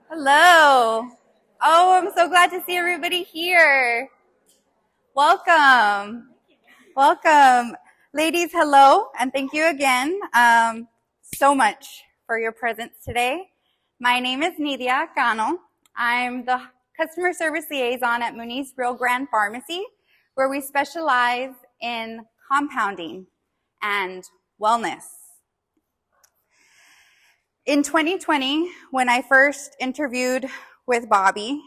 Hello. Oh, I'm so glad to see everybody here. Welcome. Welcome. Ladies, hello, and thank you again so much for your presence today. My name is Nidia Cano. I'm the customer service liaison at Muniz Rio Grande Pharmacy, where we specialize in compounding and wellness. In 2020, when I first interviewed with Bobby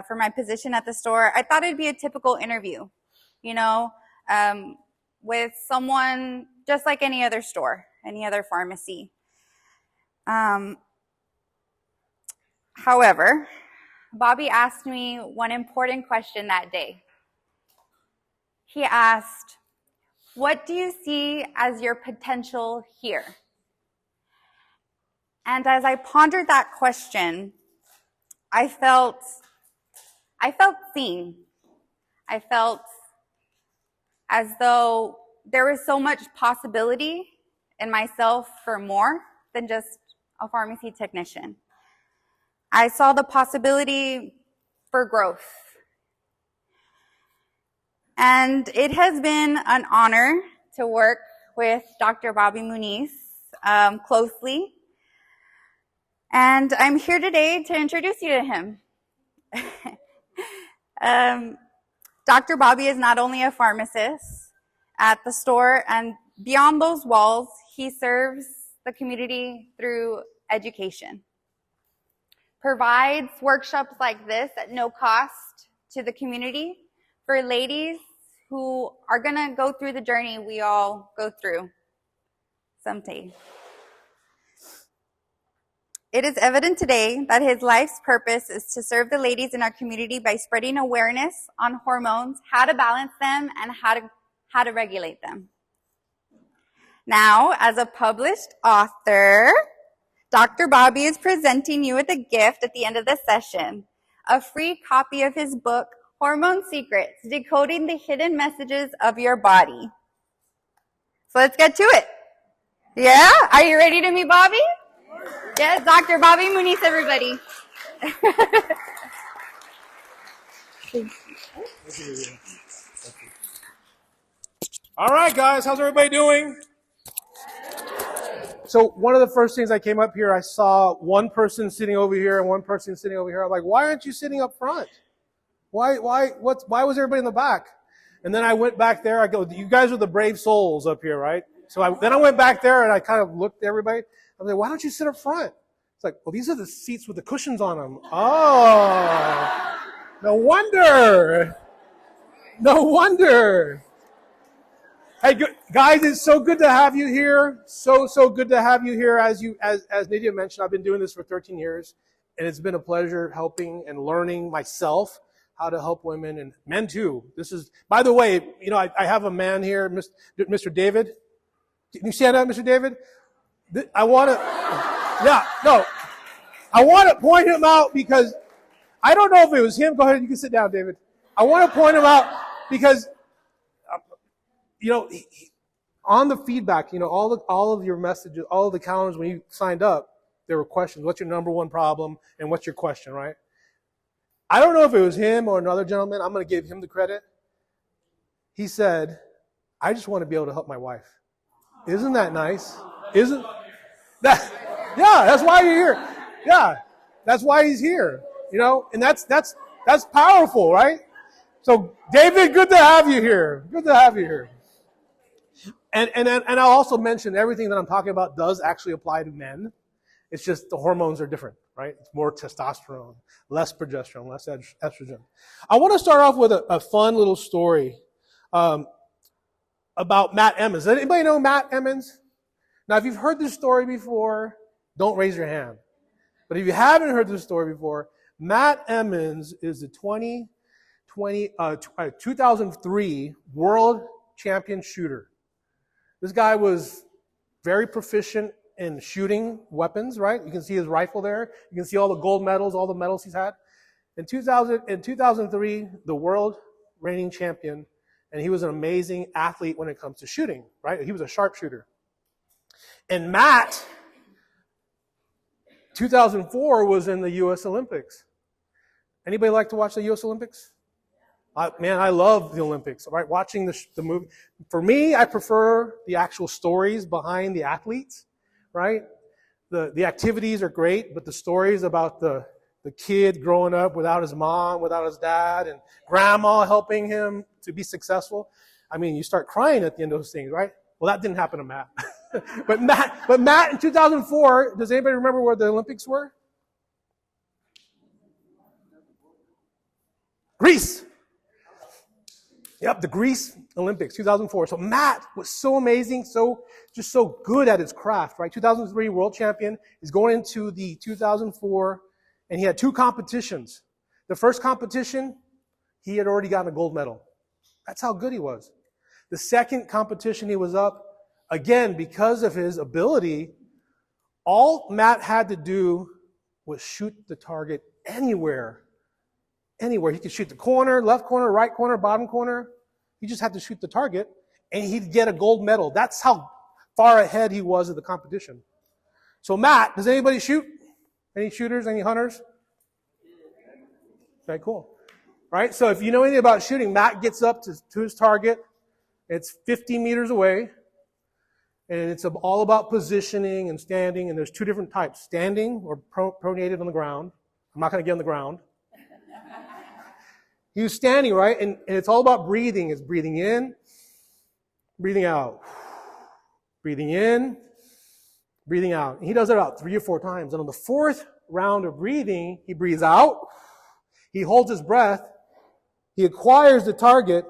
for my position at the store, I thought it'd be a typical interview, with someone just like any other store, any other pharmacy. However, Bobby asked me one important question that day. He asked, "What do you see as your potential here?" And as I pondered that question, I felt seen. I felt as though there was so much possibility in myself for more than just a pharmacy technician. I saw the possibility for growth. And it has been an honor to work with Dr. Bobby Muniz closely. And I'm here today to introduce you to him. Dr. Bobby is not only a pharmacist at the store, and beyond those walls, he serves the community through education. Provides workshops like this at no cost to the community for ladies who are going to go through the journey we all go through someday. It is evident today that his life's purpose is to serve the ladies in our community by spreading awareness on hormones, how to balance them, and how to regulate them. Now, as a published author, Dr. Bobby is presenting you with a gift at the end of the session, a free copy of his book, Hormone Secrets, Decoding the Hidden Messages of Your Body. So let's get to it. Yeah? Are you ready to meet Bobby? Yes, Dr. Bobby Muniz, everybody. All right, guys, how's everybody doing? So one of the first things I came up here, I saw one person sitting over here and one person sitting over here. I'm like, why aren't you sitting up front? Why was everybody in the back? And then I went back there. I go, you guys are the brave souls up here, right? So then I went back there and I kind of looked at everybody. I was like, why don't you sit up front? It's like, well, these are the seats with the cushions on them. Oh, no wonder. No wonder. Hey, guys, it's so good to have you here. So good to have you here. As Nidia mentioned, I've been doing this for 13 years, and it's been a pleasure helping and learning myself how to help women and men too. This is, by the way, I have a man here, Mr. David. Can you stand up, Mr. David? I want to point him out because I don't know if it was him. Go ahead, you can sit down, David. I want to point him out because, on the feedback, all of your messages, all of the calendars when you signed up, there were questions. What's your number one problem and what's your question, right? I don't know if it was him or another gentleman. I'm going to give him the credit. He said, I just want to be able to help my wife. Isn't that nice? Isn't that? Yeah, that's why you're here. Yeah, that's why he's here. And that's powerful, right? So, David, good to have you here. Good to have you here. And I'll also mention everything that I'm talking about does actually apply to men. It's just the hormones are different, right? It's more testosterone, less progesterone, less estrogen. I want to start off with a fun little story about Matt Emmons. Does anybody know Matt Emmons? Now, if you've heard this story before, don't raise your hand. But if you haven't heard this story before, Matt Emmons is the 2003 world champion shooter. This guy was very proficient in shooting weapons, right? You can see his rifle there. You can see all the gold medals, all the medals he's had. In 2003, the world reigning champion, and he was an amazing athlete when it comes to shooting, right? He was a sharpshooter. And Matt 2004 was in the U.S. Olympics. Anybody like to watch the U.S. Olympics? Man, I love the Olympics, right? Watching the movie. For me, I prefer the actual stories behind the athletes, right? The activities are great, but the stories about the kid growing up without his mom, without his dad, and grandma helping him to be successful. I mean, you start crying at the end of those things, right? Well, that didn't happen to Matt. But Matt in 2004, does anybody remember where the Olympics were? Greece. Yep, the Greece Olympics, 2004. So Matt was so amazing, so good at his craft, right? 2003 world champion. He's going into the 2004, and he had two competitions. The first competition, he had already gotten a gold medal. That's how good he was. The second competition he was up, again, because of his ability, all Matt had to do was shoot the target anywhere. Anywhere. He could shoot the corner, left corner, right corner, bottom corner. He just had to shoot the target, and he'd get a gold medal. That's how far ahead he was of the competition. So Matt, does anybody shoot? Any shooters, any hunters? Okay, cool. Right? So if you know anything about shooting, Matt gets up to his target. It's 50 meters away. And it's all about positioning and standing. And there's two different types, standing or pronated on the ground. I'm not going to get on the ground. He was standing, right? And it's all about breathing. It's breathing in, breathing out. Breathing in, breathing out. And he does it about 3 or 4 times. And on the 4th round of breathing, he breathes out. He holds his breath. He acquires the target.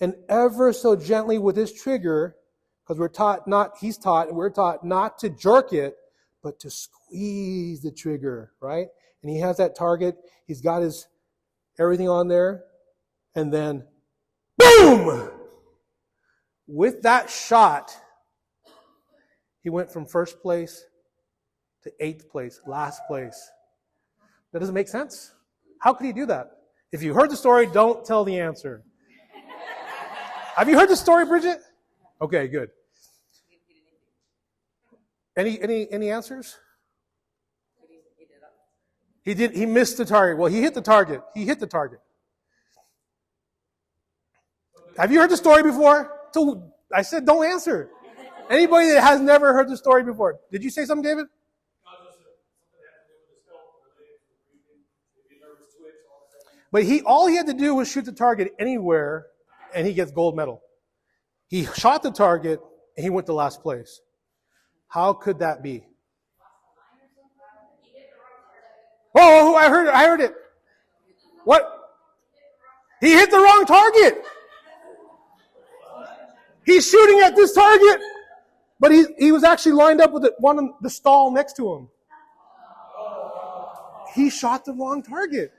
And ever so gently with his trigger, because we're taught not to jerk it, but to squeeze the trigger, right? And he has that target. He's got his everything on there. And then, boom! With that shot, he went from 1st place to 8th place, last place. That doesn't make sense. How could he do that? If you heard the story, don't tell the answer. Have you heard the story, Bridget? Okay, good. Any answers? He missed the target. Well, he hit the target. Have you heard the story before? So I said don't answer. Anybody that has never heard the story before. Did you say something, David? But all he had to do was shoot the target anywhere, and he gets gold medal. He shot the target, and he went to last place. How could that be? Oh, I heard it. What? He hit the wrong target. He's shooting at this target, but he was actually lined up with the stall next to him. He shot the wrong target.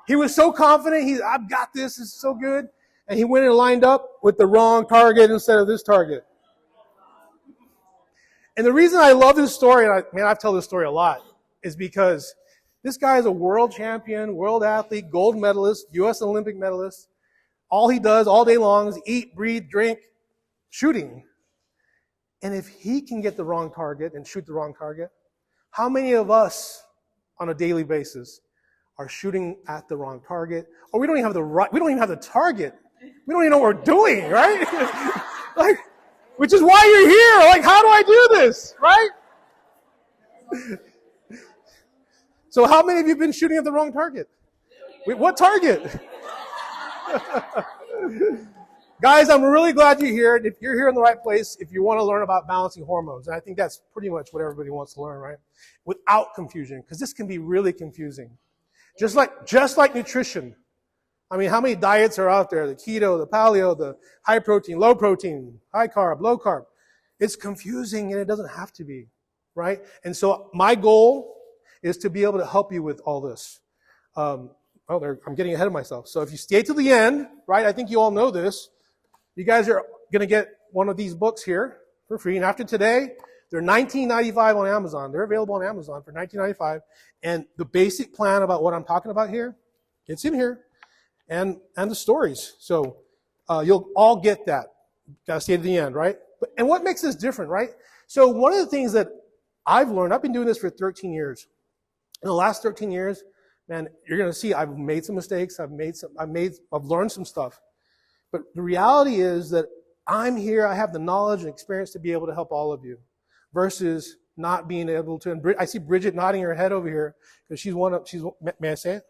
He was so confident. I've got this. This is so good. And he went and lined up with the wrong target instead of this target. And the reason I love this story, and I've told this story a lot, is because this guy is a world champion, world athlete, gold medalist, U.S. Olympic medalist. All he does all day long is eat, breathe, drink, shooting. And if he can get the wrong target and shoot the wrong target, how many of us on a daily basis are shooting at the wrong target? Or we don't even have the target. We don't even know what we're doing, right? Which is why you're here. How do I do this, right? So how many of you have been shooting at the wrong target? Wait, what target? Guys, I'm really glad you're here. If you're here in the right place, if you want to learn about balancing hormones, and I think that's pretty much what everybody wants to learn, right? Without confusion, because this can be really confusing. Just like nutrition. I mean, how many diets are out there? The keto, the paleo, the high protein, low protein, high carb, low carb. It's confusing, and it doesn't have to be, right? And so my goal is to be able to help you with all this. I'm getting ahead of myself. So if you stay to the end, right, I think you all know this. You guys are going to get one of these books here for free. And after today, they're $19.95 on Amazon. They're available on Amazon for $19.95. And the basic plan about what I'm talking about here, it's in here. And the stories. So you'll all get that. Got to stay to the end, right? And what makes this different, right? So one of the things that I've been doing this for 13 years. In the last 13 years, man, you're going to see I've made some mistakes. I've learned some stuff. But the reality is that I'm here. I have the knowledge and experience to be able to help all of you versus not being able to. And I see Bridget nodding her head over here because may I say it?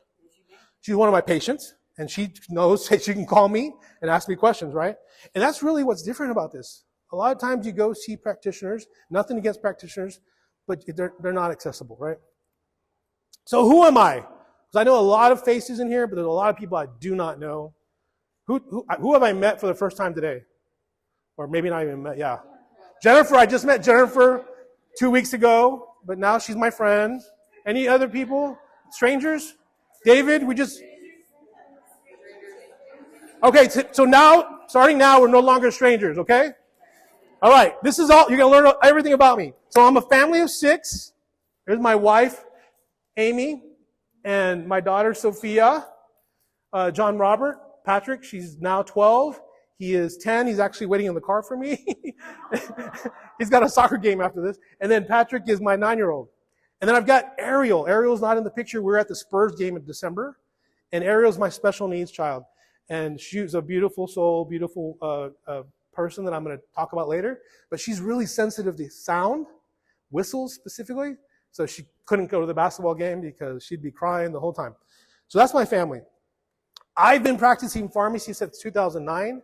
She's one of my patients, and she knows that she can call me and ask me questions, right? And that's really what's different about this. A lot of times you go see practitioners, nothing against practitioners, but they're not accessible, right? So who am I? Because I know a lot of faces in here, but there's a lot of people I do not know. Who have I met for the first time today? Or maybe not even met, yeah. Jennifer, I just met Jennifer 2 weeks ago, but now she's my friend. Any other people? Strangers? David, Okay, so now, starting now, we're no longer strangers, okay? All right, this is all, you're going to learn everything about me. So I'm a family of 6. There's my wife, Amy, and my daughter, Sophia, John Robert, Patrick, she's now 12. He is 10. He's actually waiting in the car for me. He's got a soccer game after this. And then Patrick is my 9-year-old. And then I've got Ariel. Ariel's not in the picture. We're at the Spurs game in December. And Ariel's my special needs child. And she's a beautiful soul, beautiful person that I'm going to talk about later. But she's really sensitive to sound, whistles specifically. So she couldn't go to the basketball game because she'd be crying the whole time. So that's my family. I've been practicing pharmacy since 2009.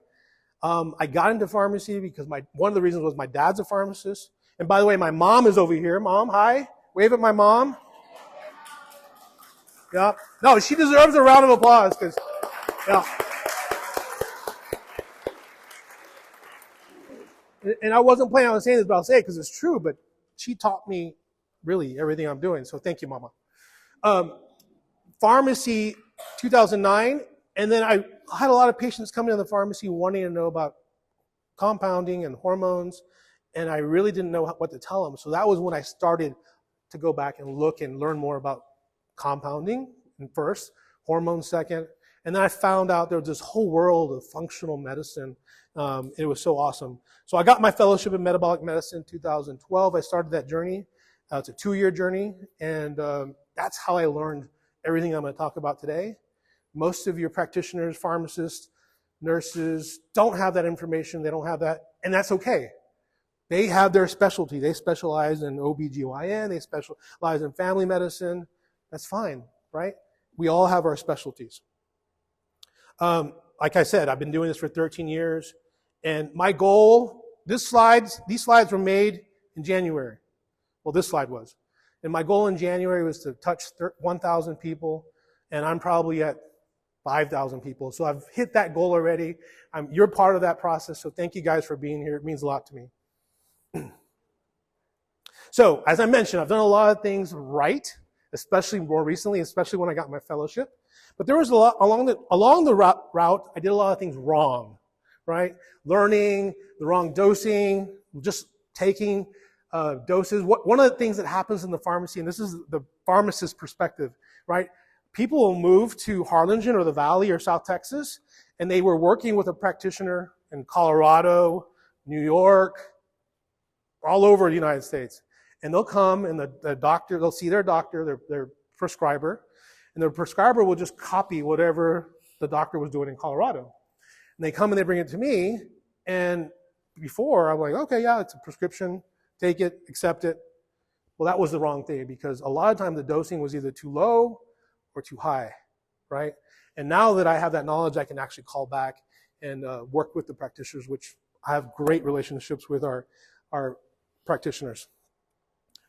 I got into pharmacy because one of the reasons was my dad's a pharmacist. And by the way, my mom is over here. Mom, hi. Wave at my mom. Yeah. No, she deserves a round of applause because, yeah. And I wasn't planning on saying this, but I'll say it because it's true. But she taught me really everything I'm doing. So thank you, Mama. Pharmacy, 2009. And then I had a lot of patients coming in the pharmacy wanting to know about compounding and hormones, and I really didn't know what to tell them. So that was when I started to go back and look and learn more about compounding first, hormones second, and then I found out there was this whole world of functional medicine. It was so awesome. So I got my fellowship in metabolic medicine in 2012. I started that journey. It's a 2-year journey, and that's how I learned everything I'm going to talk about today. Most of your practitioners, pharmacists, nurses don't have that information. They don't have that, and that's okay. They have their specialty. They specialize in OBGYN. They specialize in family medicine. That's fine, right? We all have our specialties. Like I said, I've been doing this for 13 years, and my goal, these slides were made in January. Well, this slide was. And my goal in January was to touch 1,000 people, and I'm probably at 5,000 people. So I've hit that goal already. You're part of that process, so thank you guys for being here. It means a lot to me. So, as I mentioned, I've done a lot of things right, especially more recently, especially when I got my fellowship. But there was a lot, along the route, I did a lot of things wrong, right? Learning, the wrong dosing, just taking doses. One of the things that happens in the pharmacy, and this is the pharmacist's perspective, right? People will move to Harlingen or the Valley or South Texas, and they were working with a practitioner in Colorado, New York, all over the United States. And they'll come, and they'll see their doctor, their prescriber, and their prescriber will just copy whatever the doctor was doing in Colorado. And they come and they bring it to me, and before, I'm like, okay, yeah, it's a prescription, take it, accept it. Well, that was the wrong thing, because a lot of times the dosing was either too low or too high, right? And now that I have that knowledge, I can actually call back and work with the practitioners, which I have great relationships with our practitioners.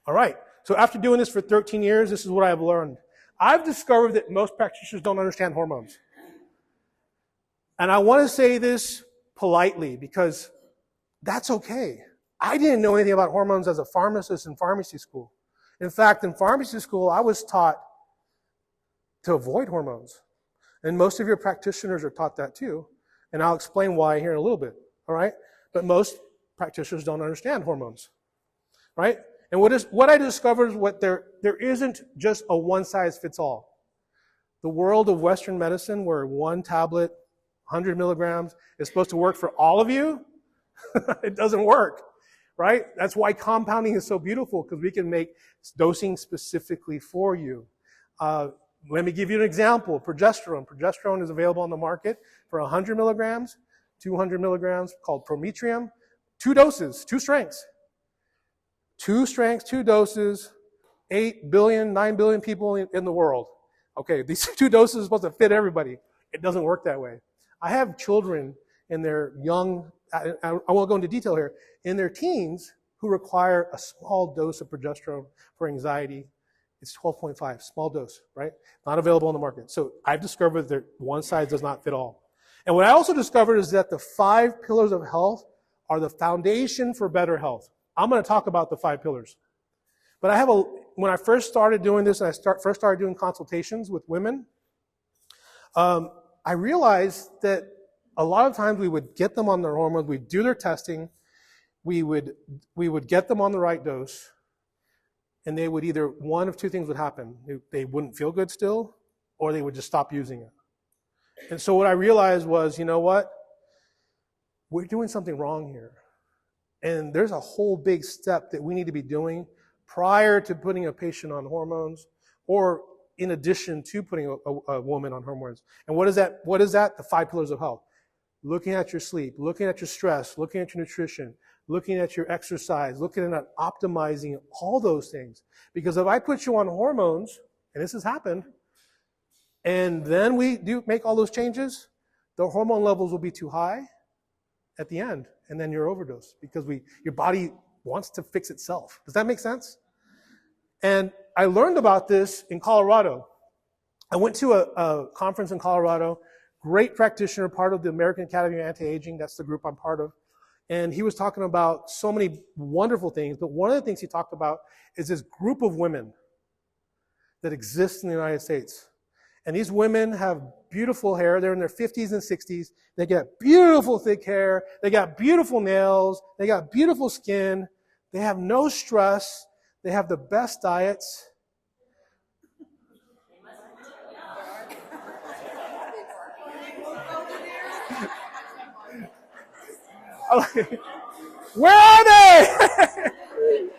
All right, so after doing this for 13 years, this is what I've learned. I've discovered that most practitioners don't understand hormones. And I want to say this politely because that's okay. I didn't know anything about hormones as a pharmacist in pharmacy school. In fact, in pharmacy school, I was taught to avoid hormones. And most of your practitioners are taught that too. And I'll explain why here in a little bit, all right? But most practitioners don't understand hormones, right? And what I discovered is there isn't just a one-size-fits-all. The world of Western medicine, where one tablet, 100 milligrams, is supposed to work for all of you, it doesn't work, right? That's why compounding is so beautiful, because we can make dosing specifically for you. Let me give you an example. Progesterone. Progesterone is available on the market for 100 milligrams, 200 milligrams, called Prometrium. 2 doses, 2 strengths. 2 strengths, 2 doses, 8 billion, 9 billion people in the world. Okay, these 2 doses are supposed to fit everybody. It doesn't work that way. I have children in their young, I won't go into detail here, in their teens who require a small dose of progesterone for anxiety. It's 12.5, small dose, right? Not available on the market. So I've discovered that one size does not fit all. And what I also discovered is that the 5 pillars of health are the foundation for better health. I'm going to talk about the 5 pillars. But when I first started doing this, and first started doing consultations with women, I realized that a lot of times we would get them on their hormones, we'd do their testing, we would get them on the right dose, and they would either, one of 2 things would happen. They wouldn't feel good still, or they would just stop using it. And so what I realized was, you know what? We're doing something wrong here. And there's a whole big step that we need to be doing prior to putting a patient on hormones, or in addition to putting a woman on hormones. And what is that? What is that? The 5 pillars of health. Looking at your sleep, looking at your stress, looking at your nutrition, looking at your exercise, looking at optimizing all those things. Because if I put you on hormones, and this has happened, and then we do make all those changes, the hormone levels will be too high at the end, and then you're overdose, because your body wants to fix itself. Does that make sense? And I learned about this in Colorado. I went to a conference in Colorado, great practitioner, part of the American Academy of Anti-Aging. That's the group I'm part of. And he was talking about so many wonderful things, but one of the things he talked about is this group of women that exists in the United States. And these women have beautiful hair. They're in their 50s and 60s. They got beautiful thick hair. They got beautiful nails. They got beautiful skin. They have no stress. They have the best diets. Where are they?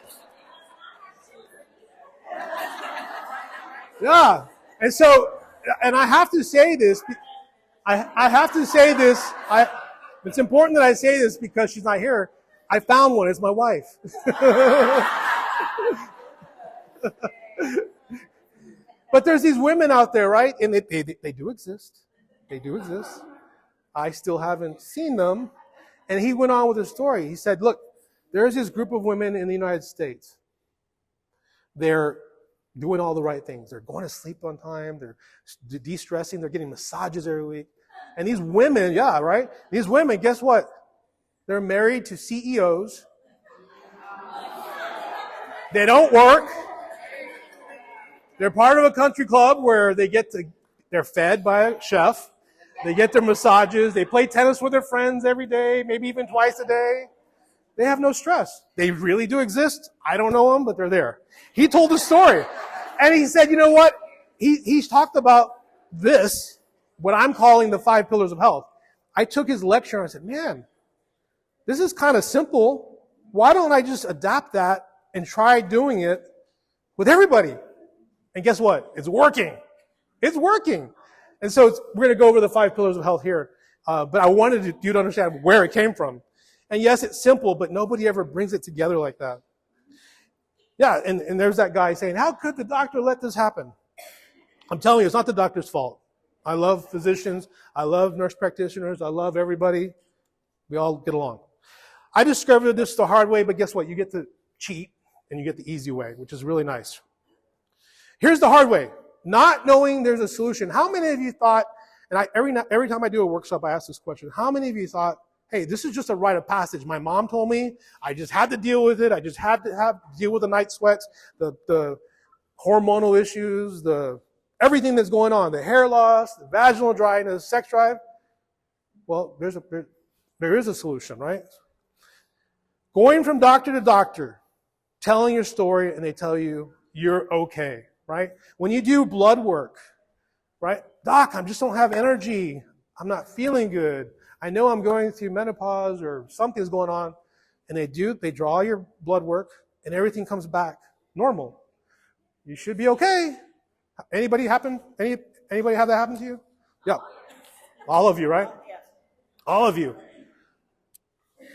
Yeah. And so, and I have to say this, I have to say this, it's important that I say this because she's not here. I found one. It's my wife. But there's these women out there, right? And they do exist. They do exist. I still haven't seen them. And he went on with his story. He said, look, there's this group of women in the United States. They're doing all the right things. They're going to sleep on time. They're de-stressing. They're getting massages every week. And these women, yeah, right? These women, guess what? They're married to CEOs. They don't work. They're part of a country club where they're fed by a chef. They get their massages. They play tennis with their friends every day, maybe even twice a day. They have no stress. They really do exist. I don't know them, but they're there. He told the story. And he said, you know what? He's talked about this, what I'm calling the 5 pillars of health. I took his lecture and I said, man, this is kind of simple. Why don't I just adapt that and try doing it with everybody? And guess what? It's working. It's working. And so we're going to go over the 5 pillars of health here. But I wanted you to understand where it came from. And yes, it's simple, but nobody ever brings it together like that. Yeah, and there's that guy saying, how could the doctor let this happen? I'm telling you, it's not the doctor's fault. I love physicians. I love nurse practitioners. I love everybody. We all get along. I discovered this the hard way, but guess what? You get to cheat, and you get the easy way, which is really nice. Here's the hard way. Not knowing there's a solution. How many of you thought, and every time I do a workshop, I ask this question, how many of you thought, hey, this is just a rite of passage. My mom told me I just had to deal with it. I just had to deal with the night sweats, the hormonal issues, everything that's going on, the hair loss, the vaginal dryness, sex drive. Well, there is a solution, right? Going from doctor to doctor, telling your story, and they tell you you're okay, right? When you do blood work, right? Doc, I just don't have energy. I'm not feeling good. I know I'm going through menopause or something's going on. And they draw your blood work, and everything comes back normal. You should be okay. Anybody have that happen to you? Yeah. All of you, right? All of you.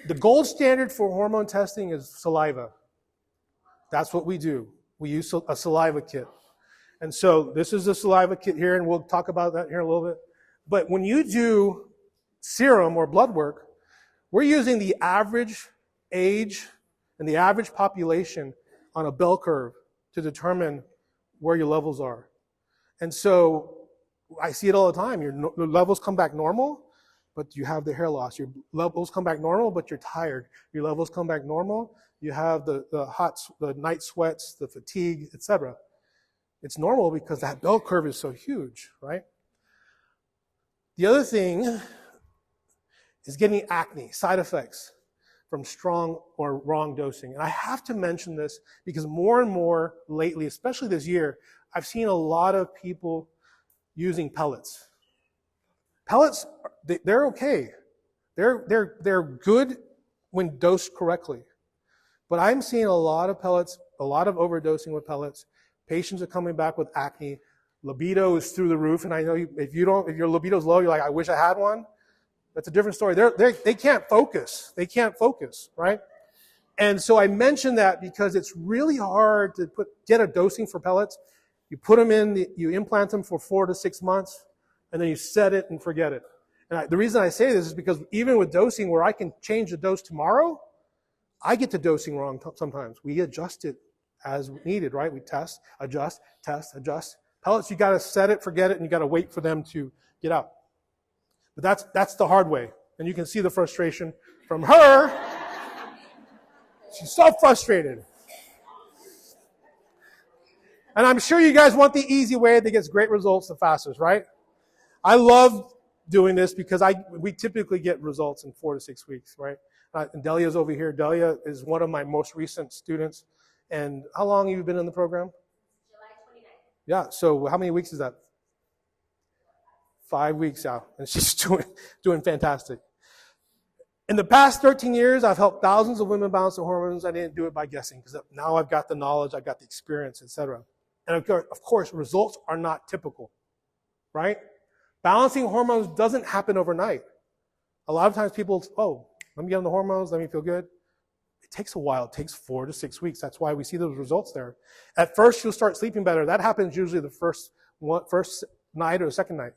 The gold standard for hormone testing is saliva. That's what we do. We use a saliva kit. And so this is the saliva kit here, and we'll talk about that here in a little bit. But when you do serum or blood work, we're using the average age and the average population on a bell curve to determine where your levels are. And so I see it all the time. Your levels come back normal, but you have the hair loss. Your levels come back normal, but you're tired. Your levels come back normal. You have the night sweats, the fatigue, etc. It's normal because that bell curve is so huge, right? The other thing is getting acne, side effects from strong or wrong dosing. And I have to mention this because more and more lately, especially this year, I've seen a lot of people using pellets. Pellets, they're okay. They're good when dosed correctly. But I'm seeing a lot of pellets, a lot of overdosing with pellets. Patients are coming back with acne. Libido is through the roof. And I know if your libido is low, you're like, I wish I had one. That's a different story. They can't focus. They can't focus, right? And so I mention that because it's really hard to get a dosing for pellets. You put them in, you implant them for 4 to 6 months, and then you set it and forget it. And the reason I say this is because even with dosing where I can change the dose tomorrow, I get the dosing wrong sometimes. We adjust it as needed, right? We test, adjust, test, adjust. Pellets, you got to set it, forget it, and you got to wait for them to get out. But that's the hard way. And you can see the frustration from her. She's so frustrated. And I'm sure you guys want the easy way that gets great results the fastest, right? I love doing this because we typically get results in 4 to 6 weeks, right? And Delia's over here. Delia is one of my most recent students. And how long have you been in the program? July 29th. Yeah, so how many weeks is that? 5 weeks out. And she's doing fantastic. In the past 13 years, I've helped thousands of women balance their hormones. I didn't do it by guessing because now I've got the knowledge, I've got the experience, etc. And of course, results are not typical, right? Balancing hormones doesn't happen overnight. A lot of times people, let me get on the hormones, let me feel good. It takes a while. It takes 4 to 6 weeks. That's why we see those results there. At first, you'll start sleeping better. That happens usually the first night or the second night.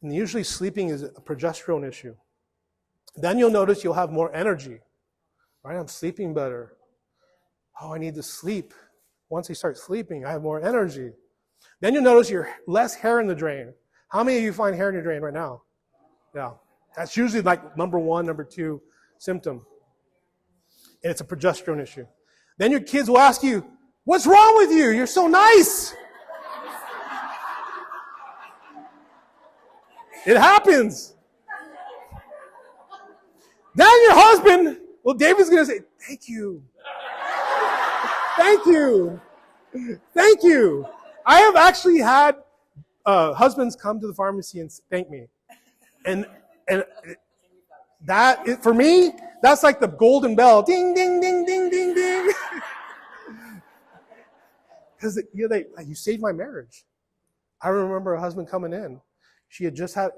And usually sleeping is a progesterone issue. Then you'll notice you'll have more energy, right? I'm sleeping better. Oh, I need to sleep. Once you start sleeping, I have more energy. Then you'll notice you're less hair in the drain. How many of you find hair in your drain right now? Yeah. That's usually like number 1, number 2 symptom. And it's a progesterone issue. Then your kids will ask you, what's wrong with you? You're so nice. It happens. Then your husband, David's going to say, thank you. Thank you. Thank you. I have actually had husbands come to the pharmacy and thank me. And that, for me, that's like the golden bell. Ding, ding, ding, ding, ding, ding. Because you saved my marriage. I remember a husband coming in. She had just had,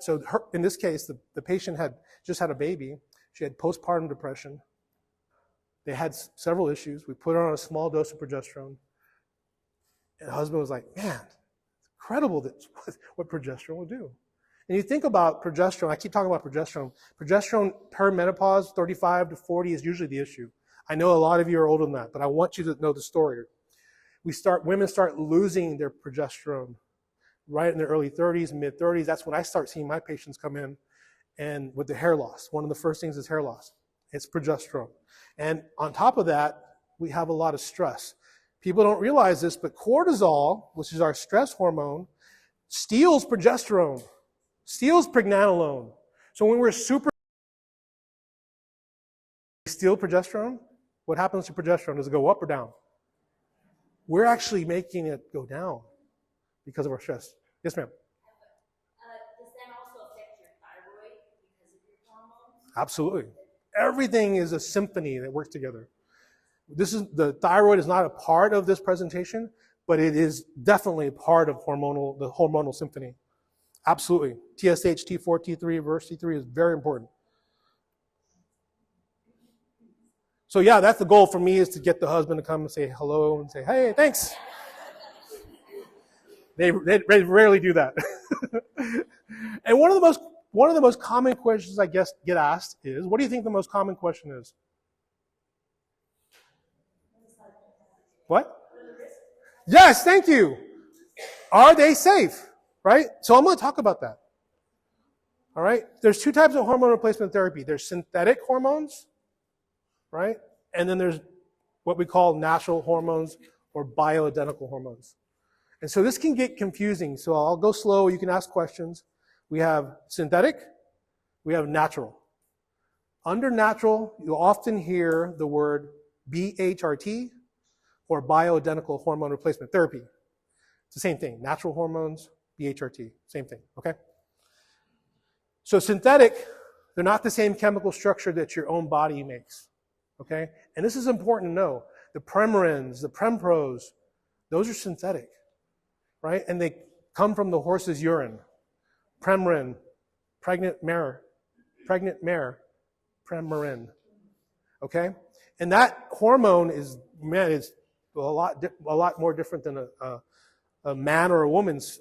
in this case, the patient had just had a baby. She had postpartum depression. They had several issues. We put her on a small dose of progesterone. And the husband was like, man, it's incredible what progesterone will do. And you think about progesterone, I keep talking about progesterone. Progesterone per menopause, 35 to 40 is usually the issue. I know a lot of you are older than that, but I want you to know the story. Women start losing their progesterone right in their early 30s, mid 30s. That's when I start seeing my patients come in and with the hair loss. One of the first things is hair loss. It's progesterone. And on top of that, we have a lot of stress. People don't realize this, but cortisol, which is our stress hormone, steals progesterone, steals pregnenolone. So when we're steal progesterone, what happens to progesterone? Does it go up or down? We're actually making it go down because of our stress. Yes, ma'am. Does that also affect your thyroid because of your hormones? Absolutely. Everything is a symphony that works together. The thyroid is not a part of this presentation, but it is definitely a part of the hormonal symphony. Absolutely. TSH, T4, T3, reverse T3 is very important. So yeah, that's the goal for me, is to get the husband to come and say hello and say, hey, thanks. They rarely do that. And one of the most common questions I guess get asked is, what do you think the most common question is? What? Yes, thank you. Are they safe? Right? So I'm going to talk about that. All right? There's two types of hormone replacement therapy. There's synthetic hormones, right? And then there's what we call natural hormones or bioidentical hormones. And so this can get confusing. So I'll go slow. You can ask questions. We have synthetic. We have natural. Under natural, you'll often hear the word BHRT or bioidentical hormone replacement therapy. It's the same thing. Natural hormones, BHRT, same thing, okay? So synthetic, they're not the same chemical structure that your own body makes, okay? And this is important to know. The Premarins, the Prempros, those are synthetic, right? And they come from the horse's urine. Premarin, pregnant mare, Premarin, okay? And that hormone is a lot more different than a man or a woman's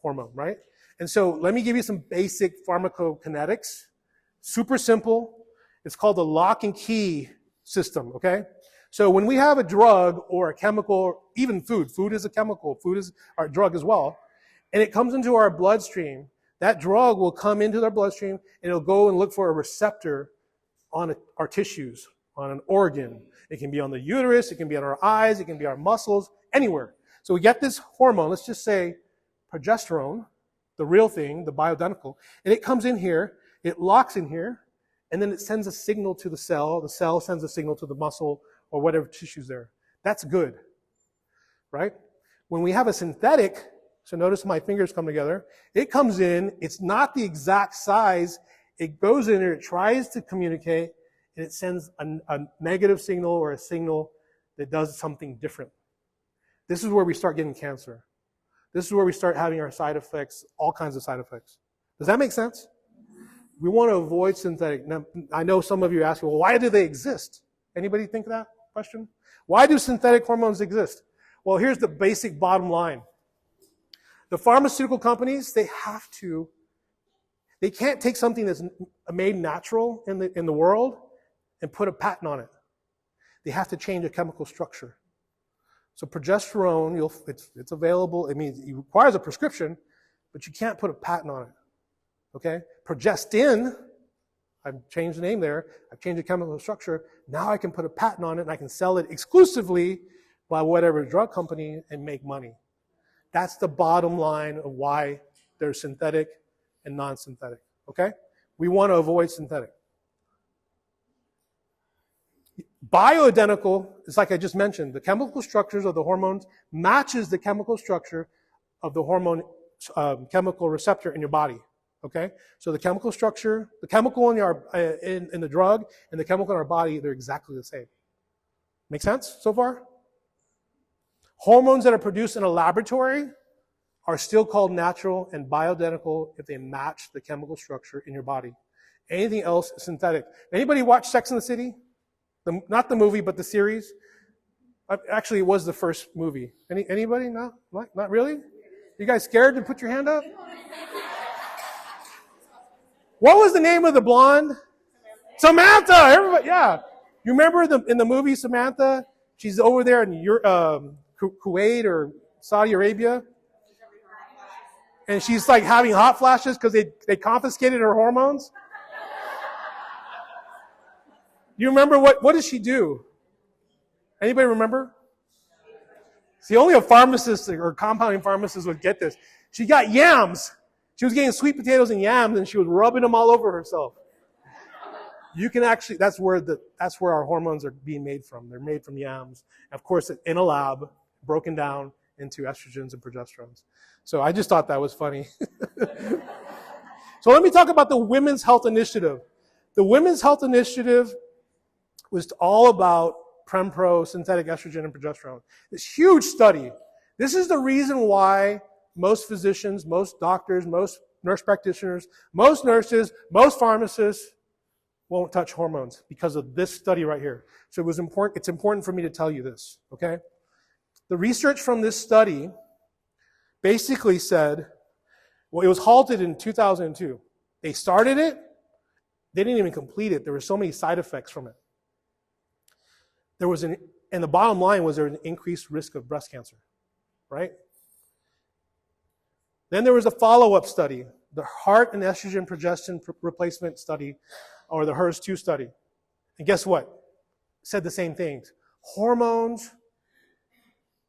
hormone, right? And so let me give you some basic pharmacokinetics. Super simple. It's called the lock and key system, okay? So when we have a drug or a chemical, even food is a chemical, food is our drug as well, and it comes into our bloodstream, that drug will come into our bloodstream and it'll go and look for a receptor on our tissues, on an organ. It can be on the uterus, it can be on our eyes, it can be our muscles, anywhere. So we get this hormone, let's just say progesterone, the real thing, the bioidentical, and it comes in here, it locks in here, and then it sends a signal to the cell sends a signal to the muscle or whatever tissue's there. That's good, right? When we have a synthetic, so notice my fingers come together, it comes in, it's not the exact size, it goes in there, it tries to communicate, and it sends a negative signal or a signal that does something different. This is where we start getting cancer. This is where we start having our side effects, all kinds of side effects. Does that make sense? We want to avoid synthetic. Now, I know some of you are asking, well, why do they exist? Anybody think of that question? Why do synthetic hormones exist? Well, here's the basic bottom line. The pharmaceutical companies, they can't take something that's made natural in the world and put a patent on it. They have to change a chemical structure. So progesterone, it's available. I mean, it requires a prescription, but you can't put a patent on it. Okay? Progestin, I've changed the name there. I've changed the chemical structure. Now I can put a patent on it and I can sell it exclusively by whatever drug company and make money. That's the bottom line of why there's synthetic and non-synthetic. Okay? We want to avoid synthetic. Bioidentical is like I just mentioned. The chemical structures of the hormones matches the chemical structure of the hormone chemical receptor in your body. Okay? So the chemical structure, the chemical in the drug and the chemical in our body, they're exactly the same. Make sense so far? Hormones that are produced in a laboratory are still called natural and bioidentical if they match the chemical structure in your body. Anything else is synthetic. Anybody watch Sex and the City? Not the movie, but the series? Actually, it was the first movie. Anybody? No? Not really? You guys scared to put your hand up? What was the name of the blonde? Samantha! Everybody, yeah. You remember in the movie Samantha? She's over there in Kuwait or Saudi Arabia. And she's like having hot flashes because they confiscated her hormones. You remember what did she do? Anybody remember? See, only a pharmacist or compounding pharmacist would get this. She got yams. She was getting sweet potatoes and yams, and she was rubbing them all over herself. You can actually, that's where our hormones are being made from. They're made from yams. Of course, in a lab, broken down into estrogens and progesterones. So I just thought that was funny. So let me talk about the Women's Health Initiative. The Women's Health Initiative was all about Prempro, synthetic estrogen, and progesterone. This huge study. This is the reason why most physicians, most doctors, most nurse practitioners, most nurses, most pharmacists won't touch hormones because of this study right here. So it's important for me to tell you this, okay? The research from this study basically said, well, it was halted in 2002. They started it, they didn't even complete it. There were so many side effects from it. And the bottom line was there was an increased risk of breast cancer, right? Then there was a follow-up study, the heart and estrogen progestin replacement study, or the HERS-2 study. And guess what? It said the same things. Hormones,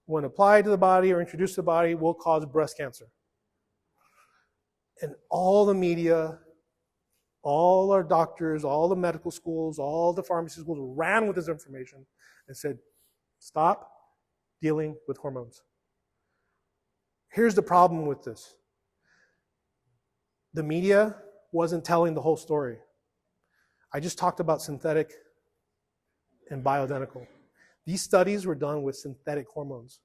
when applied to the body or introduced to the body, will cause breast cancer. And all the media, all our doctors, all the medical schools, all the pharmacy schools ran with this information and said, stop dealing with hormones. Here's the problem with this. The media wasn't telling the whole story. I just talked about synthetic and bioidentical. These studies were done with synthetic hormones.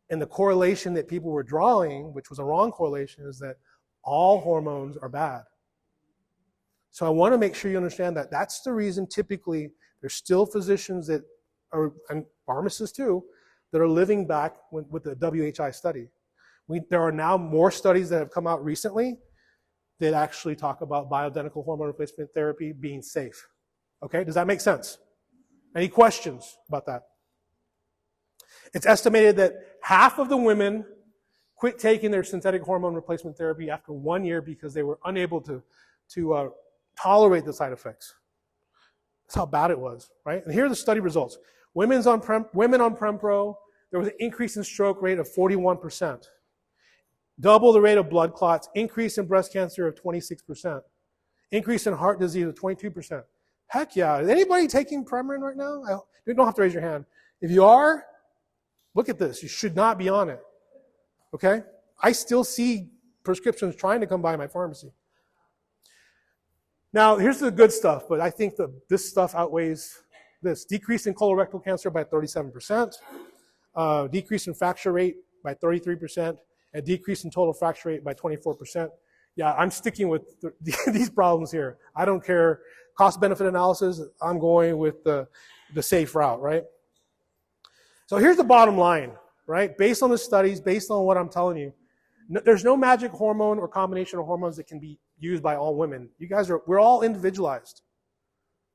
And the correlation that people were drawing, which was a wrong correlation, is that all hormones are bad. So I want to make sure you understand that. That's the reason typically there's still physicians that are, and pharmacists too, that are living back with the WHI study. There are now more studies that have come out recently that actually talk about bioidentical hormone replacement therapy being safe. Okay, does that make sense? Any questions about that? It's estimated that half of the women quit taking their synthetic hormone replacement therapy after 1 year because they were unable to tolerate the side effects. That's how bad it was, right? And here are the study results. Women on Prempro, there was an increase in stroke rate of 41%. Double the rate of blood clots, increase in breast cancer of 26%, increase in heart disease of 22%. Heck yeah. Is anybody taking Premarin right now? You don't have to raise your hand. If you are, look at this. You should not be on it. Okay? I still see prescriptions trying to come by my pharmacy. Now, here's the good stuff, but I think that this stuff outweighs this. Decrease in colorectal cancer by 37%, decrease in fracture rate by 33%, and decrease in total fracture rate by 24%. Yeah, I'm sticking with these problems here. I don't care. Cost-benefit analysis, I'm going with the safe route, right? So here's the bottom line, right? Based on the studies, based on what I'm telling you, there's no magic hormone or combination of hormones that can be used by all women. We're all individualized,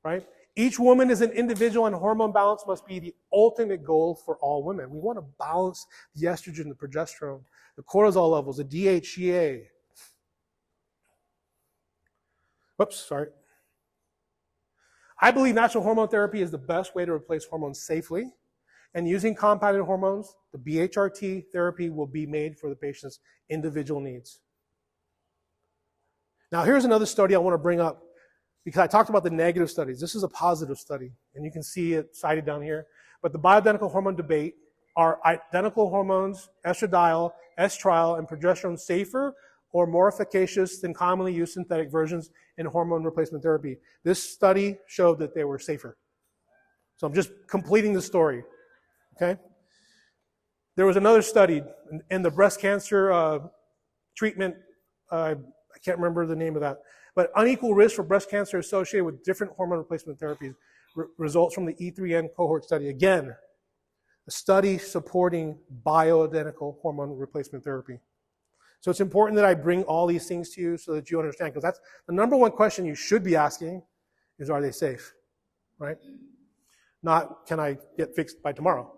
right? Each woman is an individual, and hormone balance must be the ultimate goal for all women. We want to balance the estrogen, the progesterone, the cortisol levels, the DHEA. Whoops, sorry. I believe natural hormone therapy is the best way to replace hormones safely. And using compounded hormones, the BHRT therapy will be made for the patient's individual needs. Now, here's another study I want to bring up because I talked about the negative studies. This is a positive study, and you can see it cited down here. But the bioidentical hormone debate, are identical hormones, estradiol, estriol, and progesterone safer or more efficacious than commonly used synthetic versions in hormone replacement therapy? This study showed that they were safer. So I'm just completing the story. Okay? There was another study in the breast cancer treatment. I can't remember the name of that. But unequal risk for breast cancer associated with different hormone replacement therapies. Results from the E3N cohort study. Again, a study supporting bioidentical hormone replacement therapy. So it's important that I bring all these things to you so that you understand, because that's the number one question you should be asking is, are they safe? Right? Not, can I get fixed by tomorrow?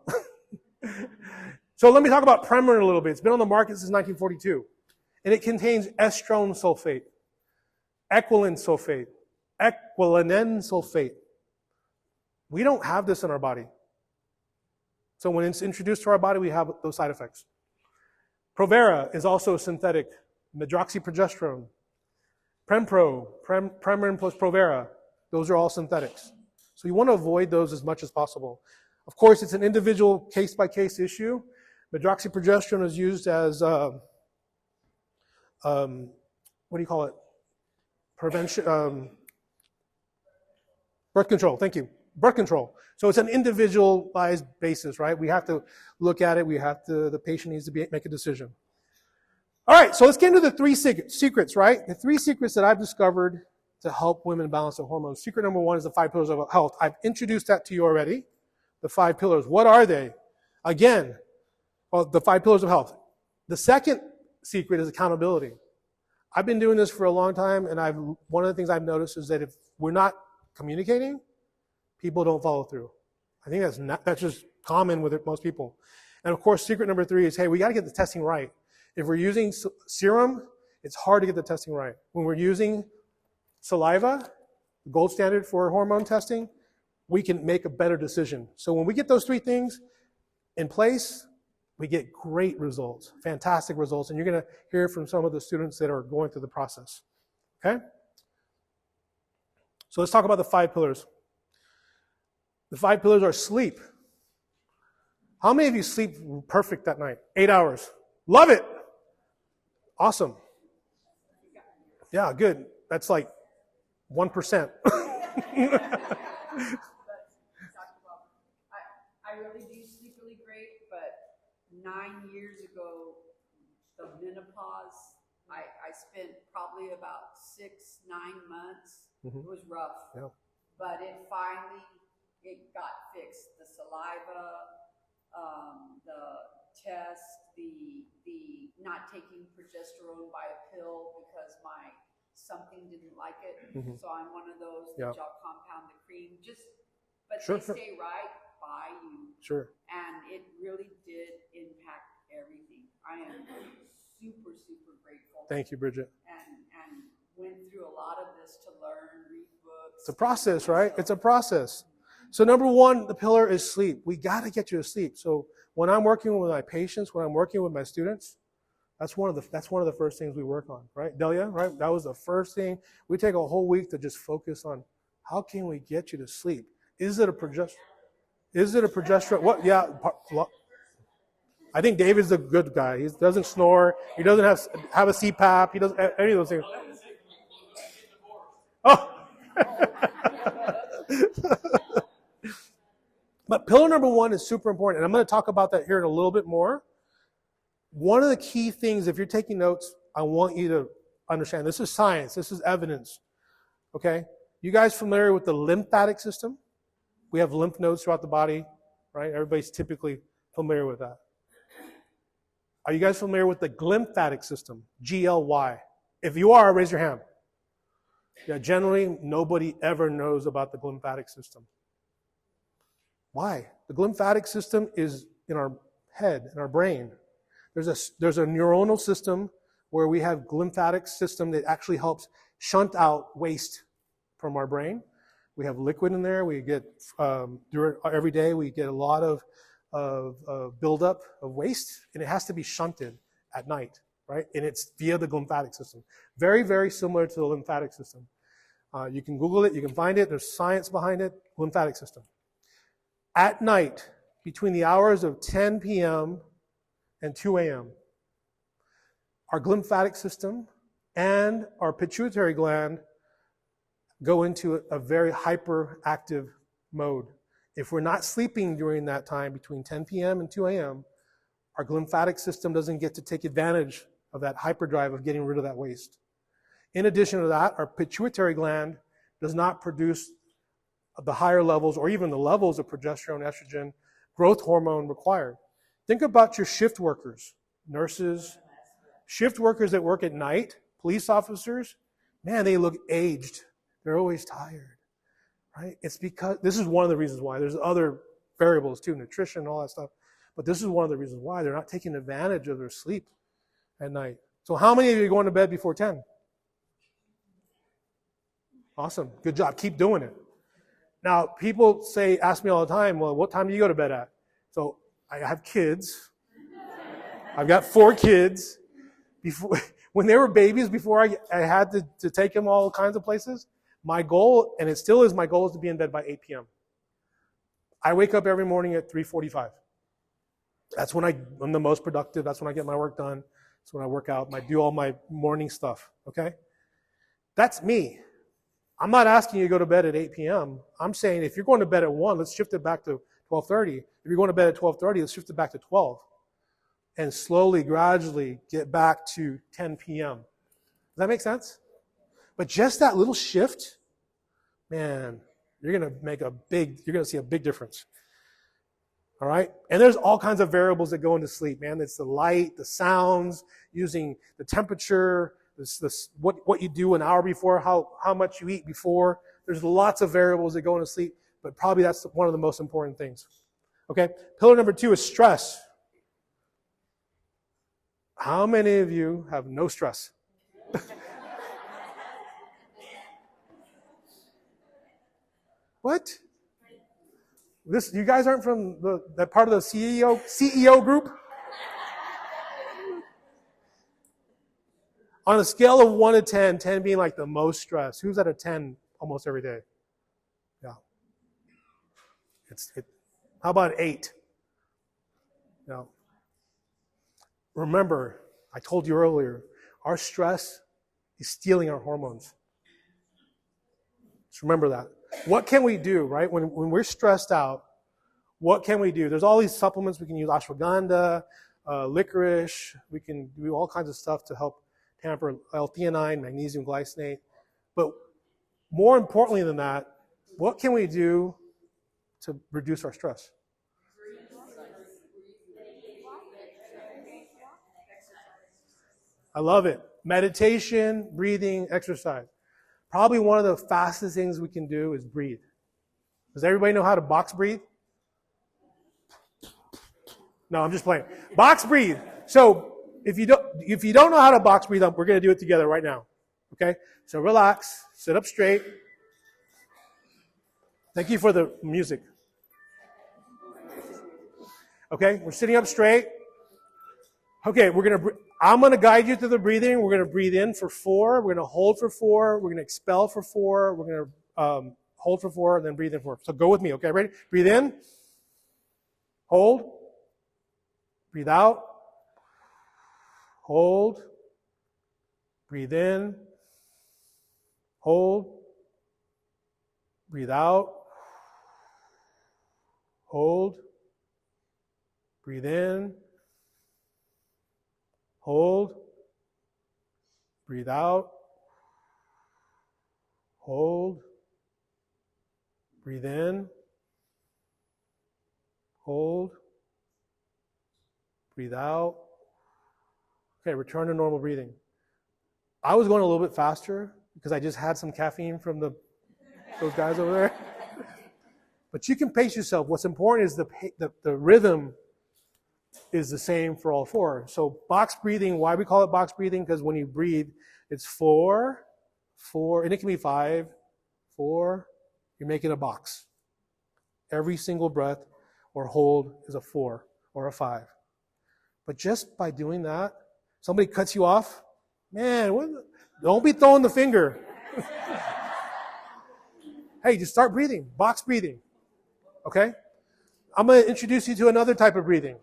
So let me talk about Premarin a little bit. It's been on the market since 1942. And it contains estrone sulfate, equilin sulfate, equilinen sulfate. We don't have this in our body. So when it's introduced to our body, we have those side effects. Provera is also a synthetic, medroxyprogesterone. Prempro, Premarin plus Provera, those are all synthetics. So you want to avoid those as much as possible. Of course, it's an individual case-by-case issue. Medroxyprogesterone is used as, what do you call it? Prevention, Birth control, thank you. Birth control. So it's an individualized basis, right? We have to look at it. The patient needs to make a decision. All right, so let's get into the 3 secrets, right? The 3 secrets that I've discovered to help women balance their hormones. Secret number 1 is the 5 pillars of health. I've introduced that to you already. The 5 pillars. What are they? Again, well, the 5 pillars of health. The second secret is accountability. I've been doing this for a long time, and one of the things I've noticed is that if we're not communicating, people don't follow through. I think that's just common with most people. And of course, secret number 3 is, hey, we got to get the testing right. If we're using serum, it's hard to get the testing right. When we're using saliva, the gold standard for hormone testing, we can make a better decision. So when we get those 3 things in place, we get great results, fantastic results, and you're going to hear from some of the students that are going through the process. Okay? So let's talk about the 5 pillars. The 5 pillars are sleep. How many of you sleep perfect that night? 8 hours. Love it. Awesome. Yeah, good. That's like 1%. I really do sleep really great, but 9 years ago, the MenoPause, I spent probably about 6-9 months. It was rough, but it got fixed. The saliva, the test, the not taking progesterone by a pill because something didn't like it. So I'm one of those that y'all compound the cream. Stay right by you. Sure. And it really did impact everything. I am super, super grateful. Thank you, Bridget. And went through a lot of this to learn, read books. It's a process, right? It's a process. So number 1, the pillar is sleep. We got to get you to sleep. So when I'm working with my patients, when I'm working with my students, that's one of the first things we work on, right? Delia, right? That was the first thing. We take a whole week to just focus on how can we get you to sleep? Is it a progesterone? What? Yeah. I think David's a good guy. He doesn't snore. He doesn't have a CPAP. He doesn't any of those things. Oh. But pillar number 1 is super important, and I'm going to talk about that here in a little bit more. One of the key things, if you're taking notes, I want you to understand. This is science. This is evidence. Okay? You guys familiar with the lymphatic system? We have lymph nodes throughout the body, right? Everybody's typically familiar with that. Are you guys familiar with the glymphatic system? GLY. If you are, raise your hand. Yeah, generally, nobody ever knows about the glymphatic system. Why? The glymphatic system is in our head, in our brain. There's a neuronal system where we have glymphatic system that actually helps shunt out waste from our brain. We have liquid in there. We get every day we get a lot of buildup of waste, and it has to be shunted at night, right? And it's via the glymphatic system. Very, very similar to the lymphatic system. You can Google it. You can find it. There's science behind it. Lymphatic system. At night, between the hours of 10 p.m. and 2 a.m., our glymphatic system and our pituitary gland go into a very hyperactive mode. If we're not sleeping during that time between 10 p.m. and 2 a.m., our glymphatic system doesn't get to take advantage of that hyperdrive of getting rid of that waste. In addition to that, our pituitary gland does not produce the higher levels or even the levels of progesterone, estrogen, growth hormone required. Think about your shift workers, nurses, shift workers that work at night, police officers. Man, they look aged. They're always tired, right? It's because, this is one of the reasons why. There's other variables too, nutrition, all that stuff. But this is one of the reasons why they're not taking advantage of their sleep at night. So how many of you are going to bed before 10? Awesome. Good job. Keep doing it. Now, people ask me all the time, well, what time do you go to bed at? So I have kids. I've got 4 kids. When they were babies, before I had to take them all kinds of places, my goal, and it still is my goal, is to be in bed by 8 p.m. I wake up every morning at 3:45. That's when I'm the most productive. That's when I get my work done. That's when I work out. I do all my morning stuff, okay? That's me. I'm not asking you to go to bed at 8 p.m. I'm saying if you're going to bed at 1, let's shift it back to 12:30. If you're going to bed at 12:30, let's shift it back to 12. And slowly, gradually get back to 10 p.m. Does that make sense? But just that little shift, man, you're going to see a big difference. All right? And there's all kinds of variables that go into sleep, man. It's the light, the sounds, using the temperature, what you do an hour before, how much you eat before. There's lots of variables that go into sleep, but probably that's one of the most important things. Okay? Pillar number 2 is stress. How many of you have no stress? What? You guys aren't from that part of the CEO group? On a scale of 1 to 10, 10 being like the most stress, who's at a 10 almost every day? Yeah. How about 8? Yeah. Remember, I told you earlier, our stress is stealing our hormones. Just remember that. What can we do, right? When we're stressed out, what can we do? There's all these supplements we can use, ashwagandha, licorice. We can do all kinds of stuff to help tamper L-theanine, magnesium glycinate. But more importantly than that, what can we do to reduce our stress? I love it. Meditation, breathing, exercise. Probably one of the fastest things we can do is breathe. Does everybody know how to box breathe? No, I'm just playing. Box breathe. So if you don't know how to box breathe, we're going to do it together right now. Okay? So relax, sit up straight. Thank you for the music. Okay, we're sitting up straight. Okay, I'm going to guide you through the breathing. We're going to breathe in for 4. We're going to hold for 4. We're going to expel for 4. We're going to hold for 4 and then breathe in for 4. So go with me, okay? Ready? Breathe in. Hold. Breathe out. Hold. Breathe in. Hold. Breathe out. Hold. Breathe in. Hold. Breathe out. Hold. Breathe in. Hold. Breathe out. Okay, return to normal breathing. I was going a little bit faster because I just had some caffeine from those guys over there. But you can pace yourself. What's important is the rhythm is the same for all 4. So box breathing, why we call it box breathing? Because when you breathe, it's 4, 4, and it can be 5, 4. You're making a box. Every single breath or hold is a 4 or a 5. But just by doing that, somebody cuts you off, man, don't be throwing the finger. Hey, just start breathing, box breathing. Okay? I'm going to introduce you to another type of breathing.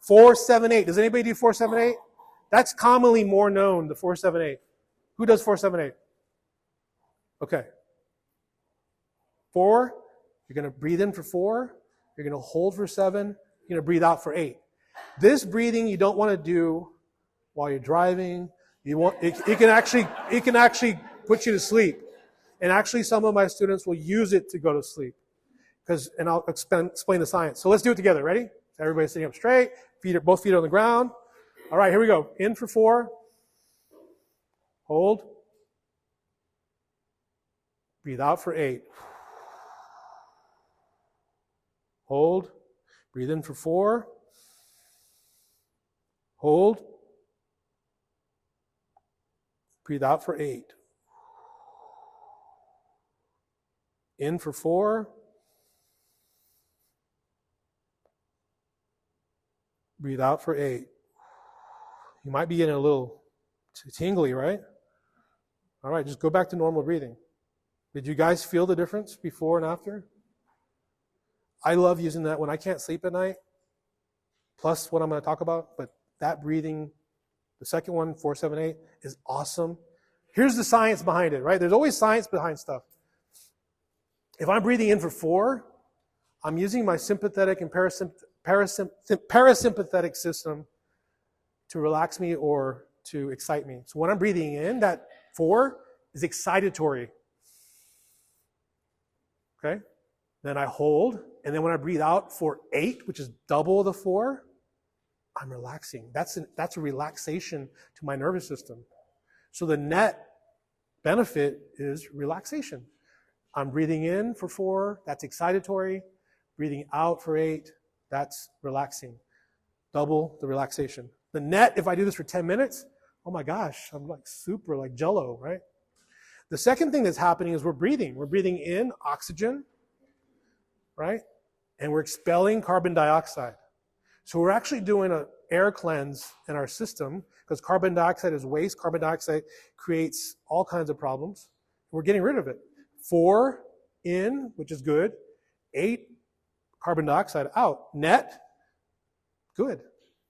4-7-8. Does anybody do 4-7-8? That's commonly more known, the 4-7-8. Who does 4-7-8? Okay. 4, you're going to breathe in for 4. You're going to hold for 7. You're going to breathe out for 8. This breathing you don't want to do while you're driving. It can actually put you to sleep. And actually some of my students will use it to go to sleep. And I'll explain the science. So let's do it together. Ready? Everybody's sitting up straight. Both feet on the ground. All right, here we go. In for 4. Hold. Breathe out for 8. Hold. Breathe in for 4. Hold. Breathe out for 8. In for 4. Breathe out for 8. You might be getting a little tingly, right? All right, just go back to normal breathing. Did you guys feel the difference before and after? I love using that when I can't sleep at night, plus what I'm going to talk about. But that breathing, the second one, 4-7-8, is awesome. Here's the science behind it, right? There's always science behind stuff. If I'm breathing in for 4, I'm using my sympathetic and parasympathetic system to relax me or to excite me. So when I'm breathing in, that 4 is excitatory. Okay? Then I hold, and then when I breathe out for 8, which is double the 4, I'm relaxing. That's a relaxation to my nervous system. So the net benefit is relaxation. I'm breathing in for 4, that's excitatory. Breathing out for 8, that's relaxing. Double the relaxation. The net, if I do this for 10 minutes, oh my gosh, I'm like super like jello, right? The second thing that's happening is we're breathing. We're breathing in oxygen, right? And we're expelling carbon dioxide. So we're actually doing an air cleanse in our system because carbon dioxide is waste. Carbon dioxide creates all kinds of problems. We're getting rid of it. 4 in, which is good. 8 carbon dioxide out. Net, good.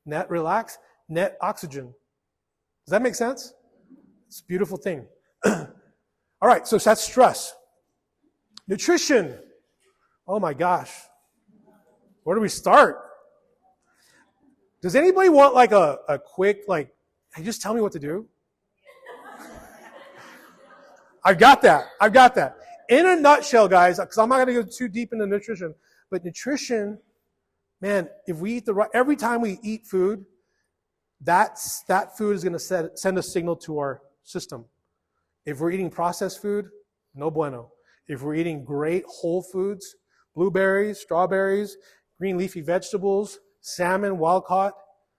Net relax. Net oxygen. Does that make sense? It's a beautiful thing. All right, so that's stress. Nutrition. Oh my gosh. Where do we start? Does anybody want like a quick, like, hey, just tell me what to do? I've got that. In a nutshell, guys, because I'm not going to go too deep into nutrition, but nutrition, man, if we eat every time we eat food, that food is going to send a signal to our system. If we're eating processed food, no bueno. If we're eating great whole foods, blueberries, strawberries, green leafy vegetables, salmon, wild-caught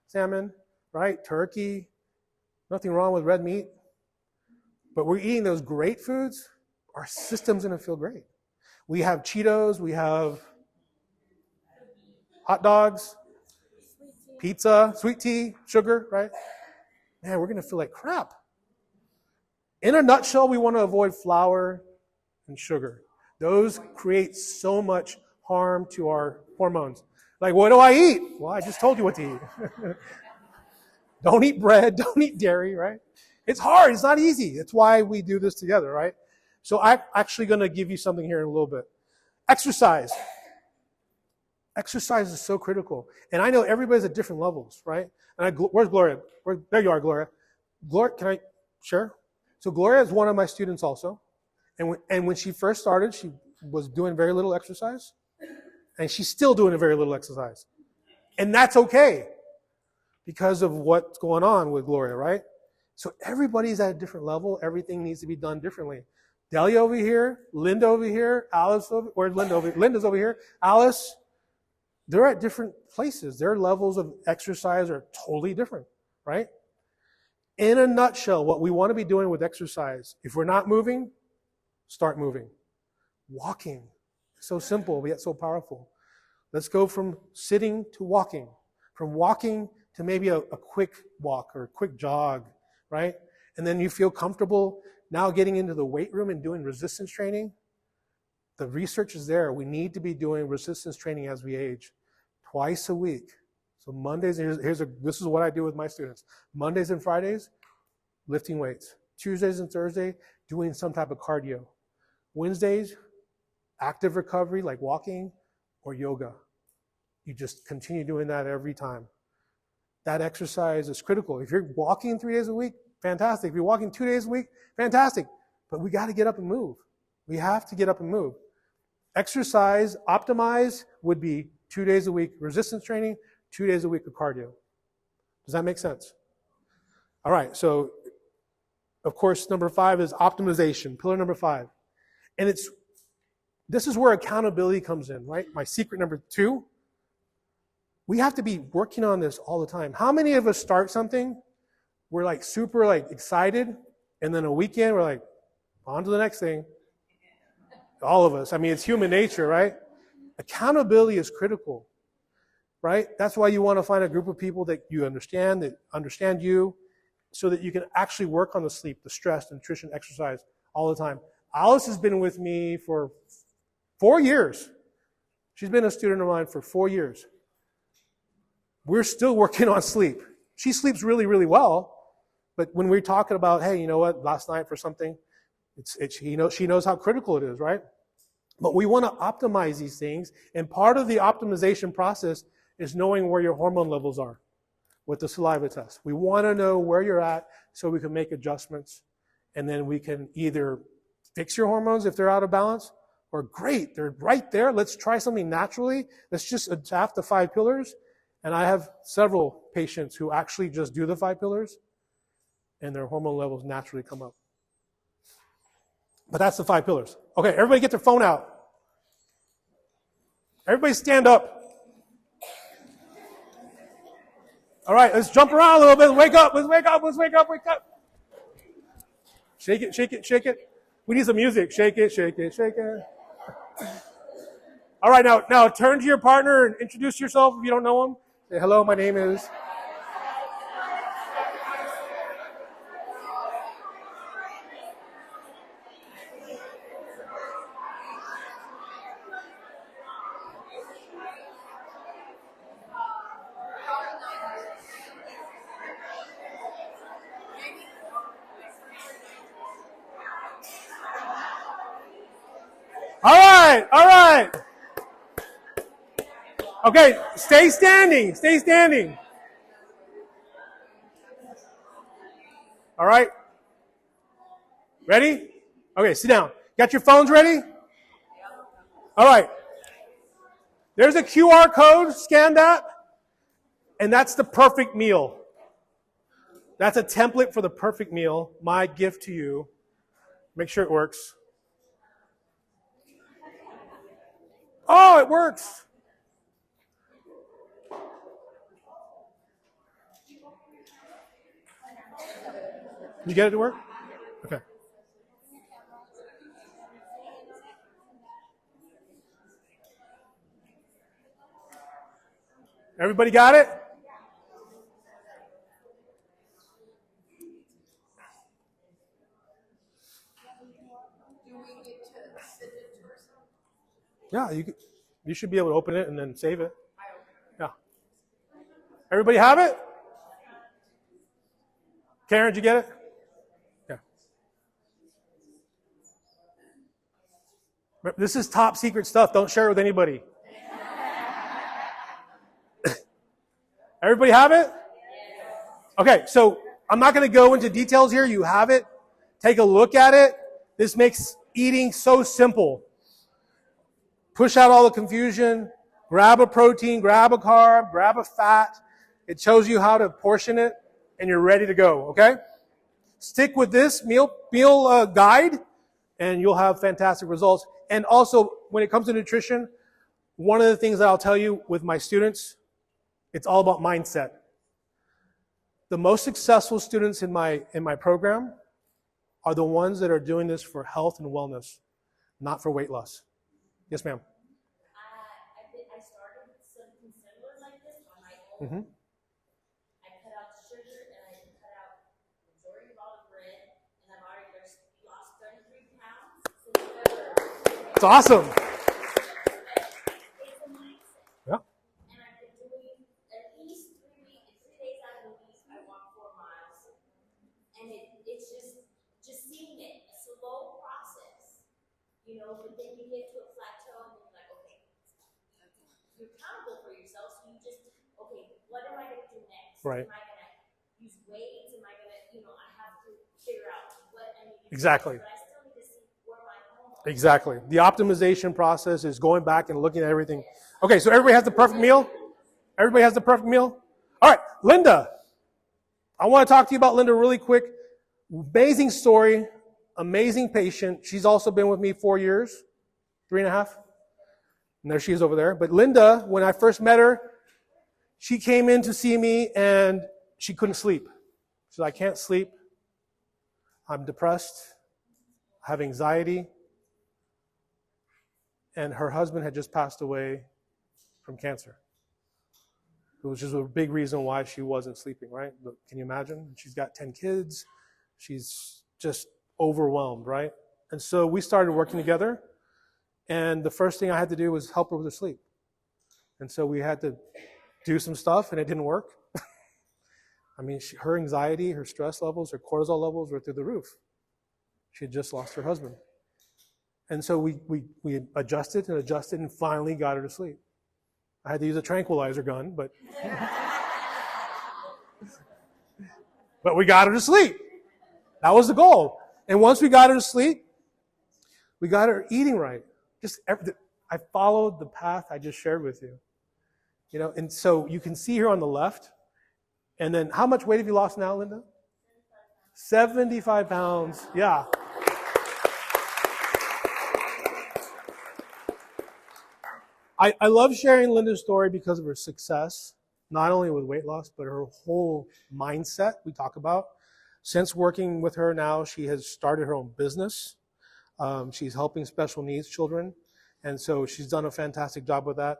salmon, right? Turkey, nothing wrong with red meat. But we're eating those great foods, our system's going to feel great. We have Cheetos, we have hot dogs, pizza, sweet tea, sugar, right? Man, we're going to feel like crap. In a nutshell, we want to avoid flour and sugar. Those create so much harm to our hormones. Like, what do I eat? Well, I just told you what to eat. Don't eat bread, don't eat dairy, right? It's hard, it's not easy. That's why we do this together, right? So I'm actually going to give you something here in a little bit. Exercise. Exercise is so critical. And I know everybody's at different levels, right? And where's Gloria? There you are, Gloria. Gloria, can I share? So Gloria is one of my students also. And when she first started, she was doing very little exercise. And she's still doing a very little exercise. And that's okay because of what's going on with Gloria, right? So everybody's at a different level. Everything needs to be done differently. Delia over here, Linda over here, Alice over, or Linda over, Linda's over here, Alice. They're at different places. Their levels of exercise are totally different, right? In a nutshell, what we want to be doing with exercise, if we're not moving, start moving. Walking. So simple, yet so powerful. Let's go from sitting to walking. From walking to maybe a quick walk or a quick jog, right? And then you feel comfortable now getting into the weight room and doing resistance training. The research is there. We need to be doing resistance training as we age. Twice a week. So Mondays, this is what I do with my students. Mondays and Fridays, lifting weights. Tuesdays and Thursdays, doing some type of cardio. Wednesdays, active recovery like walking or yoga. You just continue doing that every time. That exercise is critical. If you're walking 3 days a week, fantastic. If you're walking 2 days a week, fantastic. But we got to get up and move. We have to get up and move. Exercise, optimize would be 2 days a week resistance training, 2 days a week of cardio. Does that make sense? All right, so of course, number 5 is optimization, pillar number 5. And this is where accountability comes in, right? My secret number 2, we have to be working on this all the time. How many of us start something, we're like super like excited, and then a weekend we're like, on to the next thing. All of us. I mean, it's human nature, right? Accountability is critical, right? That's why you want to find a group of people that understand you, so that you can actually work on the sleep, the stress, the nutrition, exercise all the time. Alice has been with me for 4 years. She's been a student of mine for 4 years. We're still working on sleep. She sleeps really, really well, But when we're talking about, hey, you know what, last night for something, she knows how critical it is, right? But we want to optimize these things, and part of the optimization process is knowing where your hormone levels are with the saliva test. We want to know where you're at so we can make adjustments, and then we can either fix your hormones if they're out of balance, or great, they're right there, let's try something naturally. Let's just adapt the 5 pillars. And I have several patients who actually just do the 5 pillars, and their hormone levels naturally come up. But that's the 5 pillars. Okay, everybody get their phone out. Everybody stand up. All right, let's jump around a little bit. Wake up, let's wake up, let's wake up, wake up. Shake it, shake it, shake it. We need some music. Shake it, shake it, shake it. All right, now turn to your partner and introduce yourself if you don't know him. Say, hello, my name is... All right. Okay, stay standing, stay standing. All right? Ready? Okay, sit down. Got your phones ready? All right. There's a QR code, scan that, and that's the perfect meal. That's a template for the perfect meal, my gift to you. Make sure it works. Oh, it works. Did you get it to work? Okay. Everybody got it? Yeah, you should be able to open it and then save it. Yeah. Everybody have it? Karen, did you get it? Yeah. This is top secret stuff. Don't share it with anybody. Everybody have it? Okay, so I'm not going to go into details here. You have it. Take a look at it. This makes eating so simple. Push out all the confusion. Grab a protein, grab a carb, grab a fat. It shows you how to portion it, and you're ready to go, okay? Stick with this meal guide, and you'll have fantastic results. And also, when it comes to nutrition, one of the things that I'll tell you with my students, it's all about mindset. The most successful students in my program are the ones that are doing this for health and wellness, not for weight loss. Yes, ma'am. I started something similar like this on my own. Mm-hmm. I cut out the sugar and I cut out the majority of all the bread, and I've already lost 33 pounds since February. It's awesome. It's a mindset. Yeah. And I've been doing at least 3 days out of the week, I walk 4 miles. And it's just seeing it, a slow process, but then you get to a plateau and you're like, okay, you're accountable for yourself, so you just, okay, what am I going to do next? Right. Am I going to use weights? Am I going to, I have to figure out what I need to do. Exactly. But I still need to see where my home is. Exactly. The optimization process is going back and looking at everything. Okay, so everybody has the perfect meal? Everybody has the perfect meal? All right, Linda. I want to talk to you about Linda really quick. Amazing story. Amazing patient. She's also been with me 4 years, 3.5. And there she is over there. But Linda, when I first met her, she came in to see me and she couldn't sleep. She said, I can't sleep. I'm depressed. I have anxiety. And her husband had just passed away from cancer. It was just a big reason why she wasn't sleeping, right? But can you imagine? She's got 10 kids. She's just overwhelmed, right? And so we started working together. And the first thing I had to do was help her with her sleep. And so we had to do some stuff, and it didn't work. I mean, her anxiety, her stress levels, her cortisol levels were through the roof. She had just lost her husband. And so we adjusted and finally got her to sleep. I had to use a tranquilizer gun, but we got her to sleep. That was the goal. And once we got her to sleep, we got her eating right. I followed the path I just shared with you. And so you can see here on the left. And then how much weight have you lost now, Linda? 75 pounds. Yeah. I love sharing Linda's story because of her success, not only with weight loss, but her whole mindset we talk about. Since working with her now, she has started her own business. She's helping special needs children. And so she's done a fantastic job with that.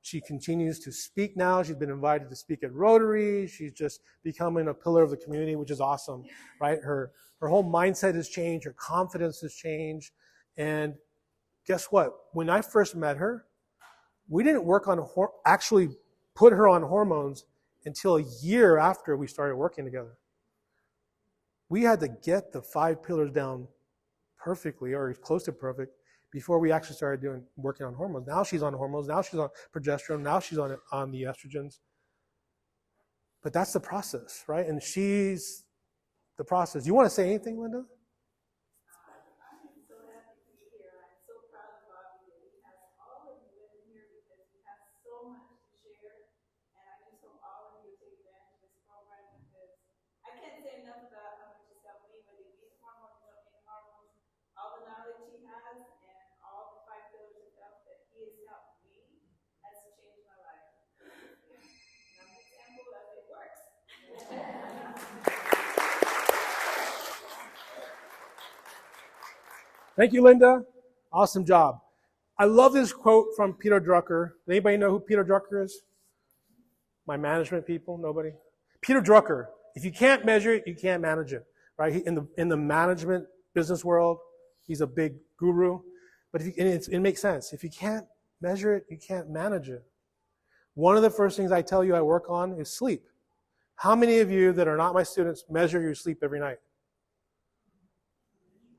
She continues to speak now. She's been invited to speak at Rotary. She's just becoming a pillar of the community, which is awesome, right? Her whole mindset has changed. Her confidence has changed. And guess what? When I first met her, we didn't work on actually put her on hormones until a year after we started working together. We had to get the 5 pillars down perfectly, or close to perfect, before we actually started working on hormones. Now she's on hormones. Now she's on progesterone. Now she's on the estrogens. But that's the process, right? And she's the process. You want to say anything, Linda? I'm so happy to be here. I'm so proud of Bobby that he has all of you in here because he has so much to share. And I just hope all of you take advantage of this program because I can't say enough about how much it's helped me, whether you need hormones, you don't need hormones, all the knowledge he has and all the 5 pillars of health that he has helped me has changed my life. And I'm an example of it works. Thank you, Linda. Awesome job. I love this quote from Peter Drucker. Anybody know who Peter Drucker is? My management people? Nobody? Peter Drucker. If you can't measure it, you can't manage it. Right? In the management business world, he's a big guru. But it makes sense. If you can't measure it, you can't manage it. One of the first things I tell you I work on is sleep. How many of you that are not my students measure your sleep every night?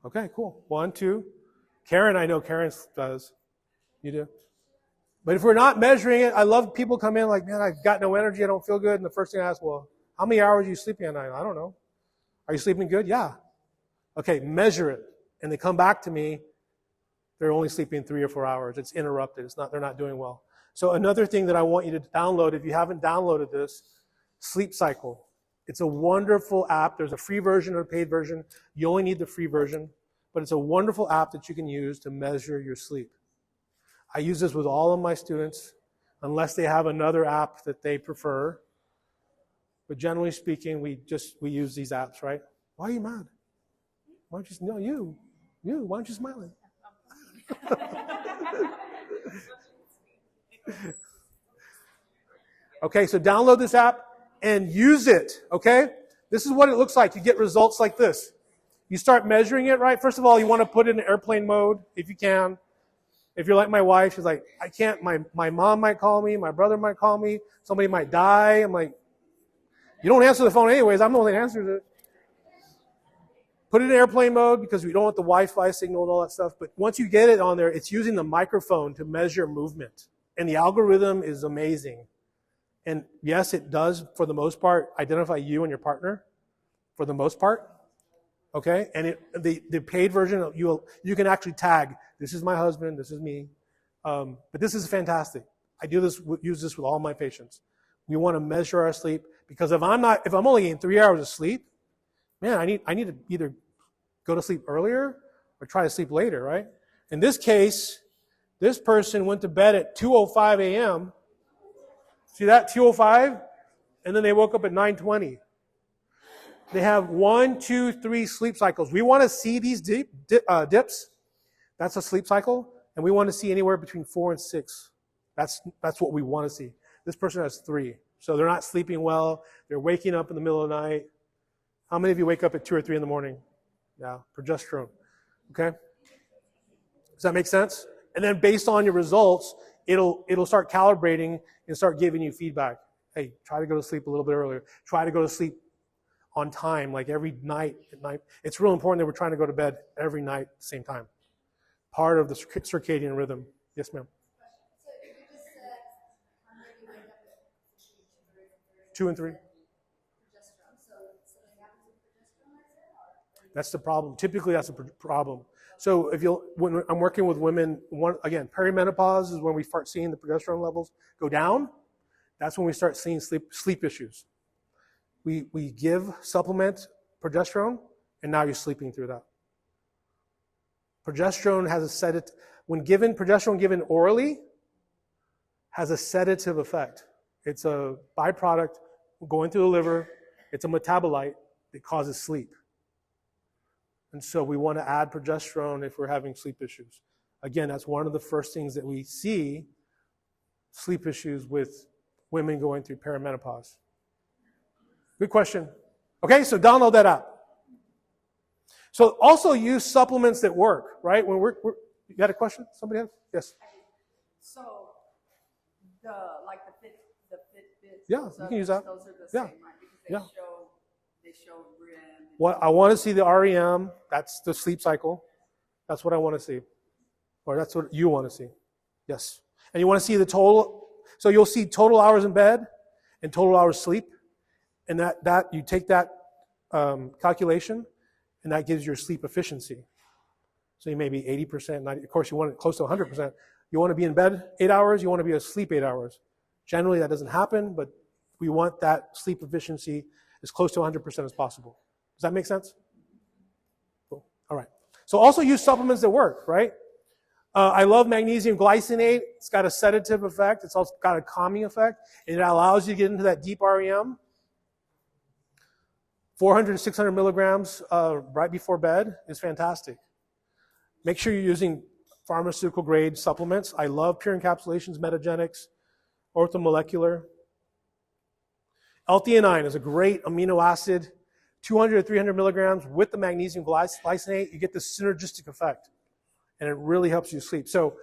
Okay, cool. 1, 2. Karen, I know Karen does. You do? But if we're not measuring it, I love people come in like, man, I've got no energy, I don't feel good. And the first thing I ask, well, how many hours are you sleeping at night? I don't know. Are you sleeping good? Yeah. Okay, measure it. And they come back to me, they're only sleeping 3 or 4 hours. It's interrupted. They're not doing well. So another thing that I want you to download, if you haven't downloaded this, Sleep Cycle. It's a wonderful app. There's a free version and a paid version. You only need the free version. But it's a wonderful app that you can use to measure your sleep. I use this with all of my students, unless they have another app that they prefer. But generally speaking, we use these apps, right? Why are you mad? Why don't you, no, you, why aren't you smiling? Okay, so download this app and use it, okay? This is what it looks like. You get results like this. You start measuring it, right? First of all, you want to put it in airplane mode if you can. If you're like my wife, she's like, I can't, my mom might call me, my brother might call me, somebody might die. I'm like, you don't answer the phone anyways, I'm the one that answers it. Put it in airplane mode because we don't want the Wi-Fi signal and all that stuff. But once you get it on there, it's using the microphone to measure movement. And the algorithm is amazing. And yes, it does, for the most part, identify you and your partner, for the most part. Okay? And the paid version, you can actually tag, this is my husband, this is me. But this is fantastic. I use this with all my patients. We want to measure our sleep because if I'm only getting 3 hours of sleep, man, I need to either go to sleep earlier or try to sleep later, right? In this case, this person went to bed at 2:05 a.m. See that? 2:05? And then they woke up at 9:20. They have 1, 2, 3 sleep cycles. We want to see these dips. That's a sleep cycle. And we want to see anywhere between 4 and 6. That's what we want to see. This person has 3. So they're not sleeping well. They're waking up in the middle of the night. How many of you wake up at 2 or 3 in the morning? Yeah, progesterone. Okay? Does that make sense? And then based on your results, it'll start calibrating and start giving you feedback. hey, try to go to sleep a little bit earlier. Try to go to sleep on time, like every night at night. It's real important that we're trying to go to bed every night at the same time. Part of the circadian rhythm. Yes, ma'am. So you just said maybe wake up at 2 and 3. progesterone. So something happens with progesterone, is it? Or That's the problem. Typically, that's a problem. So when I'm working with women, again, perimenopause is when we start seeing the progesterone levels go down. That's when we start seeing sleep issues. We give supplement progesterone, and now you're sleeping through that. Progesterone has a sedative. Progesterone given orally has a sedative effect. It's a byproduct going through the liver. It's a metabolite that causes sleep. And so we want to add progesterone if we're having sleep issues. Again, that's one of the first things that we see, sleep issues with women going through perimenopause. Good question. Okay, so download that app. So also use supplements that work, right? You got a question? Somebody else? Yes. So the Fitbit. Yeah, you can use that. Those are the Yeah. same, right? Because Yeah. they show REM. What I want to see the REM. That's the sleep cycle. That's what I want to see, or that's what you want to see. Yes, and you want to see the total. So you'll see total hours in bed and total hours sleep, and that you take that calculation, and that gives your sleep efficiency. So you may be 80%, 90%. Of course, you want it close to 100%. You want to be in bed 8 hours. You want to be asleep 8 hours. Generally, that doesn't happen, but we want that sleep efficiency as close to 100% as possible. Does that make sense? Cool. All right. So also use supplements that work, right? I love magnesium glycinate. It's got a sedative effect. It's also got a calming effect. And it allows you to get into that deep REM. 400 to 600 milligrams right before bed is fantastic. Make sure you're using pharmaceutical grade supplements. I love pure encapsulations, Metagenics, orthomolecular. L-theanine is a great amino acid, 200 to 300 milligrams with the magnesium glycinate. You get this synergistic effect, and it really helps you sleep. So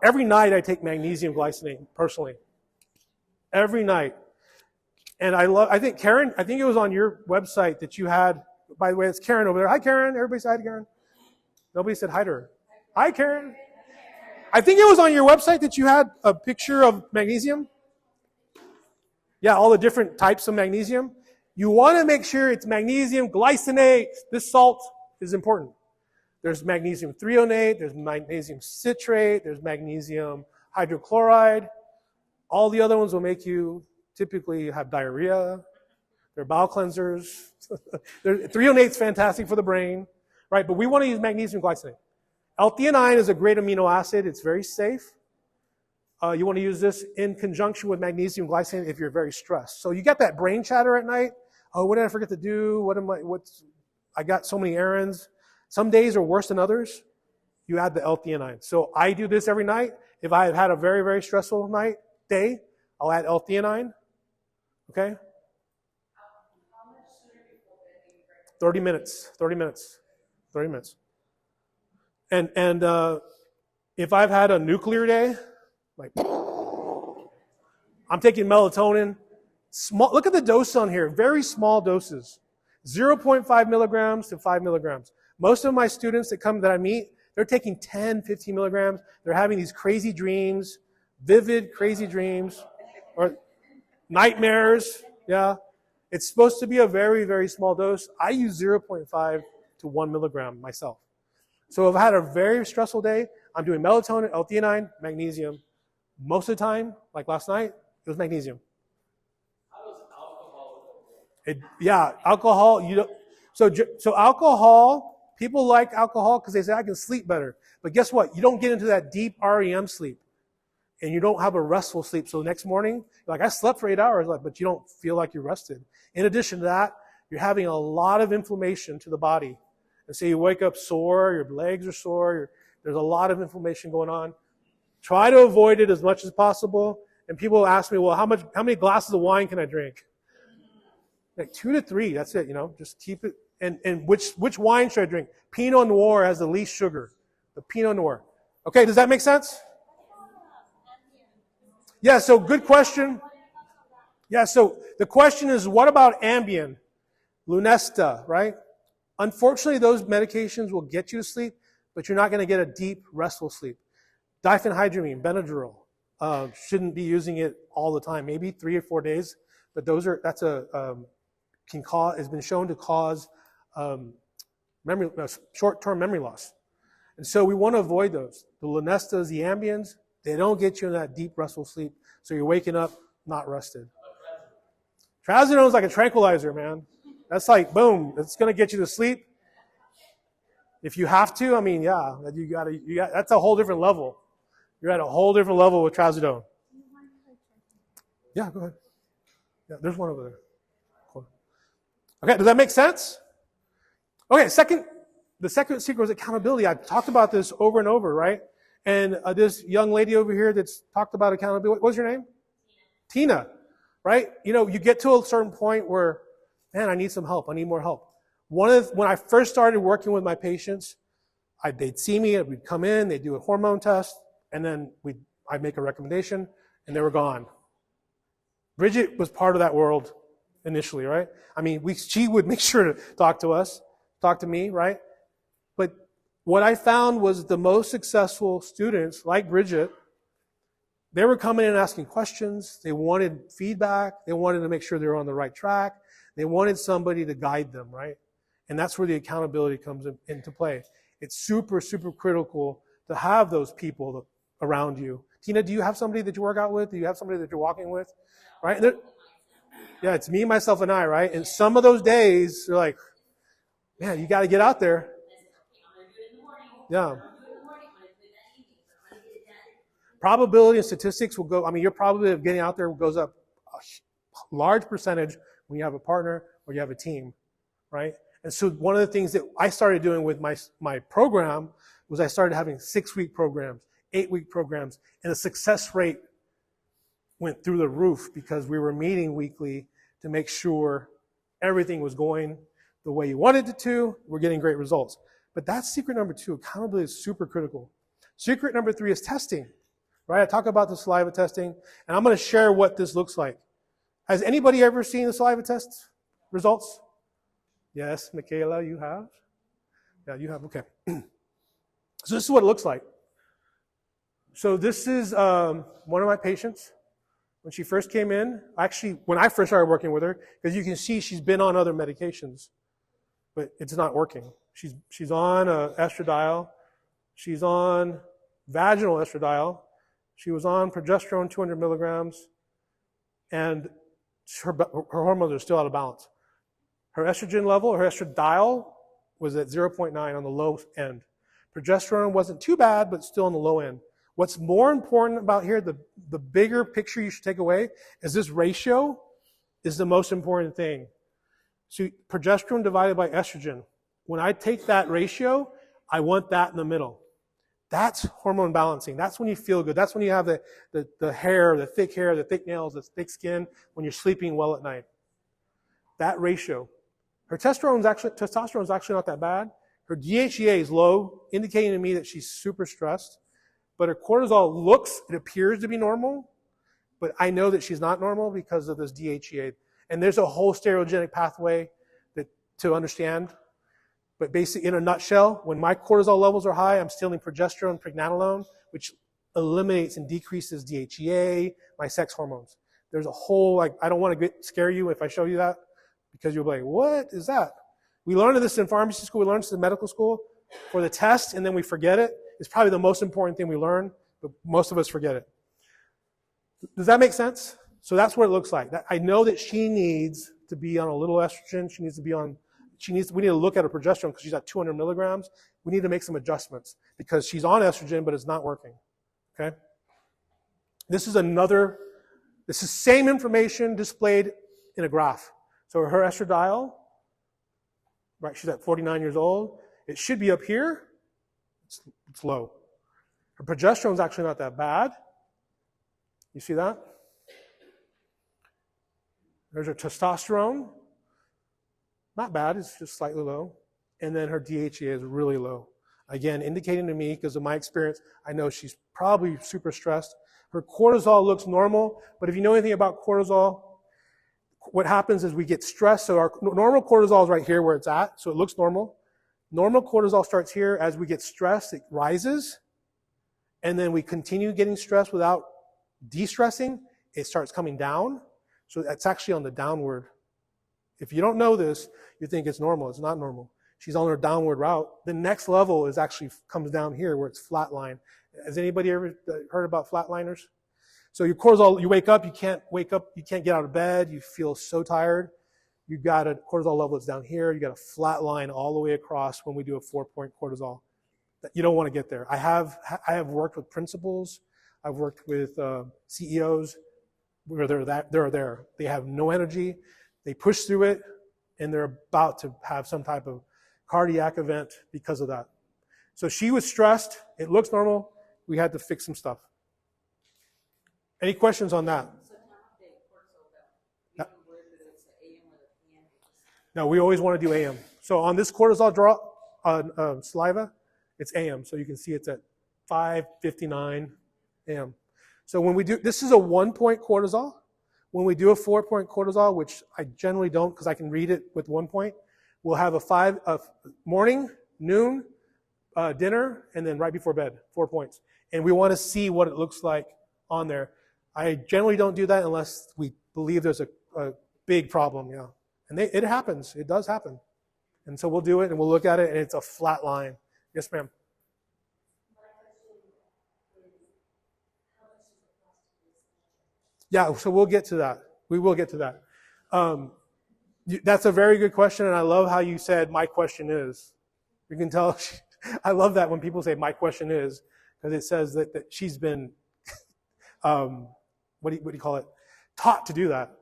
every night I take magnesium glycinate personally. Every night. And I think Karen, I think it was on your website that you had, by the way, it's Karen over there. Hi, Karen. Everybody say hi to Karen. Nobody said hi to her. Hi, Karen. I think it was on your website that you had a picture of magnesium. Yeah, all the different types of magnesium. You want to make sure it's magnesium glycinate. This salt is important. There's magnesium threonate, there's magnesium citrate, there's magnesium hydrochloride. All the other ones will make you typically have diarrhea. They're bowel cleansers. Threonate's fantastic for the brain, right? But we want to use magnesium glycinate. L-theanine is a great amino acid. It's very safe. You want to use this in conjunction with magnesium glycinate if you're very stressed. So you get that brain chatter at night. Oh, what did I forget to do? I got so many errands. Some days are worse than others. You add the L-theanine. So I do this every night. If I have had a very, very stressful day, I'll add L-theanine. Okay? 30 minutes. 30 minutes. 30 minutes. And if I've had a nuclear day, like I'm taking melatonin. Look at the dose on here. Very small doses. 0.5 milligrams to 5 milligrams. Most of my students that I meet, they're taking 10, 15 milligrams. They're having these crazy dreams, vivid, crazy dreams, or nightmares. Yeah. It's supposed to be a very, very small dose. I use 0.5 to 1 milligram myself. So if I had a very stressful day, I'm doing melatonin, L-theanine, magnesium. Most of the time, like last night, it was magnesium. How does alcohol? Alcohol. So alcohol, people like alcohol because they say I can sleep better. But guess what? You don't get into that deep REM sleep, and you don't have a restful sleep. So the next morning, like I slept for 8 hours, but you don't feel like you're rested. In addition to that, you're having a lot of inflammation to the body, and so you wake up sore, your legs are sore. There's a lot of inflammation going on. Try to avoid it as much as possible. And people ask me, well, how many glasses of wine can I drink? Like 2 to 3, that's it, just keep it. And which wine should I drink? Pinot Noir has the least sugar. The Pinot Noir. Okay, does that make sense? Yeah, so good question. Yeah, so the question is, what about Ambien, Lunesta, right? Unfortunately, those medications will get you to sleep, but you're not going to get a deep, restful sleep. Diphenhydramine, Benadryl, shouldn't be using it all the time, maybe 3 or 4 days, but has been shown to cause short-term memory loss. And so we want to avoid those. The Lunestas, the Ambiens, they don't get you in that deep, restful sleep, so you're waking up not rested. Trazodone is like a tranquilizer, man. That's like, boom, it's going to get you to sleep. If you have to, I mean, yeah, that's a whole different level. You're at a whole different level with Trazodone. Yeah, go ahead. Yeah, there's one over there. Cool. Okay, does that make sense? Okay, the second secret was accountability. I've talked about this over and over, right? And this young lady over here that's talked about accountability, what's your name? Tina, right? You get to a certain point where, man, I need some help. I need more help. When I first started working with my patients, they'd see me, we'd come in, they'd do a hormone test, and then I'd make a recommendation, and they were gone. Bridget was part of that world initially, right? I mean, she would make sure to talk to me, right? But what I found was the most successful students, like Bridget, they were coming in and asking questions. They wanted feedback. They wanted to make sure they were on the right track. They wanted somebody to guide them, right? And that's where the accountability comes into play. It's super, super critical to have those people around you. Tina, do you have somebody that you work out with? Do you have somebody that you're walking with? Right? Yeah, it's me, myself, and I, right? And some of those days, you're like, man, you got to get out there. Yeah. Probability and statistics will go, your probability of getting out there goes up a large percentage when you have a partner or you have a team, right? And so one of the things that I started doing with my program was I started having 6-week programs, 8-week programs, and the success rate went through the roof because we were meeting weekly to make sure everything was going the way you wanted it to. We're getting great results. But that's secret number 2. Accountability is super critical. Secret number 3 is testing, right? I talk about the saliva testing, and I'm going to share what this looks like. Has anybody ever seen the saliva test results? Yes, Michaela, you have? Yeah, you have, okay. So this is what it looks like. So this is one of my patients. When she first came in, actually, when I first started working with her, because you can see she's been on other medications, but it's not working. She's on estradiol. She's on vaginal estradiol. She was on progesterone 200 milligrams, and her hormones are still out of balance. Her estrogen level, her estradiol, was at 0.9 on the low end. Progesterone wasn't too bad, but still on the low end. What's more important about here, the bigger picture you should take away, is this ratio is the most important thing. So progesterone divided by estrogen. When I take that ratio, I want that in the middle. That's hormone balancing. That's when you feel good. That's when you have the hair, the thick nails, the thick skin, when you're sleeping well at night. That ratio. Her testosterone is actually not that bad. Her DHEA is low, indicating to me that she's super stressed. But her cortisol it appears to be normal, but I know that she's not normal because of this DHEA. And there's a whole steroidogenic pathway to understand. But basically, in a nutshell, when my cortisol levels are high, I'm stealing progesterone and pregnenolone, which eliminates and decreases DHEA, my sex hormones. There's a whole, I don't want to scare you if I show you that, because you'll be like, what is that? We learned this in pharmacy school, we learned this in medical school for the test, and then we forget it. It's probably the most important thing we learn, but most of us forget it. Does that make sense? So that's what it looks like. I know that she needs to be on a little estrogen. We need to look at her progesterone because she's at 200 milligrams. We need to make some adjustments because she's on estrogen, but it's not working. Okay? This is same information displayed in a graph. So her estradiol, right, she's at 49 years old. It should be up here. It's low. Her progesterone is actually not that bad. You see that? There's her testosterone. Not bad, it's just slightly low. And then her DHEA is really low. Again, indicating to me, because of my experience, I know she's probably super stressed. Her cortisol looks normal, but if you know anything about cortisol, what happens is we get stressed. So our normal cortisol is right here where it's at. So it looks normal. Normal cortisol starts here. As we get stressed, it rises. And then we continue getting stressed without de-stressing. It starts coming down. So that's actually on the downward. If you don't know this, you think it's normal. It's not normal. She's on her downward route. The next level is actually comes down here where it's flatline. Has anybody ever heard about flatliners? So your cortisol, you wake up, you can't get out of bed, you feel so tired. You've got a cortisol level that's down here, you got a flat line all the way across when we do a 4-point cortisol. You don't want to get there. I have worked with principals, I've worked with CEOs where they're there. They have no energy, they push through it, and they're about to have some type of cardiac event because of that. So she was stressed, it looks normal, we had to fix some stuff. Any questions on that? No, we always want to do AM. So on this cortisol saliva, it's AM. So you can see it's at 5:59 AM. So when we do, this is a 1-point cortisol. When we do a 4-point cortisol, which I generally don't because I can read it with 1 point, we'll have a morning, noon, dinner, and then right before bed, 4 points. And we want to see what it looks like on there. I generally don't do that unless we believe there's a big problem, yeah. And it happens. It does happen. And so we'll do it, and we'll look at it, and it's a flat line. Yes, ma'am. Yeah, so we'll get to that. We will get to that. That's a very good question, and I love how you said, my question is. You can tell, I love that when people say, my question is, because it says that she's been what do you call it? Taught to do that,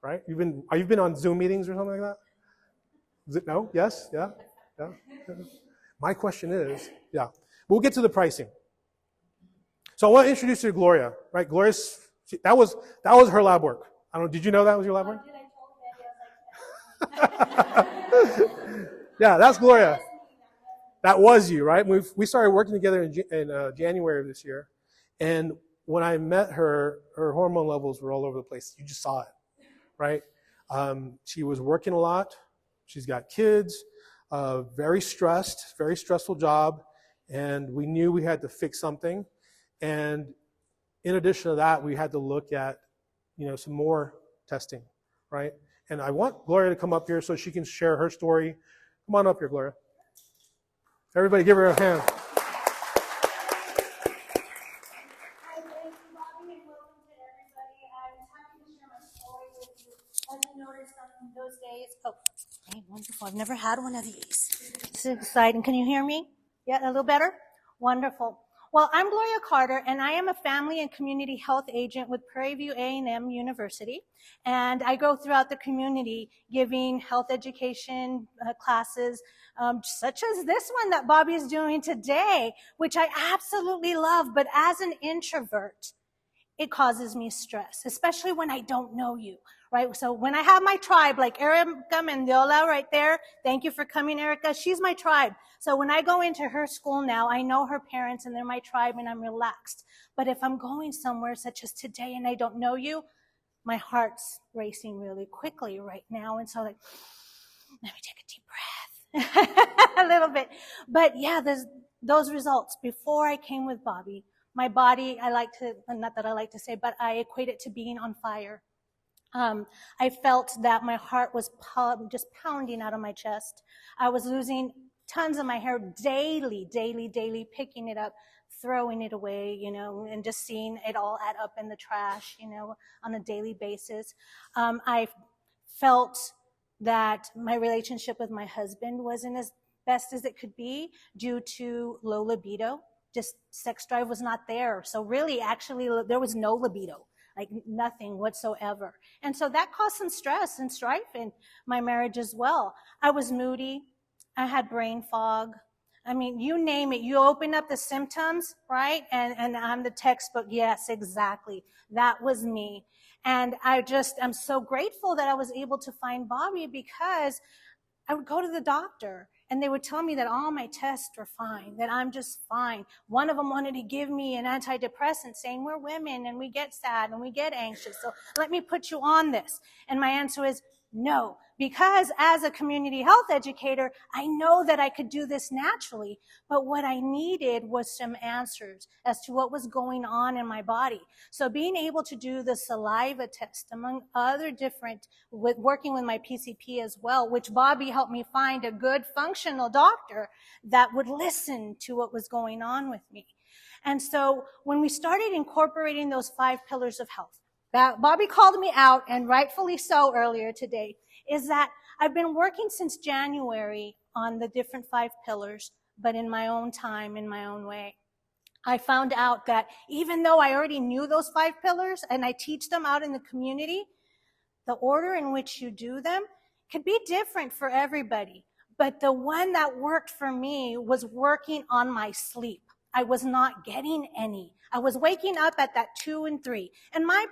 right? You've been on Zoom meetings or something like that? Is it no? Yes? Yeah? Yeah? My question is, yeah. We'll get to the pricing. So I want to introduce you to Gloria, right? That was her lab work. I don't know, did you know that was your lab work? Yeah, that's Gloria. That was you, right? We started working together in January of this year, and when I met her, her hormone levels were all over the place. You just saw it, right? She was working a lot. She's got kids, very stressed, very stressful job, and we knew we had to fix something. And in addition to that, we had to look at, some more testing, right? And I want Gloria to come up here so she can share her story. Come on up here, Gloria. Everybody give her a hand. Those days. Oh, okay, wonderful. I've never had one of these. This is exciting. Can you hear me? Yeah, a little better? Wonderful. Well, I'm Gloria Carter, and I am a family and community health agent with Prairie View A&M University. And I go throughout the community giving health education classes, such as this one that Bobby is doing today, which I absolutely love. But as an introvert, it causes me stress, especially when I don't know you, right? So when I have my tribe, like Erica Mendiola right there, thank you for coming, Erica. She's my tribe. So when I go into her school now, I know her parents and they're my tribe and I'm relaxed. But if I'm going somewhere such as today and I don't know you, my heart's racing really quickly right now. And so let me take a deep breath a little bit. But yeah, there's those results. Before I came with Bobby, my body, not that I like to say, but I equate it to being on fire. I felt that my heart was just pounding out of my chest. I was losing tons of my hair daily, picking it up, throwing it away, and just seeing it all add up in the trash, on a daily basis. I felt that my relationship with my husband wasn't as best as it could be due to low libido. Just sex drive was not there. So really, actually, there was no libido, like nothing whatsoever. And so that caused some stress and strife in my marriage as well. I was moody. I had brain fog. I mean, you name it. You open up the symptoms, right? And I'm the textbook. Yes, exactly. That was me. And I'm so grateful that I was able to find Bobby because I would go to the doctor And they would tell me that all my tests were fine, that I'm just fine. One of them wanted to give me an antidepressant saying we're women and we get sad and we get anxious. So let me put you on this. And my answer is no, because as a community health educator, I know that I could do this naturally, but what I needed was some answers as to what was going on in my body. So being able to do the saliva test, among other different, working with my PCP as well, which Bobby helped me find a good functional doctor that would listen to what was going on with me. And so when we started incorporating those 5 pillars of health, that Bobby called me out, and rightfully so earlier today, is that I've been working since January on the different 5 pillars, but in my own time, in my own way. I found out that even though I already knew those 5 pillars and I teach them out in the community, the order in which you do them could be different for everybody. But the one that worked for me was working on my sleep. I was not getting any. I was waking up at that 2 and 3. And my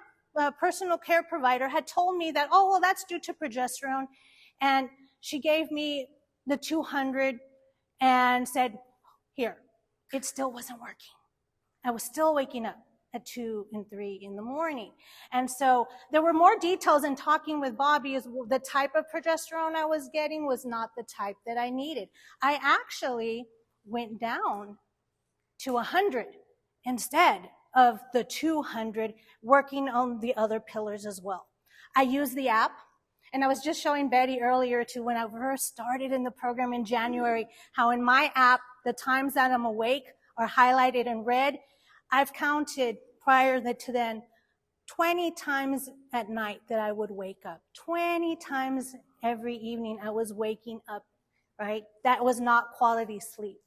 personal care provider had told me that, oh, well, that's due to progesterone. And she gave me the 200 and said, here, it still wasn't working. I was still waking up at 2 and 3 in the morning. And so there were more details in talking with Bobby. Is the type of progesterone I was getting was not the type that I needed. I actually went down to 100 instead of the 200, working on the other pillars as well. I use the app, and I was just showing Betty earlier too, when I first started in the program in January, how in my app, the times that I'm awake are highlighted in red. I've counted prior to then 20 times at night that I would wake up. 20 times every evening I was waking up, right? That was not quality sleep.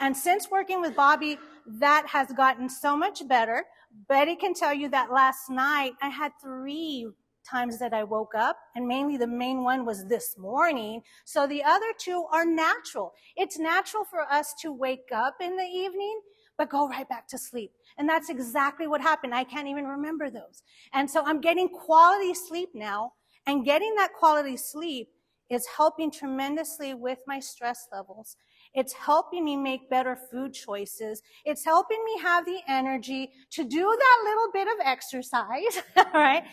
And since working with Bobby, that has gotten so much better. Betty can tell you that last night I had 3 times that I woke up, and mainly the main one was this morning. So the other 2 are natural. It's natural for us to wake up in the evening, but go right back to sleep. And that's exactly what happened. I can't even remember those. And so I'm getting quality sleep now, and getting that quality sleep is helping tremendously with my stress levels. It's helping me make better food choices. It's helping me have the energy to do that little bit of exercise, right?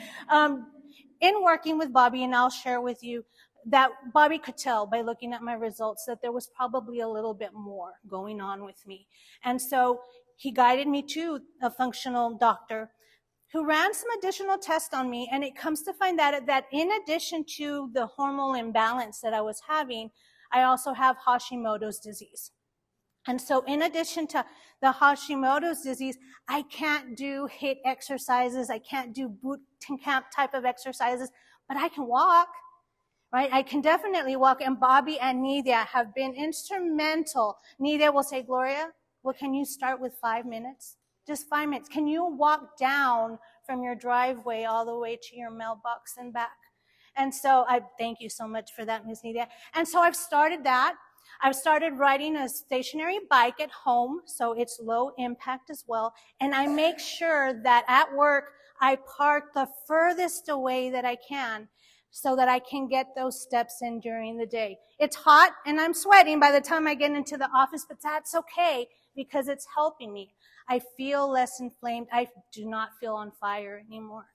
In working with Bobby, and I'll share with you that Bobby could tell by looking at my results that there was probably a little bit more going on with me. And so he guided me to a functional doctor who ran some additional tests on me, and it comes to find out that in addition to the hormonal imbalance that I was having, I also have Hashimoto's disease. And so in addition to the Hashimoto's disease, I can't do HIIT exercises, I can't do boot camp type of exercises, but I can walk, right? I can definitely walk, and Bobby and Nidia have been instrumental. Nidia will say, Gloria, well, can you start with 5 minutes? Just 5 minutes. Can you walk down from your driveway all the way to your mailbox and back? And so I thank you so much for that, Ms. Nidia. And so I've started that. I've started riding a stationary bike at home, so it's low impact as well. And I make sure that at work, I park the furthest away that I can so that I can get those steps in during the day. It's hot and I'm sweating by the time I get into the office, but that's okay because it's helping me. I feel less inflamed. I do not feel on fire anymore.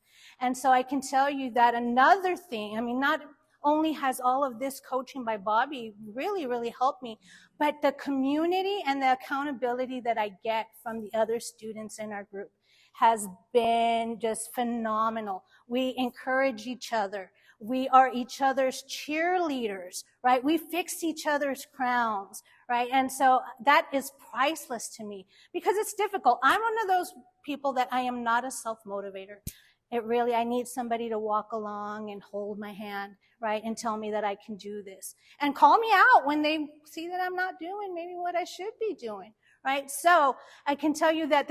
And so I can tell you that another thing, I mean, not only has all of this coaching by Bobby really, really helped me, but the community and the accountability that I get from the other students in our group has been just phenomenal. We encourage each other. We are each other's cheerleaders, right? We fix each other's crowns, right? And so that is priceless to me because it's difficult. I'm one of those people that I am not a self-motivator. I need somebody to walk along and hold my hand, right? And tell me that I can do this. And call me out when they see that I'm not doing maybe what I should be doing, right? So I can tell you that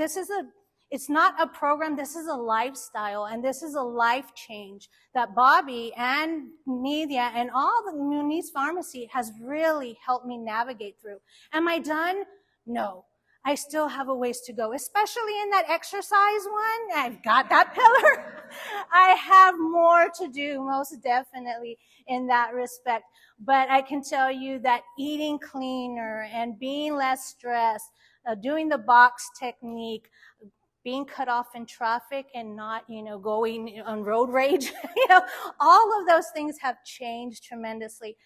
it's not a program, this is a lifestyle, and this is a life change that Bobby and Media and all the Muniz Pharmacy has really helped me navigate through. Am I done? No. I still have a ways to go, especially in that exercise one. I've got that pillar. I have more to do, most definitely, in that respect. But I can tell you that eating cleaner and being less stressed, doing the box technique, being cut off in traffic and not, going on road rage, all of those things have changed tremendously.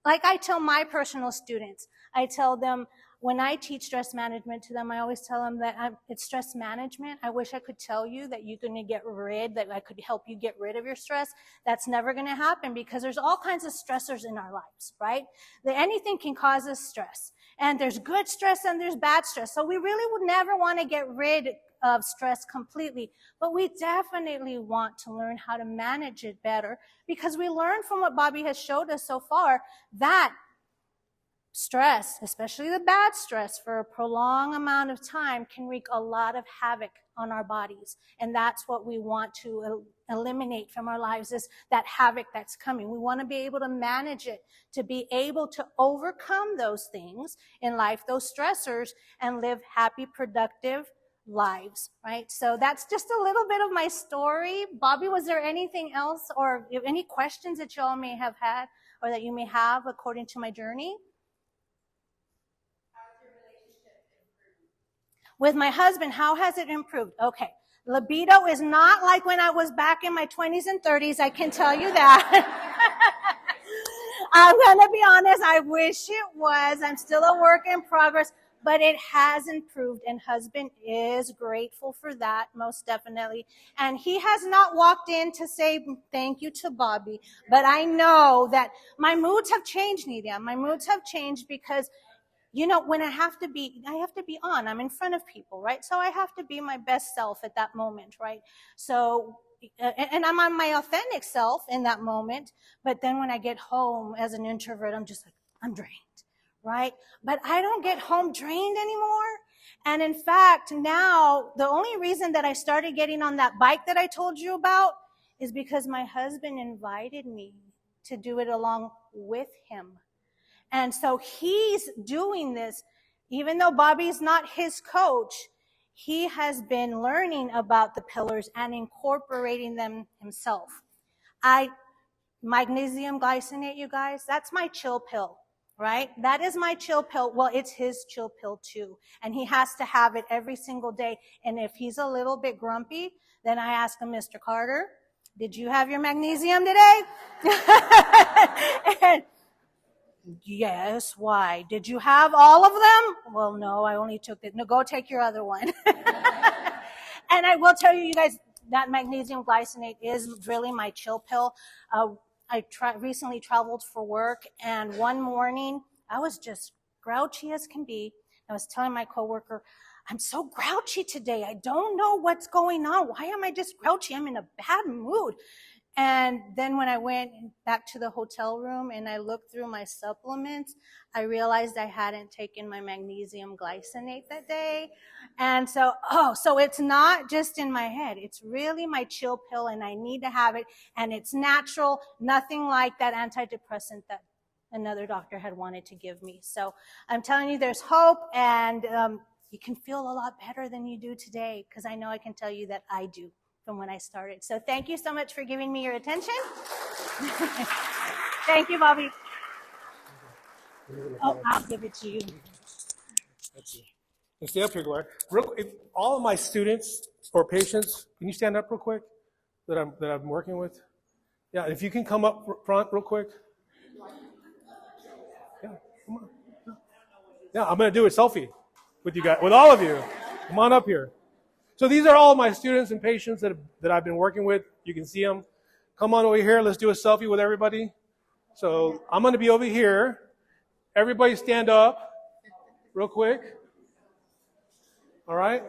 Like I tell my personal students, I tell them when I teach stress management to them, I always tell them that it's stress management. I wish I could tell you that you're going to that I could help you get rid of your stress. That's never going to happen because there's all kinds of stressors in our lives, right? That anything can cause us stress. And there's good stress and there's bad stress. So we really would never want to get rid of stress completely, but we definitely want to learn how to manage it better because we learned from what Bobby has showed us so far that stress, especially the bad stress for a prolonged amount of time, can wreak a lot of havoc on our bodies. And that's what we want to eliminate from our lives, is that havoc that's coming. We want to be able to manage it, to be able to overcome those things in life, those stressors, and live happy, productive lives, right? So that's just a little bit of my story. Bobby, was there anything else or any questions that y'all may have had or that you may have according to my journey? With my husband, how has it improved? Okay. Libido is not like when I was back in my 20s and 30s, I can tell you that. I'm going to be honest, I wish it was. I'm still a work in progress, but it has improved, and husband is grateful for that, most definitely. And he has not walked in to say thank you to Bobby, but I know that my moods have changed, Nidia. My moods have changed because when I have to be on. I'm in front of people, right? So I have to be my best self at that moment, right? So, and I'm on my authentic self in that moment. But then when I get home as an introvert, I'm just like, I'm drained, right? But I don't get home drained anymore. And in fact, now the only reason that I started getting on that bike that I told you about is because my husband invited me to do it along with him. And so he's doing this, even though Bobby's not his coach, he has been learning about the pillars and incorporating them himself. Magnesium glycinate, you guys, that's my chill pill, right? That is my chill pill. Well, it's his chill pill too. And he has to have it every single day. And if he's a little bit grumpy, then I ask him, Mr. Carter, did you have your magnesium today? And yes, why? Did you have all of them? Well, no, I only took it. No, go take your other one. And I will tell you guys, that magnesium glycinate is really my chill pill. I recently traveled for work, and one morning, I was just grouchy as can be. I was telling my coworker, I'm so grouchy today. I don't know what's going on. Why am I just grouchy? I'm in a bad mood. And then when I went back to the hotel room and I looked through my supplements, I realized I hadn't taken my magnesium glycinate that day. And so it's not just in my head. It's really my chill pill, and I need to have it. And it's natural, nothing like that antidepressant that another doctor had wanted to give me. So I'm telling you, there's hope, and you can feel a lot better than you do today, because I know I can tell you that I do from when I started. So thank you so much for giving me your attention. Thank you, Bobby. Oh, I'll give it to you. Let's see. Stay up here, Gloria. All of my students or patients, can you stand up real quick that I'm working with? Yeah, if you can come up front real quick. Yeah, come on. Yeah, I'm going to do a selfie with you guys, with all of you. Come on up here. So these are all my students and patients that I've been working with. You can see them. Come on over here. Let's do a selfie with everybody. So I'm going to be over here. Everybody stand up real quick. All right.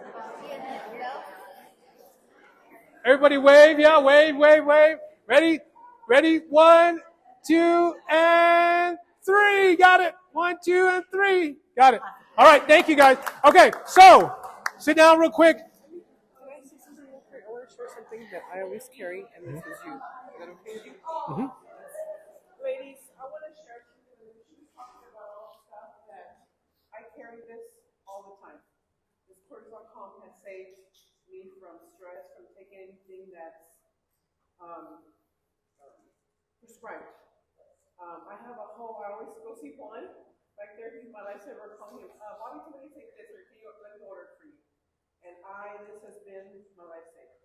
Everybody wave. Yeah, wave, wave, wave. Ready? Ready? 1, 2, and 3. Got it. 1, 2, and 3. Got it. All right. Thank you, guys. Okay. So sit down real quick. I want to share something that I always carry, and this is you. Is that okay with you? Mm-hmm. Ladies, I want to share something that she's talking about all the stuff that I carry this all the time. This cortisol calm has saved me from stress, from taking anything that's um, prescribed. I always go see one back there. He's my lifesaver. Calling him, Bobby, can you take this, or can you let me order it for you? And this has been my lifesaver.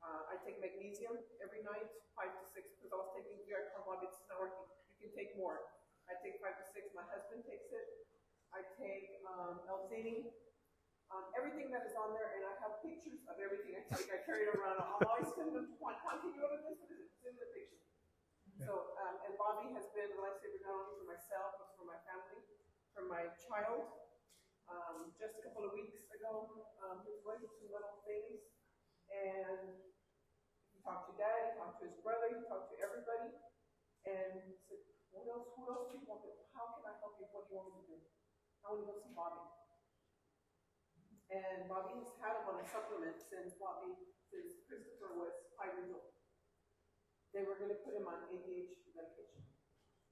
I take magnesium every night, 5 to 6, because I was taking Bobby, it's not working. You can take more. I take 5 to 6. My husband takes it. I take L-theanine. Everything that is on there, and I have pictures of everything I take. I carry it around. I'm always sending them to one. How can you order this? Send the picture. So, and Bobby has been a lifesaver not only for myself, but for my family, for my child. Just a couple of weeks ago, he was going through some little things, and he talked to Dad, he talked to his brother, he talked to everybody, and he said, who else do you want to, how can I help you? What do you want me to do? I want to go see Bobby. And Bobby has had him on a supplement since Christopher was 5 years old. They were going to put him on ADHD medication.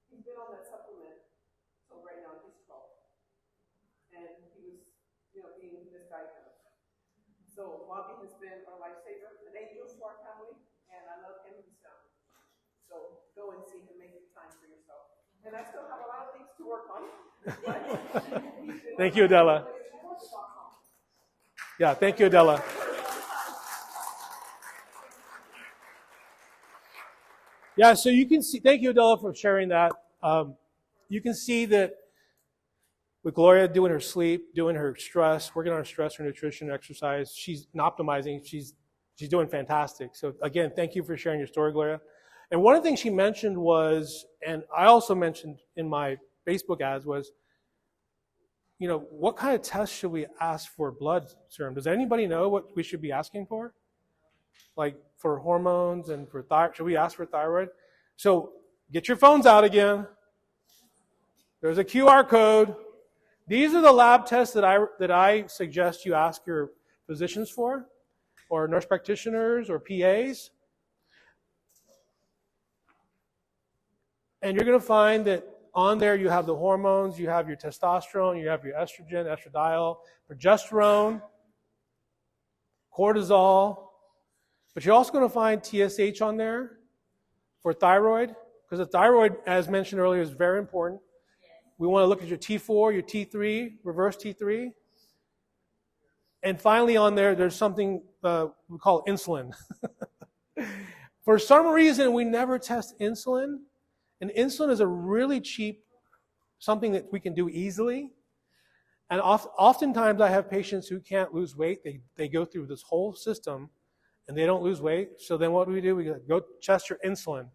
He's been on that supplement, so right now he's 12. And he was, being misdiagnosed. So Bobby has been our lifesaver, an angel to our family, and I love him and his family. So go and see him, make time for yourself. And I still have a lot of things to work on. Thank you, Adela. Yeah, thank you, Adela. Yeah, so you can see, thank you, Adela, for sharing that. You can see that with Gloria doing her sleep, doing her stress, working on her stress, her nutrition, exercise, she's optimizing, she's doing fantastic. So again, thank you for sharing your story, Gloria. And one of the things she mentioned was, and I also mentioned in my Facebook ads was, what kind of tests should we ask for blood serum? Does anybody know what we should be asking for? Like for hormones and for thyroid, should we ask for thyroid? So get your phones out again. There's a QR code. These are the lab tests that I suggest you ask your physicians for, or nurse practitioners or PAs. And you're going to find that on there you have the hormones, you have your testosterone, you have your estrogen, estradiol, progesterone, cortisol. But you're also going to find TSH on there for thyroid, because the thyroid, as mentioned earlier, is very important. We want to look at your T4, your T3, reverse T3. And finally on there, there's something we call insulin. For some reason, we never test insulin. And insulin is a really cheap, something that we can do easily. And oftentimes I have patients who can't lose weight. They go through this whole system and they don't lose weight. So then what do? We go test your insulin.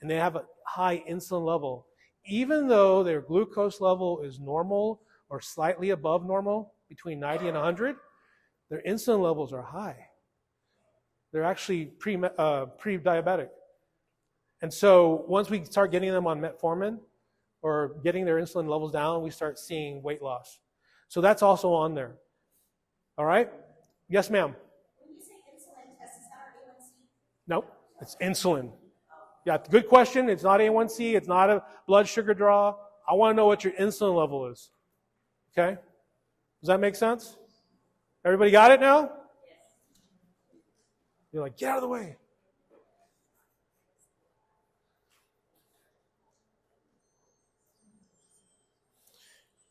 And they have a high insulin level. Even though their glucose level is normal or slightly above normal, between 90 and 100, their insulin levels are high. They're actually pre-diabetic. And so once we start getting them on metformin or getting their insulin levels down, we start seeing weight loss. So that's also on there. All right? Yes, ma'am? When you say insulin test, is that our A1C? Nope, it's insulin. Yeah, good question. It's not A1C. It's not a blood sugar draw. I want to know what your insulin level is. Okay? Does that make sense? Everybody got it now? Yes. You're like, get out of the way.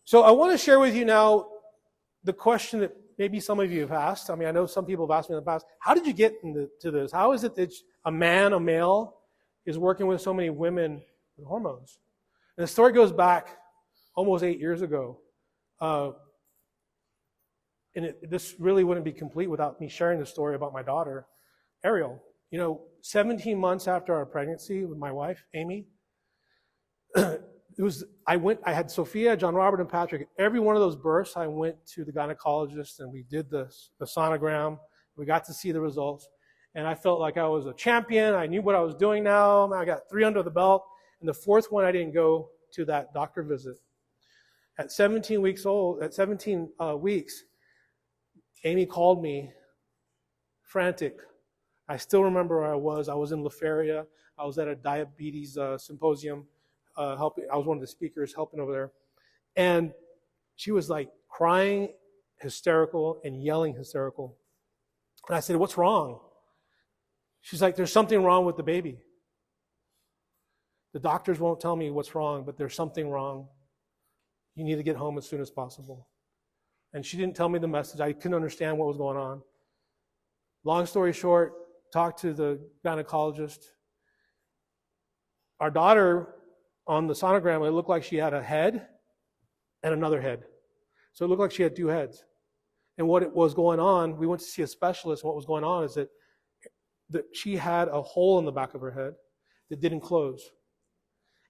So I want to share with you now the question that maybe some of you have asked. I mean, I know some people have asked me in the past, how did you get into this? How is it that a male, is working with so many women with hormones? And the story goes back almost 8 years ago. And this really wouldn't be complete without me sharing the story about my daughter, Ariel. 17 months after our pregnancy with my wife, Amy, I had Sophia, John Robert, and Patrick. Every one of those births, I went to the gynecologist and we did the sonogram. We got to see the results. And I felt like I was a champion. I knew what I was doing now. I got 3 under the belt. And the 4th one, I didn't go to that doctor visit. At 17 weeks, Amy called me frantic. I still remember where I was. I was in La Feria. I was at a diabetes symposium. I was one of the speakers helping over there. And she was like crying, hysterical, and yelling hysterical. And I said, what's wrong? She's like, there's something wrong with the baby. The doctors won't tell me what's wrong, but there's something wrong. You need to get home as soon as possible. And she didn't tell me the message. I couldn't understand what was going on. Long story short, talked to the gynecologist. Our daughter, on the sonogram, it looked like she had a head and another head. So it looked like she had two heads. And what was going on, we went to see a specialist, and what was going on is that she had a hole in the back of her head that didn't close.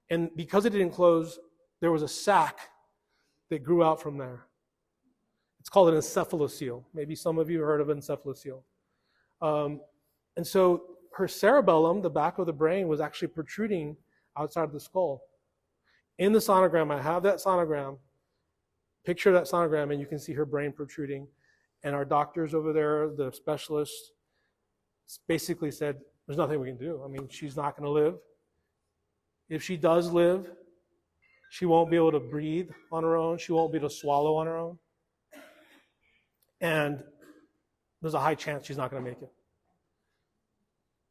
And because it didn't close, there was a sac that grew out from there. It's called an encephalocele. Maybe some of you have heard of encephalocele. And so her cerebellum, the back of the brain, was actually protruding outside of the skull. In the sonogram, I have that sonogram. Picture that sonogram, and you can see her brain protruding. And our doctors over there, the specialists, basically said, there's nothing we can do. I mean, she's not going to live. If she does live, she won't be able to breathe on her own. She won't be able to swallow on her own. And there's a high chance she's not going to make it.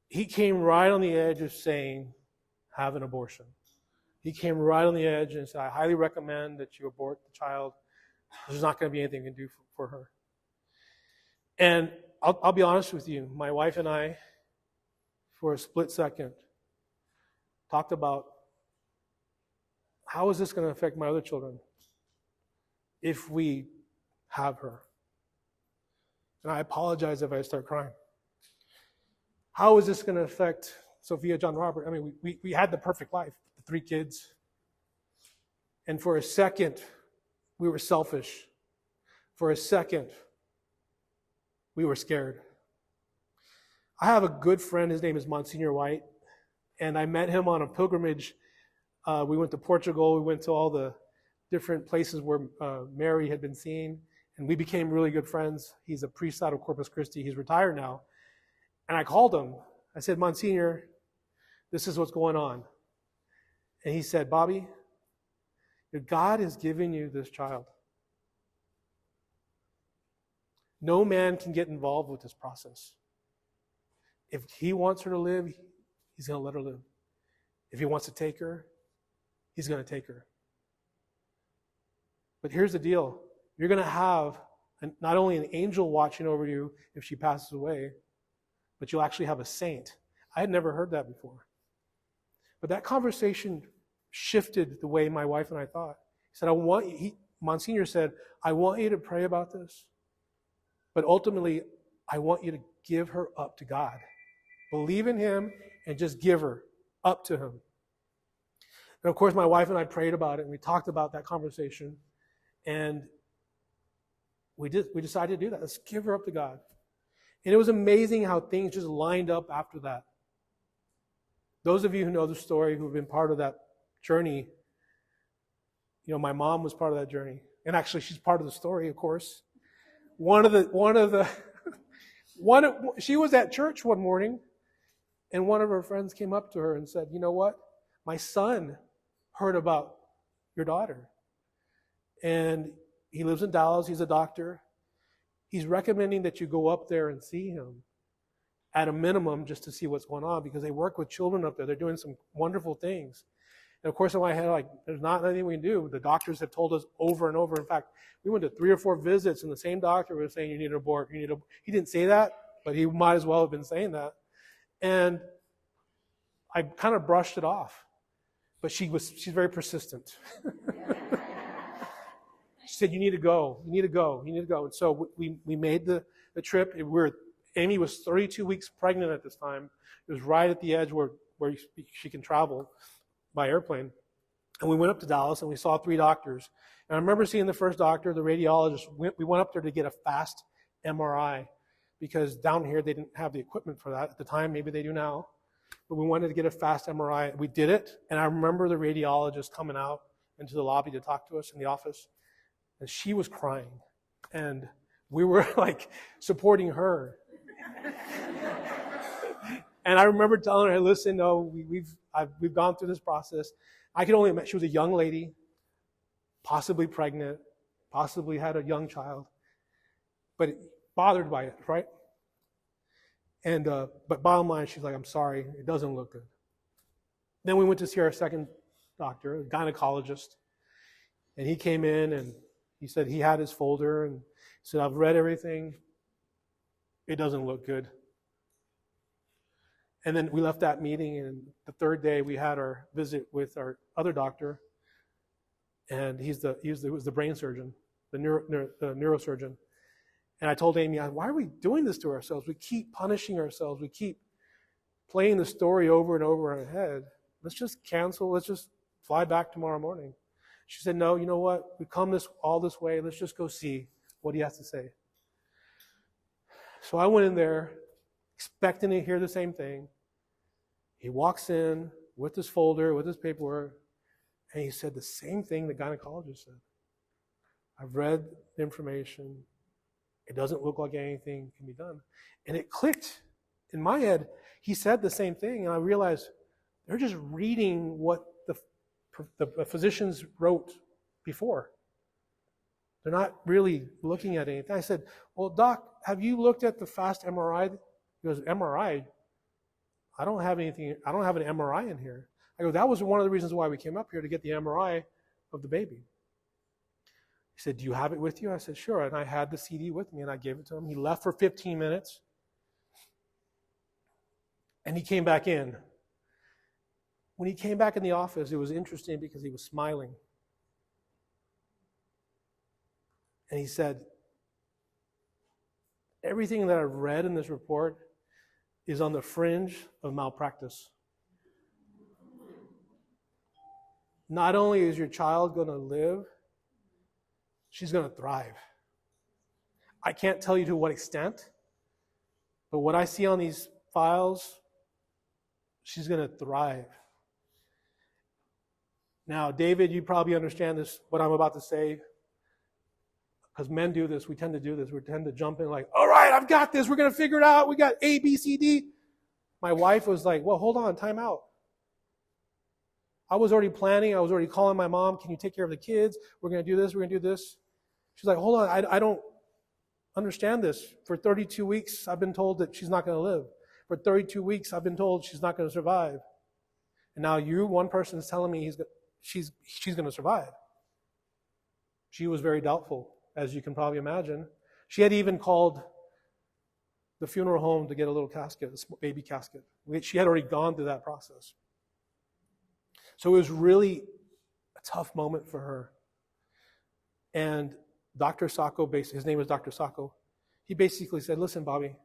He came right on the edge of saying, have an abortion. He came right on the edge and said, I highly recommend that you abort the child. There's not going to be anything you can do for her. And I'll be honest with you. My wife and I, for a split second, talked about how is this going to affect my other children if we have her. And I apologize if I start crying. How is this going to affect Sophia, John, Robert? I mean, we had the perfect life, the 3 kids. And for a second, we were selfish. For a second, we were scared. I have a good friend. His name is Monsignor White. And I met him on a pilgrimage. We went to Portugal. We went to all the different places where Mary had been seen. And we became really good friends. He's a priest out of Corpus Christi. He's retired now. And I called him. I said, Monsignor, this is what's going on. And he said, Bobby, God has given you this child. No man can get involved with this process. If he wants her to live, he's going to let her live. If he wants to take her, he's going to take her. But here's the deal. You're going to have not only an angel watching over you if she passes away, but you'll actually have a saint. I had never heard that before. But that conversation shifted the way my wife and I thought. He said, Monsignor said, I want you to pray about this, but ultimately, I want you to give her up to God. Believe in him and just give her up to him. And of course, my wife and I prayed about it, and we talked about that conversation, and we decided to do that. Let's give her up to God. And it was amazing how things just lined up after that. Those of you who know the story, who have been part of that journey, you know, my mom was part of that journey. And actually, she's part of the story, of course. She was at church one morning, and one of her friends came up to her and said, you know what? My son heard about your daughter. And he lives in Dallas. He's a doctor. He's recommending that you go up there and see him at a minimum just to see what's going on, because they work with children up there. They're doing some wonderful things. And of course, in my head, like, there's not anything we can do. The doctors have told us over and over. In fact, we went to 3 or 4 visits, and the same doctor was saying, you need to abort. He didn't say that, but he might as well have been saying that. And I kind of brushed it off. But she's very persistent. She said, you need to go. You need to go. You need to go. And so we made the trip. Amy was 32 weeks pregnant at this time. It was right at the edge where she can travel by airplane. And we went up to Dallas, and we saw 3 doctors. And I remember seeing the first doctor, the radiologist. We went up there to get a fast MRI, because down here they didn't have the equipment for that at the time. Maybe they do now. But we wanted to get a fast MRI. We did it. And I remember the radiologist coming out into the lobby to talk to us in the office. And she was crying. And we were like supporting her. And I remember telling her, listen, no, we've gone through this process. I could only imagine she was a young lady, possibly pregnant, possibly had a young child, but bothered by it, right? And but bottom line, she's like, I'm sorry, it doesn't look good. Then we went to see our second doctor, a gynecologist. And he came in and he said he had his folder and he said, I've read everything. It doesn't look good. And then we left that meeting, and the third day we had our visit with our other doctor, and he was the brain surgeon, the neurosurgeon. And I told Amy, why are we doing this to ourselves? We keep punishing ourselves. We keep playing the story over and over in our head. Let's just cancel. Let's just fly back tomorrow morning. She said, no, you know what? We come all this way. Let's just go see what he has to say. So I went in there expecting to hear the same thing. He walks in with his folder, with his paperwork, and he said the same thing the gynecologist said. I've read the information. It doesn't look like anything can be done. And it clicked in my head. He said the same thing, and I realized they're just reading what the physicians wrote before. They're not really looking at anything. I said, well, Doc, have you looked at the fast MRI? He goes, MRI? I don't have anything. I don't have an MRI in here. I go, that was one of the reasons why we came up here, to get the MRI of the baby. He said, do you have it with you? I said, sure. And I had the CD with me, and I gave it to him. He left for 15 minutes, and he came back in. When he came back in the office, it was interesting because he was smiling. And he said, everything that I've read in this report is on the fringe of malpractice. Not only is your child going to live, she's going to thrive. I can't tell you to what extent, but what I see on these files, she's going to thrive. Now, David, you probably understand this, what I'm about to say, because men do this. We tend to do this. We tend to jump in like, all right, I've got this. We're going to figure it out. We got A, B, C, D. My wife was like, well, hold on, time out. I was already planning. I was already calling my mom. Can you take care of the kids? We're going to do this. We're going to do this. She's like, hold on. I don't understand this. For 32 weeks, I've been told that she's not going to live. For 32 weeks, I've been told she's not going to survive. And now one person is telling me she's going to survive. She was very doubtful, as you can probably imagine. She had even called the funeral home to get a little casket, a baby casket. She had already gone through that process. So it was really a tough moment for her. And Dr. Sacco, his name was Dr. Sacco, he basically said, listen, Bobby,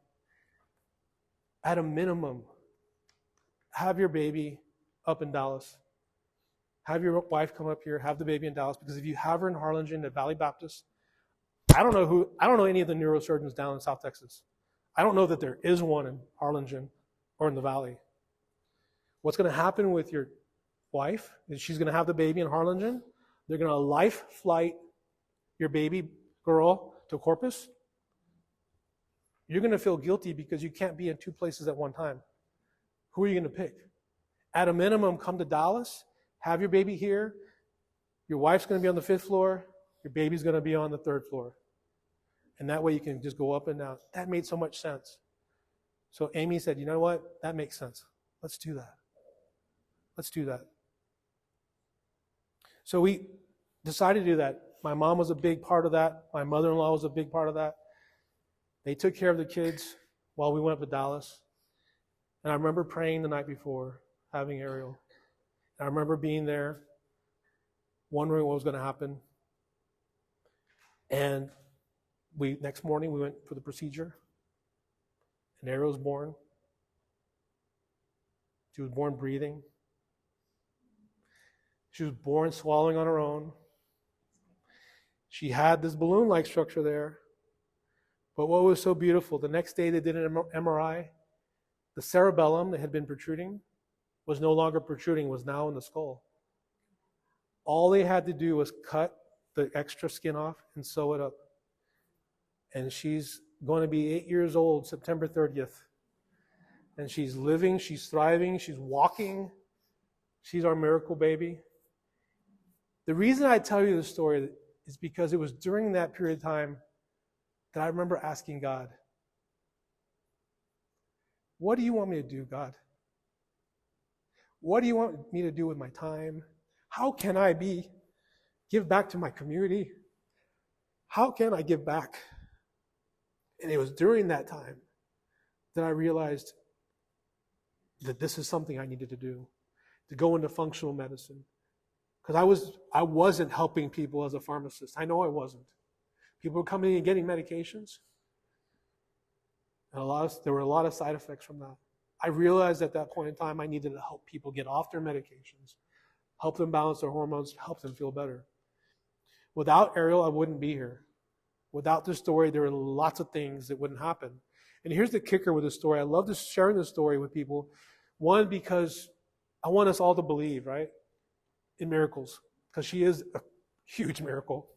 at a minimum, have your baby up in Dallas. Have your wife come up here, have the baby in Dallas, because if you have her in Harlingen at Valley Baptist, I don't know any of the neurosurgeons down in South Texas. I don't know that there is one in Harlingen or in the Valley. What's going to happen with your wife is she's going to have the baby in Harlingen. They're going to life flight your baby girl to Corpus. You're going to feel guilty because you can't be in two places at one time. Who are you going to pick? At a minimum, come to Dallas, have your baby here. Your wife's going to be on the 5th floor. Your baby's going to be on the 3rd floor. And that way you can just go up and down. That made so much sense. So Amy said, you know what? That makes sense. Let's do that. Let's do that. So we decided to do that. My mom was a big part of that. My mother-in-law was a big part of that. They took care of the kids while we went up to Dallas. And I remember praying the night before, having Ariel. And I remember being there, wondering what was going to happen. And next morning we went for the procedure. And Ariel was born. She was born breathing. She was born swallowing on her own. She had this balloon-like structure there. But what was so beautiful, the next day they did an MRI. The cerebellum that had been protruding was no longer protruding, was now in the skull. All they had to do was cut the extra skin off and sew it up. And she's going to be 8 years old, September 30th. And she's living, she's thriving, she's walking. She's our miracle baby. The reason I tell you this story is because it was during that period of time that I remember asking God, What do you want me to do, God? What do you want me to do with my time? How can I give back to my community? How can I give back? And it was during that time that I realized that this is something I needed to do, to go into functional medicine. Because I wasn't helping people as a pharmacist. I know I wasn't. People were coming in and getting medications. And there were a lot of side effects from that. I realized at that point in time I needed to help people get off their medications, help them balance their hormones, help them feel better. Without Ariel, I wouldn't be here. Without this story, there are lots of things that wouldn't happen. And here's the kicker with this story. I love sharing this story with people. One, because I want us all to believe, right, in miracles, because she is a huge miracle.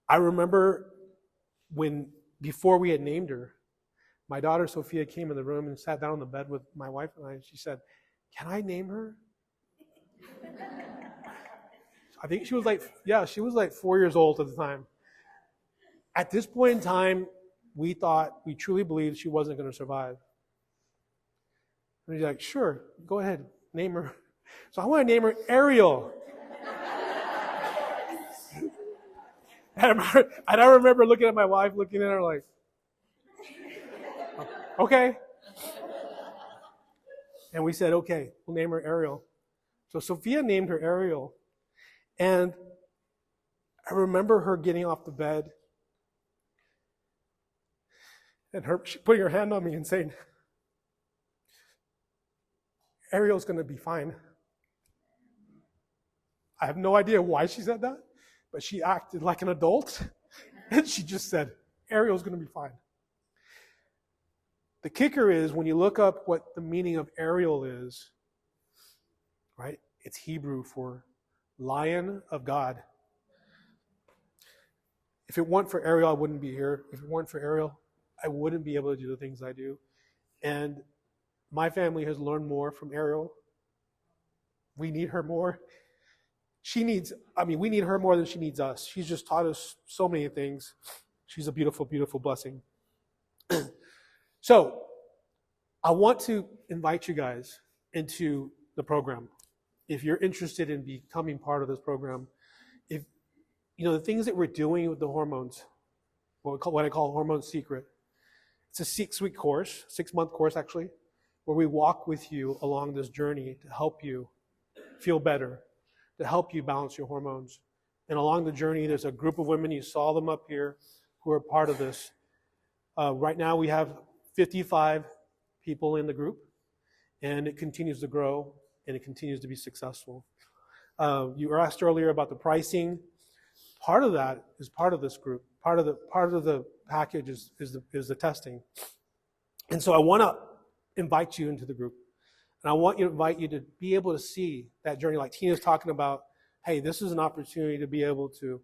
I remember before we had named her, my daughter Sophia came in the room and sat down on the bed with my wife and I, and she said, "Can I name her?" I think she was like 4 years old at the time. At this point in time, we truly believed she wasn't going to survive. And he's like, "Sure, go ahead, name her." So I want to name her Ariel. And I remember looking at my wife, looking at her like, okay. And we said, okay, we'll name her Ariel. So Sophia named her Ariel. And I remember her getting off the bed and her putting her hand on me and saying, "Ariel's going to be fine." I have no idea why she said that, but she acted like an adult, and she just said, "Ariel's going to be fine." The kicker is, when you look up what the meaning of Ariel is, right, it's Hebrew for Lion of God. If it weren't for Ariel, I wouldn't be here. If it weren't for Ariel, I wouldn't be able to do the things I do. And my family has learned more from Ariel. We need her more. We need her more than she needs us. She's just taught us so many things. She's a beautiful, beautiful blessing. So, I want to invite you guys into the program. If you're interested in becoming part of this program, the things that we're doing with the hormones, what I call Hormone Secret, it's a 6-week course, 6-month course actually, where we walk with you along this journey to help you feel better, to help you balance your hormones. And along the journey, there's a group of women, you saw them up here, who are part of this. Right now we have 55 people in the group, and it continues to grow, and it continues to be successful. You were asked earlier about the pricing. Part of that is part of this group. Part of the package is the testing. And so I want to invite you into the group. And I want to invite you to be able to see that journey, like Tina's talking about. Hey, this is an opportunity to be able to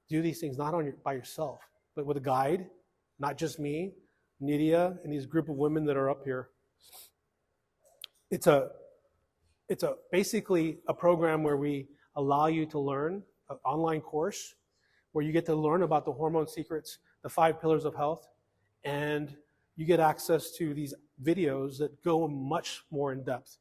do these things not by yourself, but with a guide, not just me, Nydia, and these group of women that are up here. It's basically a program where we allow you to learn, an online course where you get to learn about the hormone secrets, the 5 pillars of health, and you get access to these videos that go much more in depth.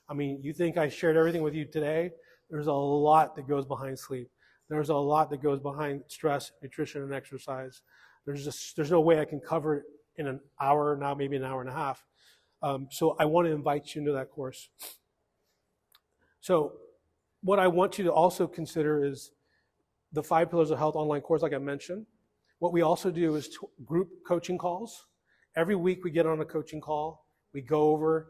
I mean, you think I shared everything with you today? There's a lot that goes behind sleep. There's a lot that goes behind stress, nutrition, and exercise. There's no way I can cover it in an hour, now maybe an hour and a half. So I want to invite you into that course. So what I want you to also consider is the 5 Pillars of Health online course, like I mentioned. What we also do is group coaching calls. Every week we get on a coaching call. We go over,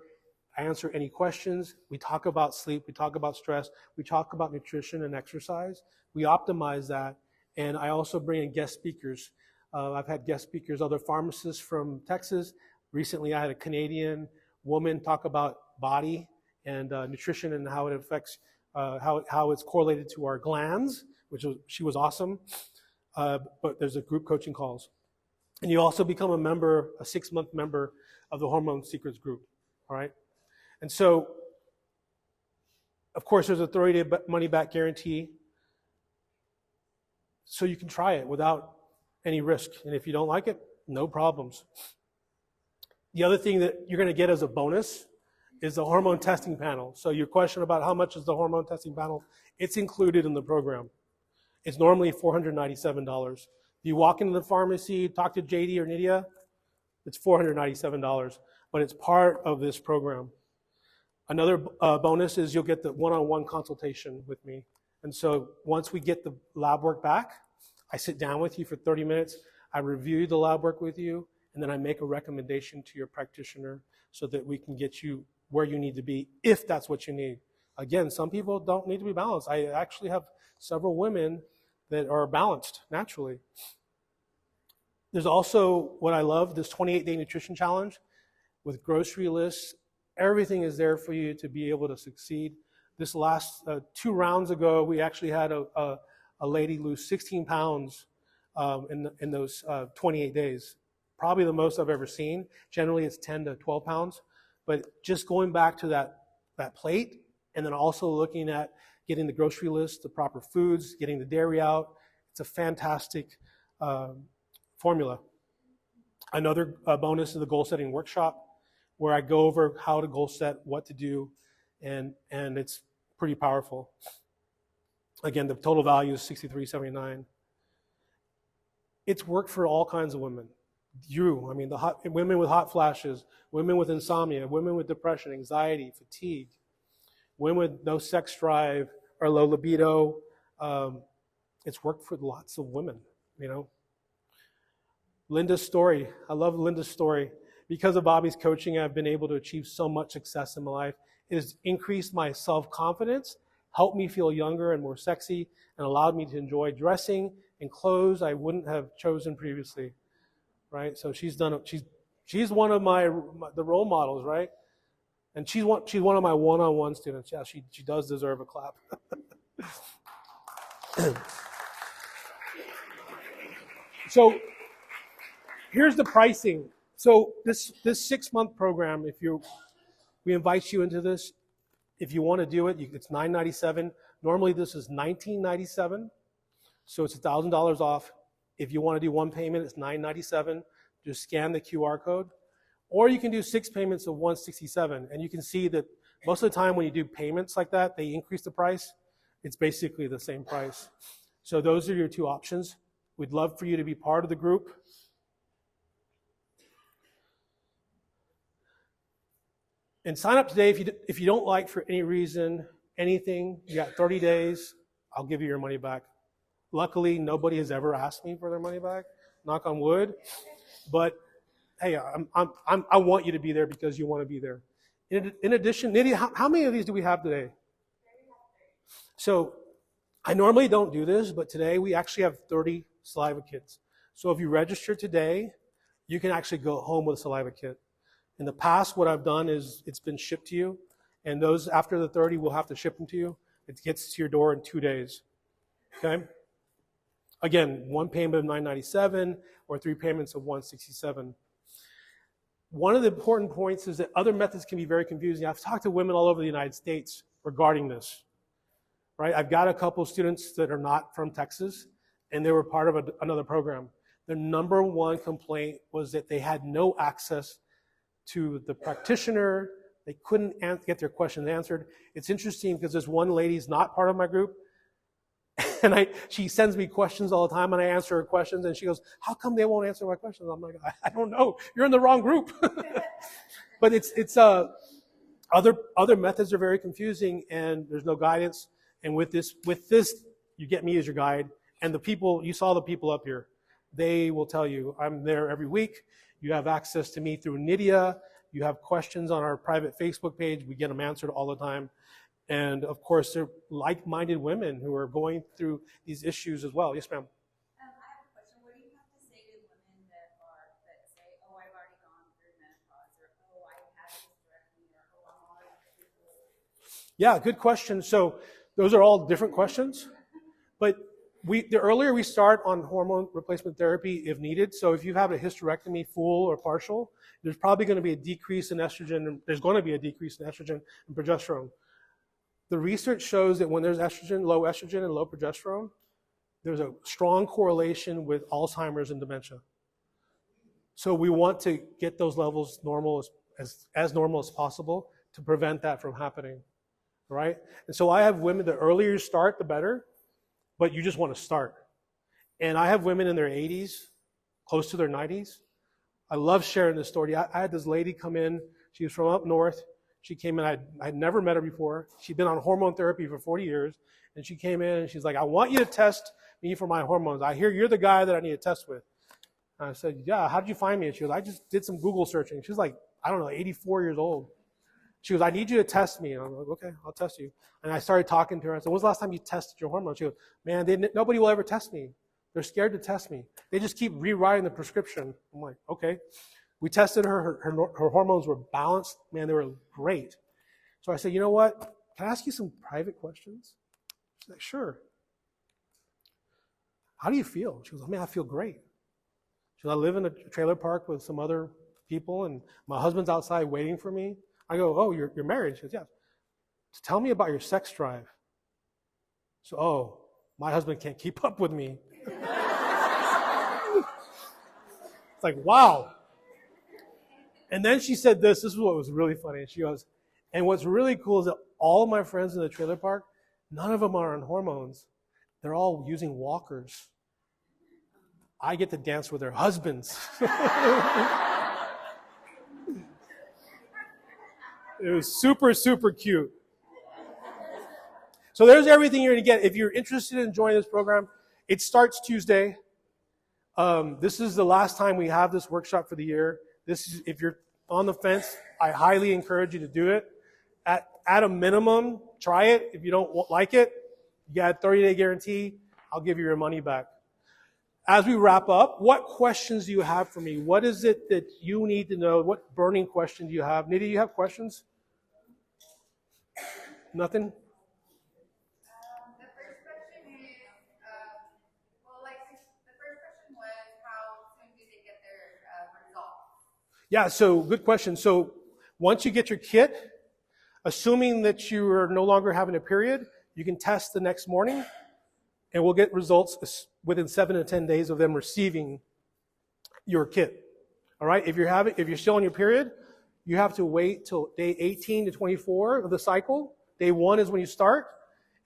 answer any questions. We talk about sleep. We talk about stress. We talk about nutrition and exercise. We optimize that. And I also bring in guest speakers. I've had guest speakers, other pharmacists from Texas. Recently, I had a Canadian woman talk about body and nutrition and how it affects, how it's correlated to our glands, she was awesome. But there's a group coaching calls. And you also become a 6-month member of the Hormone Secrets group, all right? And so, of course, there's a 30-day money-back guarantee. So you can try it without any risk. And if you don't like it, no problems. The other thing that you're going to get as a bonus is the hormone testing panel. So your question about how much is the hormone testing panel, it's included in the program. It's normally $497. If you walk into the pharmacy, talk to JD or Nydia, it's $497, but it's part of this program. Another bonus is you'll get the one-on-one consultation with me. And so once we get the lab work back, I sit down with you for 30 minutes, I review the lab work with you, and then I make a recommendation to your practitioner so that we can get you where you need to be, if that's what you need. Again, some people don't need to be balanced. I actually have several women that are balanced naturally. There's also, what I love, this 28-day nutrition challenge with grocery lists. Everything is there for you to be able to succeed. This last 2 rounds ago, we actually had a lady lose 16 pounds in those 28 days. Probably the most I've ever seen. Generally, it's 10 to 12 pounds. But just going back to that plate, and then also looking at getting the grocery list, the proper foods, getting the dairy out, it's a fantastic formula. Another bonus is the goal setting workshop, where I go over how to goal set, what to do, and it's pretty powerful. Again, the total value is $63.79. It's worked for all kinds of women. Women with hot flashes, women with insomnia, women with depression, anxiety, fatigue, women with no sex drive or low libido. It's worked for lots of women, Linda's story. I love Linda's story. Because of Bobby's coaching, I've been able to achieve so much success in my life. It has increased my self-confidence, helped me feel younger and more sexy, and allowed me to enjoy dressing in clothes I wouldn't have chosen previously. Right? So she's one of the role models, right? And she's one of my one-on-one students. Yeah, she does deserve a clap. So here's the pricing. So this 6-month program, we invite you into this. If you want to do it, it's $997. Normally this is $1997, so it's $1,000 off. If you want to do one payment, it's $997. Just scan the QR code. Or you can do 6 payments of $167. And you can see that most of the time when you do payments like that, they increase the price. It's basically the same price. So those are your 2 options. We'd love for you to be part of the group. And sign up today. If you don't like, for any reason, anything, you got 30 days, I'll give you your money back. Luckily, nobody has ever asked me for their money back, knock on wood. But hey, I want you to be there because you want to be there. In addition, Nydia, how many of these do we have today? So I normally don't do this, but today we actually have 30 saliva kits. So if you register today, you can actually go home with a saliva kit. In the past, what I've done is it's been shipped to you, and those after the 30, we'll have to ship them to you. It gets to your door in 2 days. Okay? Again, 1 payment of $997 or 3 payments of $167. One of the important points is that other methods can be very confusing. I've talked to women all over the United States regarding this. Right? I've got a couple of students that are not from Texas, and they were part of another program. The number one complaint was that they had no access to the practitioner. They couldn't get their questions answered. It's interesting because this one lady's not part of my group, and she sends me questions all the time, and I answer her questions, and she goes, "How come they won't answer my questions?" I'm like, I don't know. You're in the wrong group. But it's other methods are very confusing, and there's no guidance. And with this, you get me as your guide, and the people you saw the people up here. They will tell you, I'm there every week. You have access to me through Nydia. You have questions on our private Facebook page. We get them answered all the time. And of course, they're like-minded women who are going through these issues as well. Yes, ma'am. I have a question. What do you have to say to women that say, "Oh, I've already gone through menopause," or "Oh, I had hysterectomy," or "Oh, I'm already." Yeah, good question. So those are all different questions, but the earlier we start on hormone replacement therapy, if needed. So if you have a hysterectomy, full or partial, there's probably going to be a decrease in estrogen. There's going to be a decrease in estrogen and progesterone. The research shows that when there's low estrogen and low progesterone, there's a strong correlation with Alzheimer's and dementia. So we want to get those levels normal as normal as possible to prevent that from happening, right? And so I have women, the earlier you start, the better, but you just want to start. And I have women in their 80s, close to their 90s. I love sharing this story. I had this lady come in. She was from up north. She came in. I'd never met her before. She'd been on hormone therapy for 40 years. And she came in and she's like, I want you to test me for my hormones. I hear you're the guy that I need to test with. And I said, yeah, how did you find me? And she goes, I just did some Google searching. She's like, I don't know, 84 years old. She goes, I need you to test me. And I'm like, okay, I'll test you. And I started talking to her. I said, when's the last time you tested your hormones? She goes, man, nobody will ever test me. They're scared to test me. They just keep rewriting the prescription. I'm like, okay. We tested her. Her hormones were balanced. Man, they were great. So I said, you know what? Can I ask you some private questions? She's like, sure. How do you feel? She goes, man, I feel great. She goes, I live in a trailer park with some other people, and my husband's outside waiting for me. I go, oh, you're married? She goes, yeah. So tell me about your sex drive. So, oh, my husband can't keep up with me. It's like, wow. And then she said this is what was really funny. She goes, and what's really cool is that all of my friends in the trailer park, none of them are on hormones. They're all using walkers. I get to dance with their husbands. It was super, super cute. So there's everything you're going to get. If you're interested in joining this program, it starts Tuesday. This is the last time we have this workshop for the year. If you're on the fence, I highly encourage you to do it. At a minimum, try it. If you don't like it, you got a 30-day guarantee. I'll give you your money back. As we wrap up, what questions do you have for me? What is it that you need to know? What burning question do you have? Nidhi, you have questions? Nothing? The first question is, the first question was, how soon do they get their results? Yeah, so good question. So once you get your kit, assuming that you are no longer having a period, you can test the next morning, and we'll get results within 7 to 10 days of them receiving your kit. All right? If you're still on your period, you have to wait till day 18 to 24 of the cycle. Day 1 is when you start,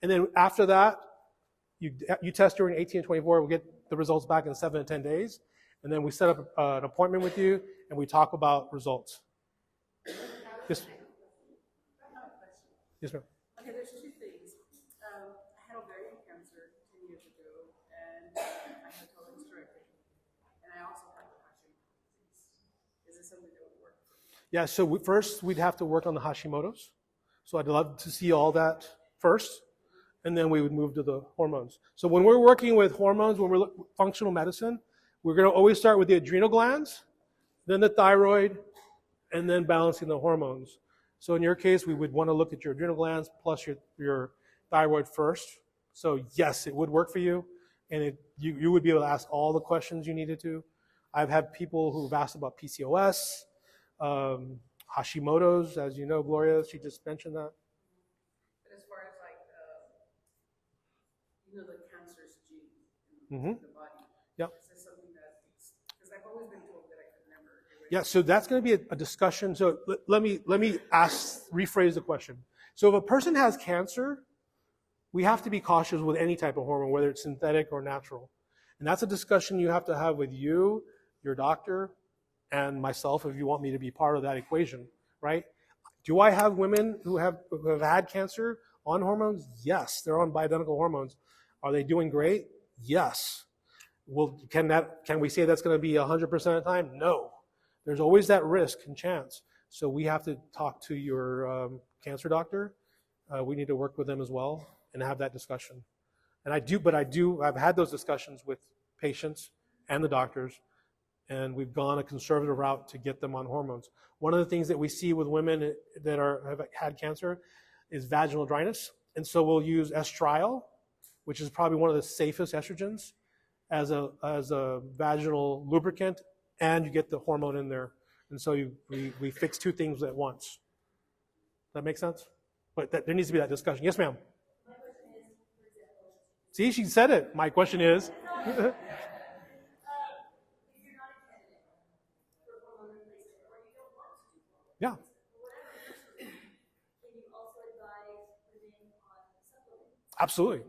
and then after that, you test during 18 to 24. We'll get the results back in 7 to 10 days, and then we set up an appointment with you, and we talk about results. Yes. Yes, ma'am. Okay, there's two things. I had ovarian cancer 10 years ago, and I had total hysterectomy. And I also had the Hashimoto's disease. Is this something that would work? Yeah, so first we'd have to work on the Hashimoto's. So I'd love to see all that first, and then we would move to the hormones. So when we're working with hormones, when we're functional medicine, we're going to always start with the adrenal glands, then the thyroid, and then balancing the hormones. So in your case, we would want to look at your adrenal glands plus your thyroid first. So yes, it would work for you, and you would be able to ask all the questions you needed to. I've had people who've asked about PCOS, Hashimoto's, as you know, Gloria, she just mentioned that. But as far as the cancer's gene in the body, Yep. is this something that, because I've always been told that I could never erase. Yeah, so that's going to be a discussion. So let me rephrase the question. So if a person has cancer, we have to be cautious with any type of hormone, whether it's synthetic or natural. And that's a discussion you have to have with you, your doctor, and myself if you want me to be part of that equation, right? Do I have women who have had cancer on hormones? Yes, they're on bioidentical hormones. Are they doing great? Yes. Well, can we say that's going to be 100% of the time? No. There's always that risk and chance. So we have to talk to your cancer doctor. We need to work with them as well and have that discussion. And I've had those discussions with patients and the doctors, and we've gone a conservative route to get them on hormones. One of the things that we see with women that have had cancer is vaginal dryness. And so we'll use estriol, which is probably one of the safest estrogens, as a vaginal lubricant, and you get the hormone in there. And so we fix two things at once. Does that make sense? But there needs to be that discussion. Yes, ma'am. My question is, for example, See, she said it. My question is. if you're not a candidate, Yeah, Can you also advise women on supplements? absolutely.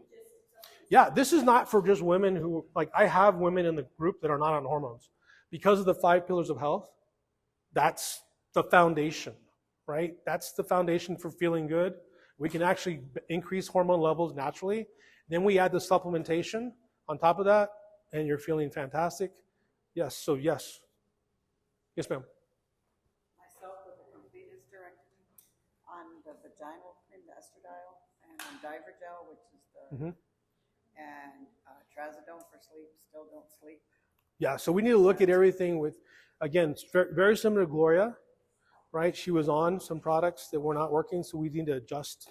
Yeah, this is not for just women who, like, I have women in the group that are not on hormones. Because of the 5 pillars of health, that's the foundation, right? That's the foundation for feeling good. We can actually increase hormone levels naturally. Then we add the supplementation on top of that, and you're feeling fantastic. Yes, so yes. Yes, ma'am. Myself with a complete hysterectomy on the vaginal cream, the estradiol, and on Divergel, which is the, and trazodone for sleep, still don't sleep. Yeah, so we need to look at everything with, again, very similar to Gloria, right? She was on some products that were not working, so we need to adjust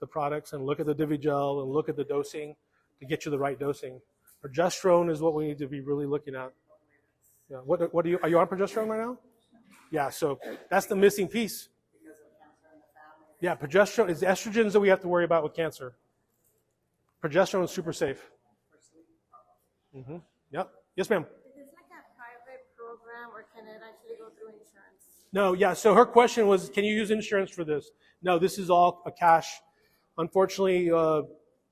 the products and look at the Divigel and look at the dosing to get you the right dosing. Progesterone is what we need to be really looking at. Yeah, what are you on progesterone right now? Yeah, so that's the missing piece. Yeah, progesterone is estrogens that we have to worry about with cancer. Progesterone is super safe. Yep. Yes, ma'am. Is this like a private program or can it actually go through insurance? No, yeah. So her question was, can you use insurance for this? No, this is all a cash. Unfortunately,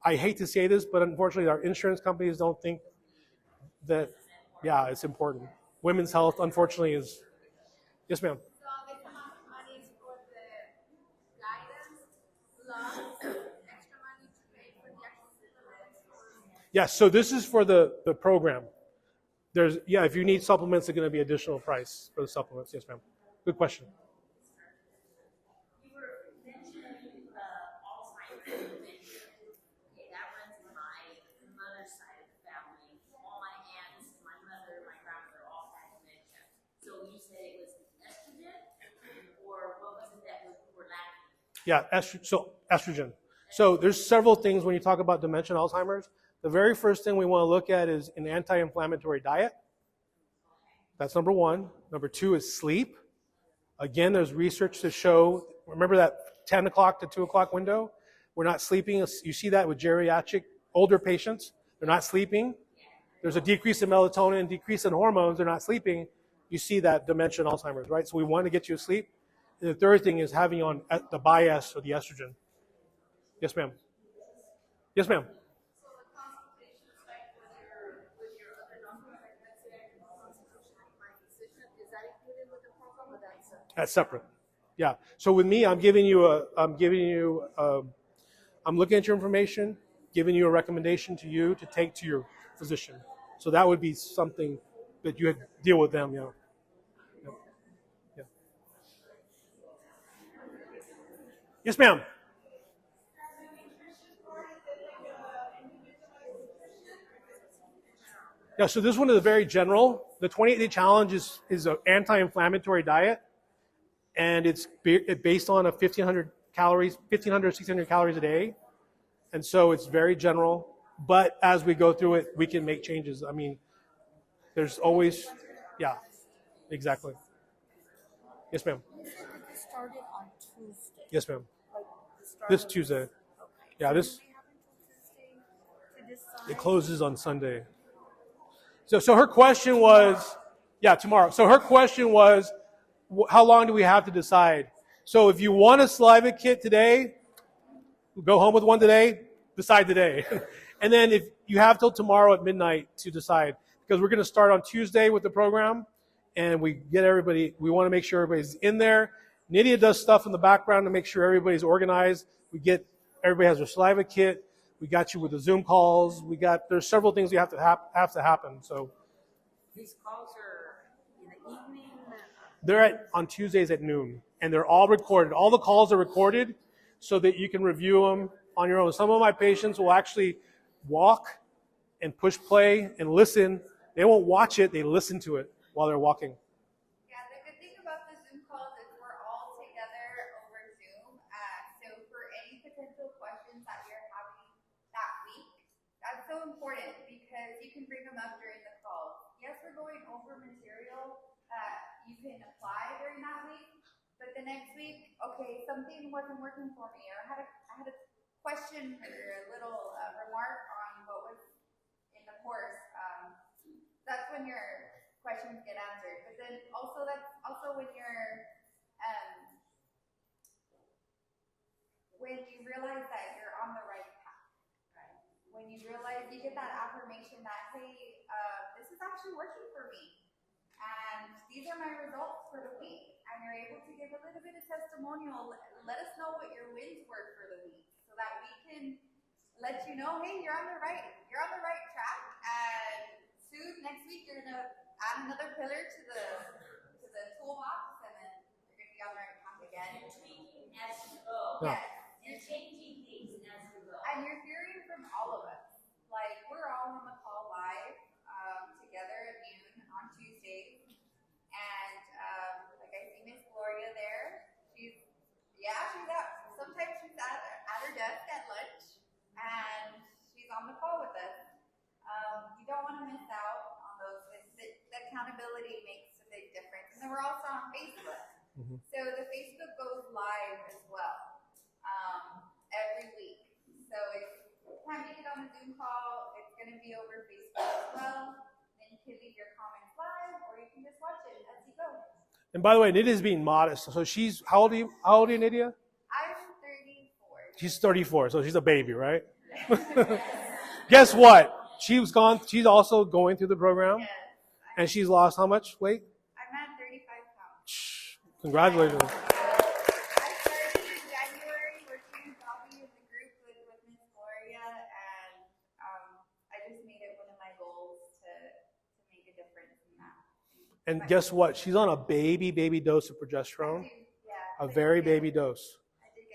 I hate to say this, but unfortunately, our insurance companies don't think that, yeah, it's important. Women's health, unfortunately, is. Yes, ma'am. So this amount of money is for the guidance plus extra money to pay for the actual supplements. Yes, so this is for the program. There's, yeah, if you need supplements, it's going to be additional price for the supplements. Yes, ma'am. Good question. You were mentioning Alzheimer's dementia. Okay, that runs in my mother's side of the family. All my aunts, my mother, my grandmother all had dementia. So you said it was estrogen, or what was it that we were lacking? Yeah, estrogen. So there's several things when you talk about dementia and Alzheimer's. The very first thing we want to look at is an anti-inflammatory diet. That's number one. Number two is sleep. Again, there's research to show, remember that 10 o'clock to 2 o'clock window? We're not sleeping. You see that with geriatric, older patients. They're not sleeping. There's a decrease in melatonin, decrease in hormones. They're not sleeping. You see that dementia and Alzheimer's, right? So we want to get you to sleep. And the third thing is having on the bias or the estrogen. Yes, ma'am. Yes, ma'am. So the consultations like with your other doctors, like let's say I can consultation with my physician, is that included with the program or that's That's separate. Yeah. So with me, I'm looking at your information, giving you a recommendation to you to take to your physician. So that would be something that you would deal with them, yeah. Yeah. Yes, ma'am. Yeah, so this one is very general. The 28-day challenge is an anti-inflammatory diet, and it's based on a 1,500 calories, 1,500, 600 calories a day. And so it's very general. But as we go through it, we can make changes. I mean, there's always, yeah, exactly. Yes, ma'am. You said that this started on Tuesday. Yes, ma'am. Like the start This of Tuesday. Okay. Yeah, So this, do we have until Tuesday to decide? it closes on Sunday. So her question was, yeah, tomorrow. So her question was, how long do we have to decide? So if you want a saliva kit today, go home with one today, decide today. And then if you have till tomorrow at midnight to decide, because we're going to start on Tuesday with the program, and we want to make sure everybody's in there. Nydia does stuff in the background to make sure everybody's organized. Everybody has their saliva kit. We got you with the Zoom calls. There's several things we have to happen. So These calls are in the evening. they're on Tuesdays at noon, and they're all recorded. All the calls are recorded so that you can review them on your own. Some of my patients will actually walk and push play and listen. They won't watch it, they listen to it while they're walking. Yeah, the good thing about the Zoom calls is we're all together over Zoom. So for any potential questions that you're having that week, that's so important because you can bring them up during the call. Yes, we're going over material that you can apply during that week, but the next week, okay, something wasn't working for me, or I had a question or a little remark on what was in the course. That's when your questions get answered. But then also that's also when you're you realize that you're on the right path. Right. When you realize you get that affirmation that, hey, this is actually working for me. And these are my results for the week. And you're able to give a little bit of testimonial. Let us know what your wins were for the week so that we can let you know, hey, you're on the right track. And soon, next week, you're gonna add another pillar to the toolbox, and then you're gonna be on the right path again. You're tweaking as you go. Yes. You're changing things as you go. And you're hearing from all of us. Like, we're all on the call live together at noon on Tuesdays. And like I see Miss Gloria there. She's out. Sometimes she's at her desk at lunch, and she's on the call with us. You don't want to miss out on those. The accountability makes a big difference. And then we're also on Facebook. Mm-hmm. So the Facebook goes live as well every week. So if you can't make it on the Zoom call, it's going to be over Facebook as well. Then you can leave your comments live, or you can just watch it as you go. And by the way, Nydia's being modest. So she's, how old are you, Nydia? I'm 34. She's 34, so she's a baby, right? Guess what? She's also going through the program. Yes. And she's lost how much weight? I'm at 35 pounds. Congratulations. I started in January working with Bobby in the group with Miss Gloria, and I just made it one of my goals to make a difference in that. And guess what? She's on a baby dose of progesterone. A very baby dose,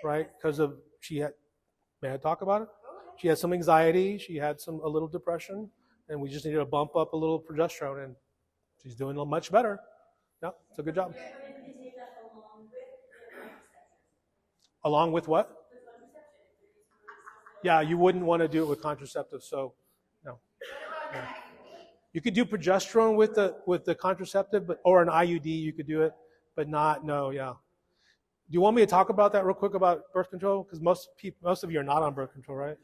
right? Because may I talk about it? She had some anxiety. She had a little depression, and we just needed to bump up a little progesterone, and she's doing much better. Yeah, it's a good job. Along with what? Yeah, you wouldn't want to do it with contraceptives, so no. Yeah. You could do progesterone with the contraceptive, or an IUD. You could do it, but not. No, yeah. Do you want me to talk about that real quick about birth control? Because most of you are not on birth control, right?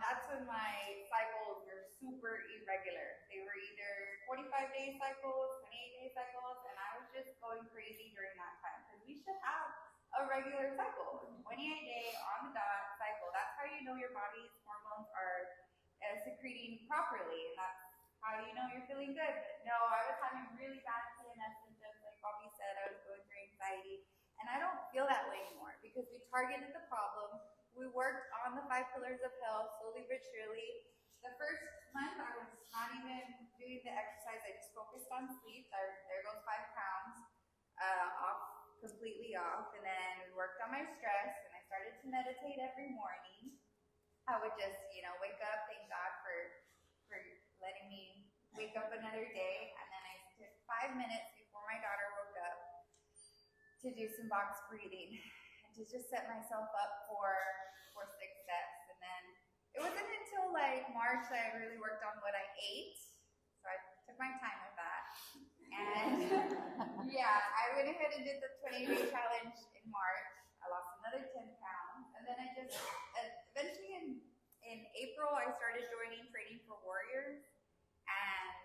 That's when my cycles were super irregular. They were either 45-day cycles, 28-day cycles, and I was just going crazy during that time. Because we should have a regular cycle, 28-day on the dot cycle. That's how you know your body's hormones are secreting properly, and that's how you know you're feeling good. But no, I was having really bad PMS symptoms, like Bobby said. I was going through anxiety, and I don't feel that way anymore because we targeted the problem. We worked on the 5 pillars of health slowly but surely. The first month, I was not even doing the exercise. I just focused on sleep. There goes 5 pounds completely off. And then we worked on my stress, and I started to meditate every morning. I would just, wake up, thank God for letting me wake up another day. And then I took 5 minutes before my daughter woke up to do some box breathing and to just set myself up for success. And then it wasn't until like March that I really worked on what I ate. So I took my time with that. And I went ahead and did the 20-day challenge in March. I lost another 10 pounds. And then I just, eventually in April, I started joining Training for Warriors and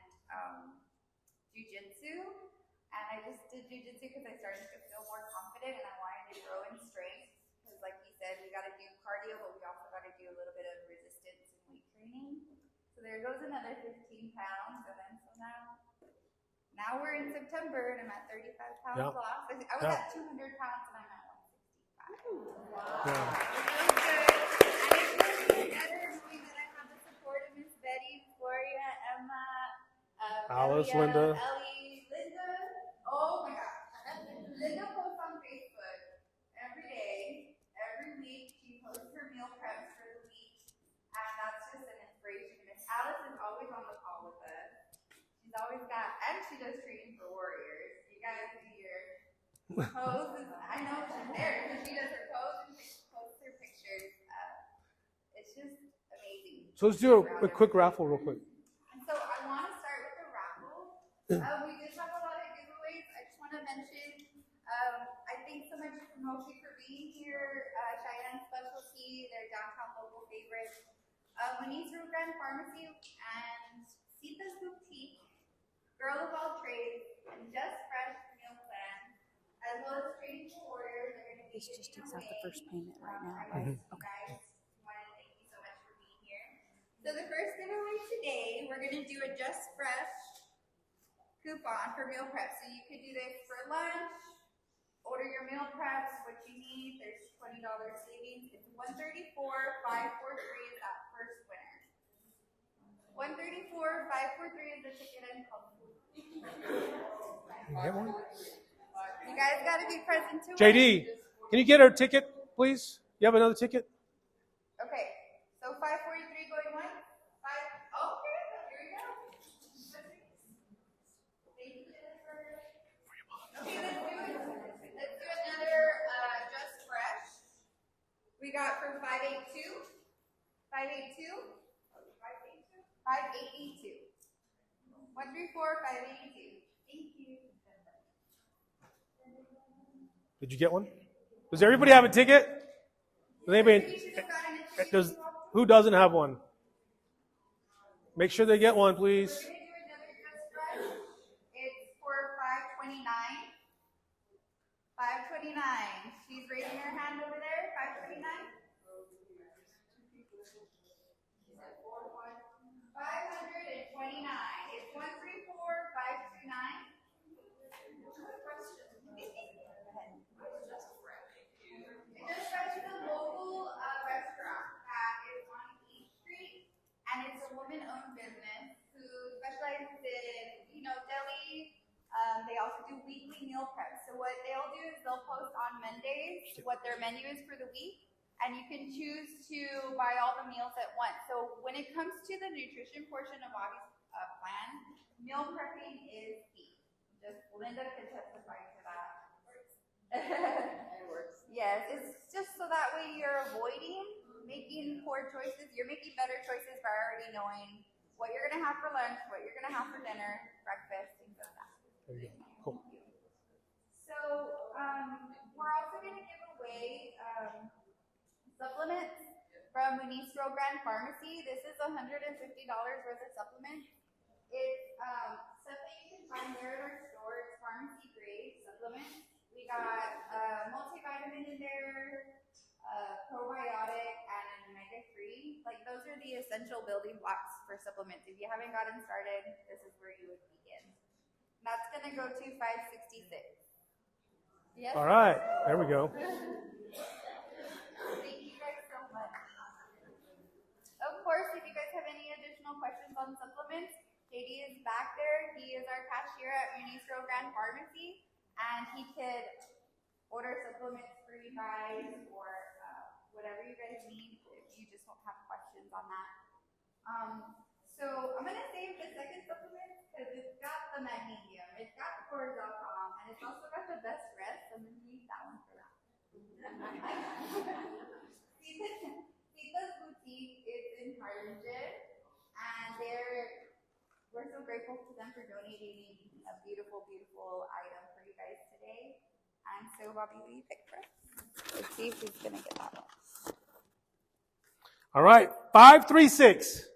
jiu-jitsu. And I just did jiu-jitsu because I started to feel more confident and I wanted to grow in strength. Because like he said, we got to do cardio, but we also got to do a little bit of resistance and weight training. So there goes another 15 pounds. And then so now we're in September and I'm at 35 pounds lost. I was at 200 pounds and I'm at 165. Wow. Yeah. It's really good. And it's really better knowing that I have the support of Miss Betty, Gloria, Emma, Alice, Linda. Ellie, Linda. Oh my gosh. Linda posts on Facebook every day, every week. She posts her meal preps for the week. And that's just an inspiration. Miss Alice is always on the call with us. She's always got, and she does Training for Warriors. You guys see her poses. I know she's there because she does her pose and posts her pictures. It's just amazing. So let's do a quick raffle real quick. And so I want We did have a lot of giveaways. I just want to mention, I thank so much mostly for being here. Cheyenne's Specialty, their downtown local favorite. Muniz Grand Pharmacy and Sita's Boutique, Girl of All Trades, and Just Fresh Meal Plan, as well as Trading for Orders. This just takes out the first payment right now. Okay. Guys, want to thank you so much for being here. So the first giveaway today, we're going to do a Just Fresh coupon for meal prep. So you could do this for lunch, order your meal preps, what you need. There's $20 savings. It's $134,543 is that first winner. $134,543 is the ticket and code. Get one? You guys got to be present to JD, can you get our ticket, please? You have another ticket? Okay, so 543 going once. Okay, here we go. Thank you, Jennifer. Okay, let's do another Just Fresh. We got for 582. 582. 582. 134,582. Thank you. Did you get one? Does everybody have a ticket? Does anybody? Who doesn't have one? Make sure they get one, please. We're going to do another Just Fresh. It's for 529. 529. She's raising her hand over there. 529. 529. It's 134,529. Just Fresh is a local restaurant that is on East Street, and it's a woman-owned business who specializes in, deli. They also do weekly meal prep. So what they'll do is they'll post on Mondays what their menu is for the week, and you can choose to buy all the meals at once. So when it comes to the nutrition portion of Bobby's plan, meal prepping is key. Just Linda can testify to that. It works. Yes, it's just so that way you're avoiding making poor choices. You're making better choices by already knowing what you're going to have for lunch, what you're going to have for dinner, breakfast, things like that. There you go. Cool. So we're also going to give away supplements from Muniz Grand Pharmacy. This is $150 worth of supplements. It's stuff that you can find there at our store. It's pharmacy grade supplements. We got multivitamin in there, probiotic, and an omega-3. Like, those are the essential building blocks for supplements. If you haven't gotten started, this is where you would begin. That's going to go to 566. Yep. All right. There we go. Thank you guys so much. Of course, if you guys have any additional questions on supplements, JD is back there. He is our cashier at Muniz Grand Pharmacy, and he could order supplements for you guys or whatever you guys need if you just don't have questions on that. So I'm going to save the second supplement because it's got the magnesium, it's got the cortisol, and it's also got the best rest. So I'm going to use that one for that. Sita's Boutique is in Harlingen, and we're so grateful to them for donating a beautiful, beautiful item for you guys today. And so, Bobby, will you pick for us? Let's see if he's going to get that one. All right. 536.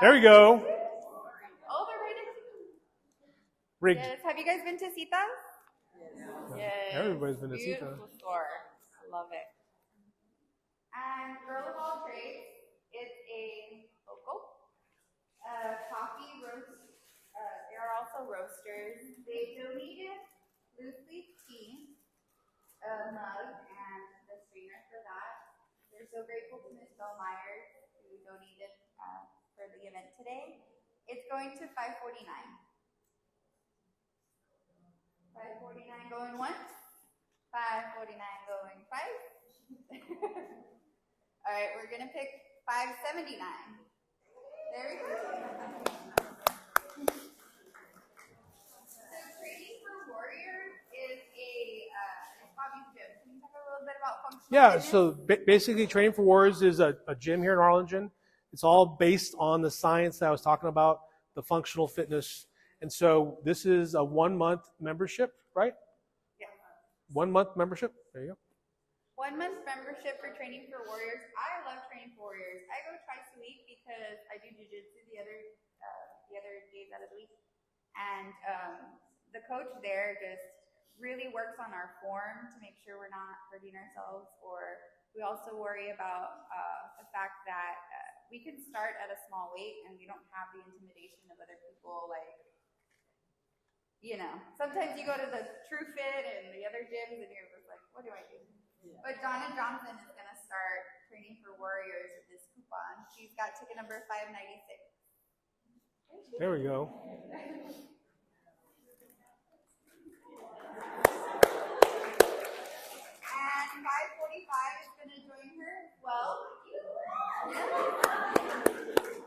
There we go. Oh, they're rated. Rigged. Yes. Have you guys been to Sita's? Yes. Everybody's been to Sita's. Beautiful store. Love it. And Girl of All Trades is a local coffee roast. They are also roasters. They donated loose leaf tea, mug, and the strainer for that. They're so grateful to Ms. Myers who donated for the event today. It's going to 549. 549 going once. 549 going twice. All right, we're gonna pick 579. There we go. So Training for Warriors is it's Bobby's gym. Can you talk a little bit about functional fitness? So basically Training for Warriors is a gym here in Arlington. It's all based on the science that I was talking about, the functional fitness. And so this is a 1 month membership, right? Yeah. 1 month membership. There you go. 1 month membership for Training for Warriors. I love Training for Warriors. I go twice a week because I do jujitsu the other days out of the week, and the coach there just really works on our form to make sure we're not hurting ourselves. Or we also worry about the fact that we can start at a small weight and we don't have the intimidation of other people. Like, you know, sometimes you go to the True Fit and the other gyms and you're just like, what do I do? But Donna Johnson is going to start Training for Warriors with this coupon. She's got ticket number 596. There we go. And 545 is going to join her as well.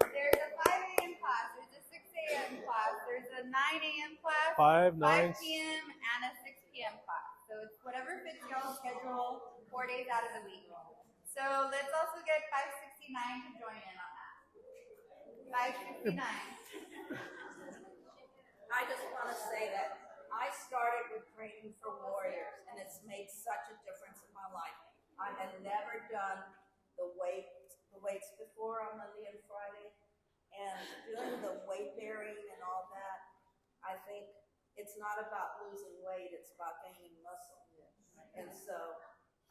There's a 5 a.m. class, there's a 6 a.m. class, there's a 9 a.m. class, 5 p.m. and a 6 p.m. class. So it's whatever fits y'all's schedule 4 days out of the week. So let's also get 569 to join in on that. 569. I just want to say that I started with Training for Warriors, and it's made such a difference in my life. I had never done the weights before on Monday and Friday, and doing the weight bearing and all that. I think it's not about losing weight; it's about gaining muscle. And so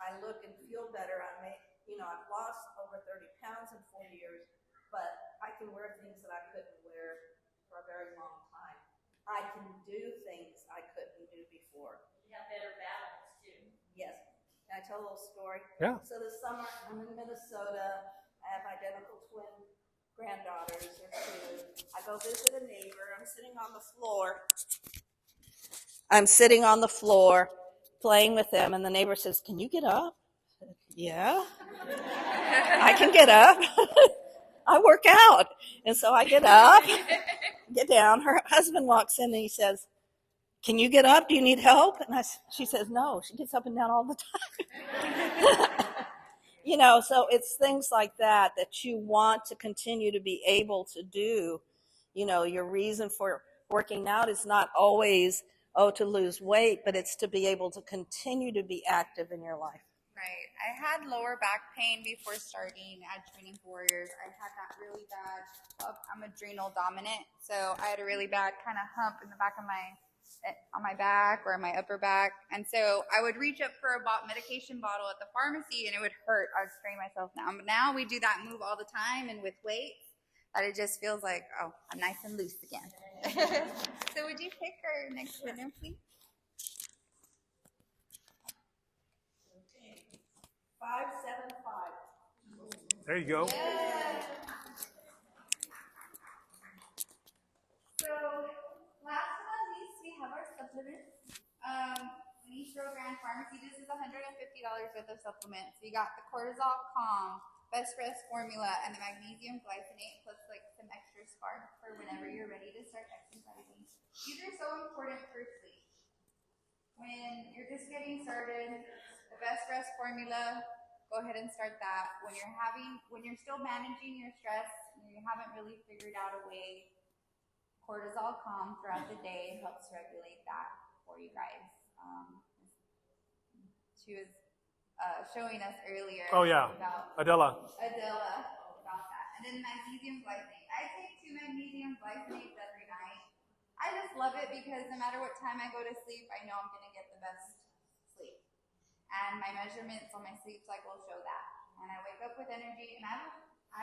I look and feel better. I've lost over 30 pounds in 4 years, but I can wear things that I couldn't wear for a very long time. I can do things I couldn't do before. You have better balance too. Yes. Can I tell a little story? Yeah. So this summer, I'm in Minnesota. I have identical twin granddaughters. They're two. I go visit a neighbor. I'm sitting on the floor playing with them, and the neighbor says, "Can you get up?" I said, "Yeah, I can get up. I work out." And so I get up, get down. Her husband walks in and he says, "Can you get up? Do you need help?" And she says, "No." She gets up and down all the time. So it's things like that you want to continue to be able to do. Your reason for working out is not always, to lose weight, but it's to be able to continue to be active in your life. Right. I had lower back pain before starting at Training for Warriors. I had that really bad, I'm adrenal dominant, so I had a really bad kind of hump in the back of on my back or my upper back. And so I would reach up for a medication bottle at the pharmacy and it would hurt. I would strain myself down. But now we do that move all the time, and with weights, that it just feels like, oh, I'm nice and loose again. So would you pick our next winner, please? 575. There you go. Yeah. So last but not least, we have our supplements. Ministro Grand Pharmacy, this is $150 worth of supplements. So you got the cortisol calm, best rest formula, and the magnesium glycinate, plus like some extra spark for whenever you're ready to start exercising. These are so important for sleep. When you're just getting started, the best rest formula, go ahead and start that. When you're still managing your stress, and you haven't really figured out a way, cortisol calm throughout the day helps regulate that for you guys. She was showing us earlier. Oh yeah, about Adela about that. And then magnesium glycinate. I take 2 magnesium glycinates every night. I just love it because no matter what time I go to sleep, I know I'm going to get the best sleep. And my measurements on my sleep cycle show that. And I wake up with energy. And I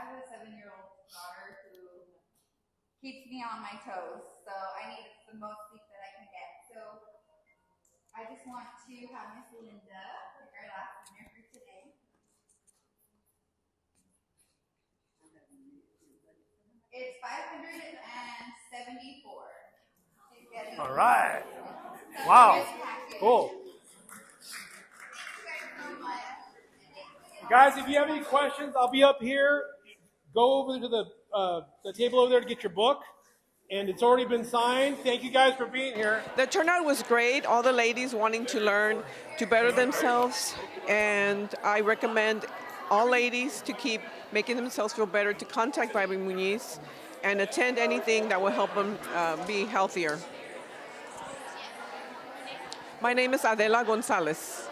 have a 7-year-old daughter who keeps me on my toes. So I need the most sleep that I can get. So I just want to have Miss Linda pick our last winner for today. It's 574. All right. Wow. Cool. Guys, if you have any questions, I'll be up here. Go over to the table over there to get your book. And it's already been signed. Thank you guys for being here. The turnout was great. All the ladies wanting to learn to better themselves. And I recommend all ladies to keep making themselves feel better, to contact Bobby Muniz. and attend anything that will help them be healthier. My name is Adela Gonzalez.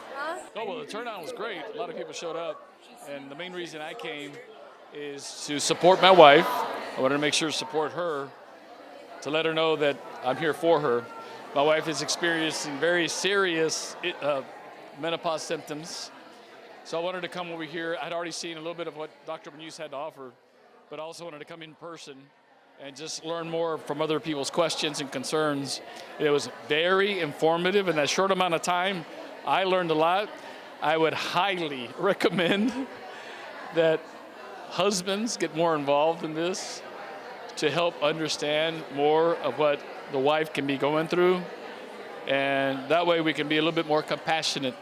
Oh, well, the turnout was great. A lot of people showed up. And the main reason I came is to support my wife. I wanted to make sure to support her, to let her know that I'm here for her. My wife is experiencing very serious menopause symptoms. So I wanted to come over here. I'd already seen a little bit of what Dr. Muniz had to offer, but I also wanted to come in person and just learn more from other people's questions and concerns. It was very informative. In that short amount of time, I learned a lot. I would highly recommend that husbands get more involved in this to help understand more of what the wife can be going through. And that way we can be a little bit more compassionate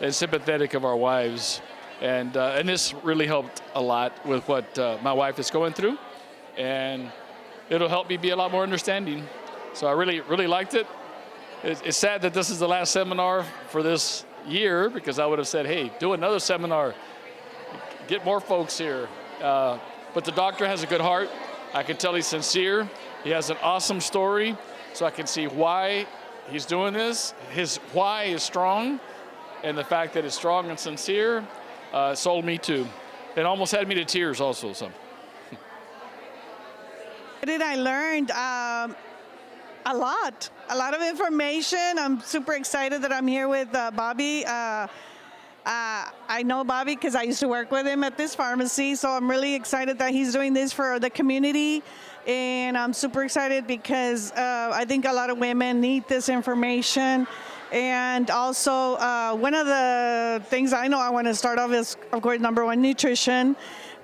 and sympathetic of our wives. And this really helped a lot with what my wife is going through. And it'll help me be a lot more understanding. So I really, really liked it. It's sad that this is the last seminar for this year, because I would have said, hey, do another seminar, get more folks here. But the doctor has a good heart. I can tell he's sincere. He has an awesome story, so I can see why he's doing this. His why is strong, and the fact that it's strong and sincere sold me too. It almost had me to tears also. So. What did I learn? A lot of information. I'm super excited that I'm here with Bobby. I know Bobby because I used to work with him at this pharmacy, so I'm really excited that he's doing this for the community. And I'm super excited because I think a lot of women need this information. And also, one of the things I know I want to start off is, of course, number one, nutrition,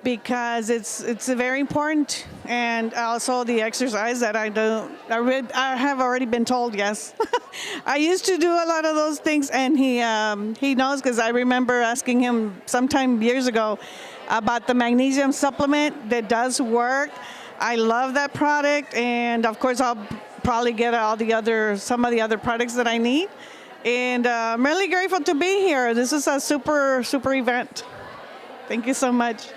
because it's very important, and also the exercise that I do. I have already been told, yes. I used to do a lot of those things, and he knows, because I remember asking him sometime years ago about the magnesium supplement that does work. I love that product, and of course I'll probably get some of the other products that I need. And I'm really grateful to be here. This is a super, super event. Thank you so much.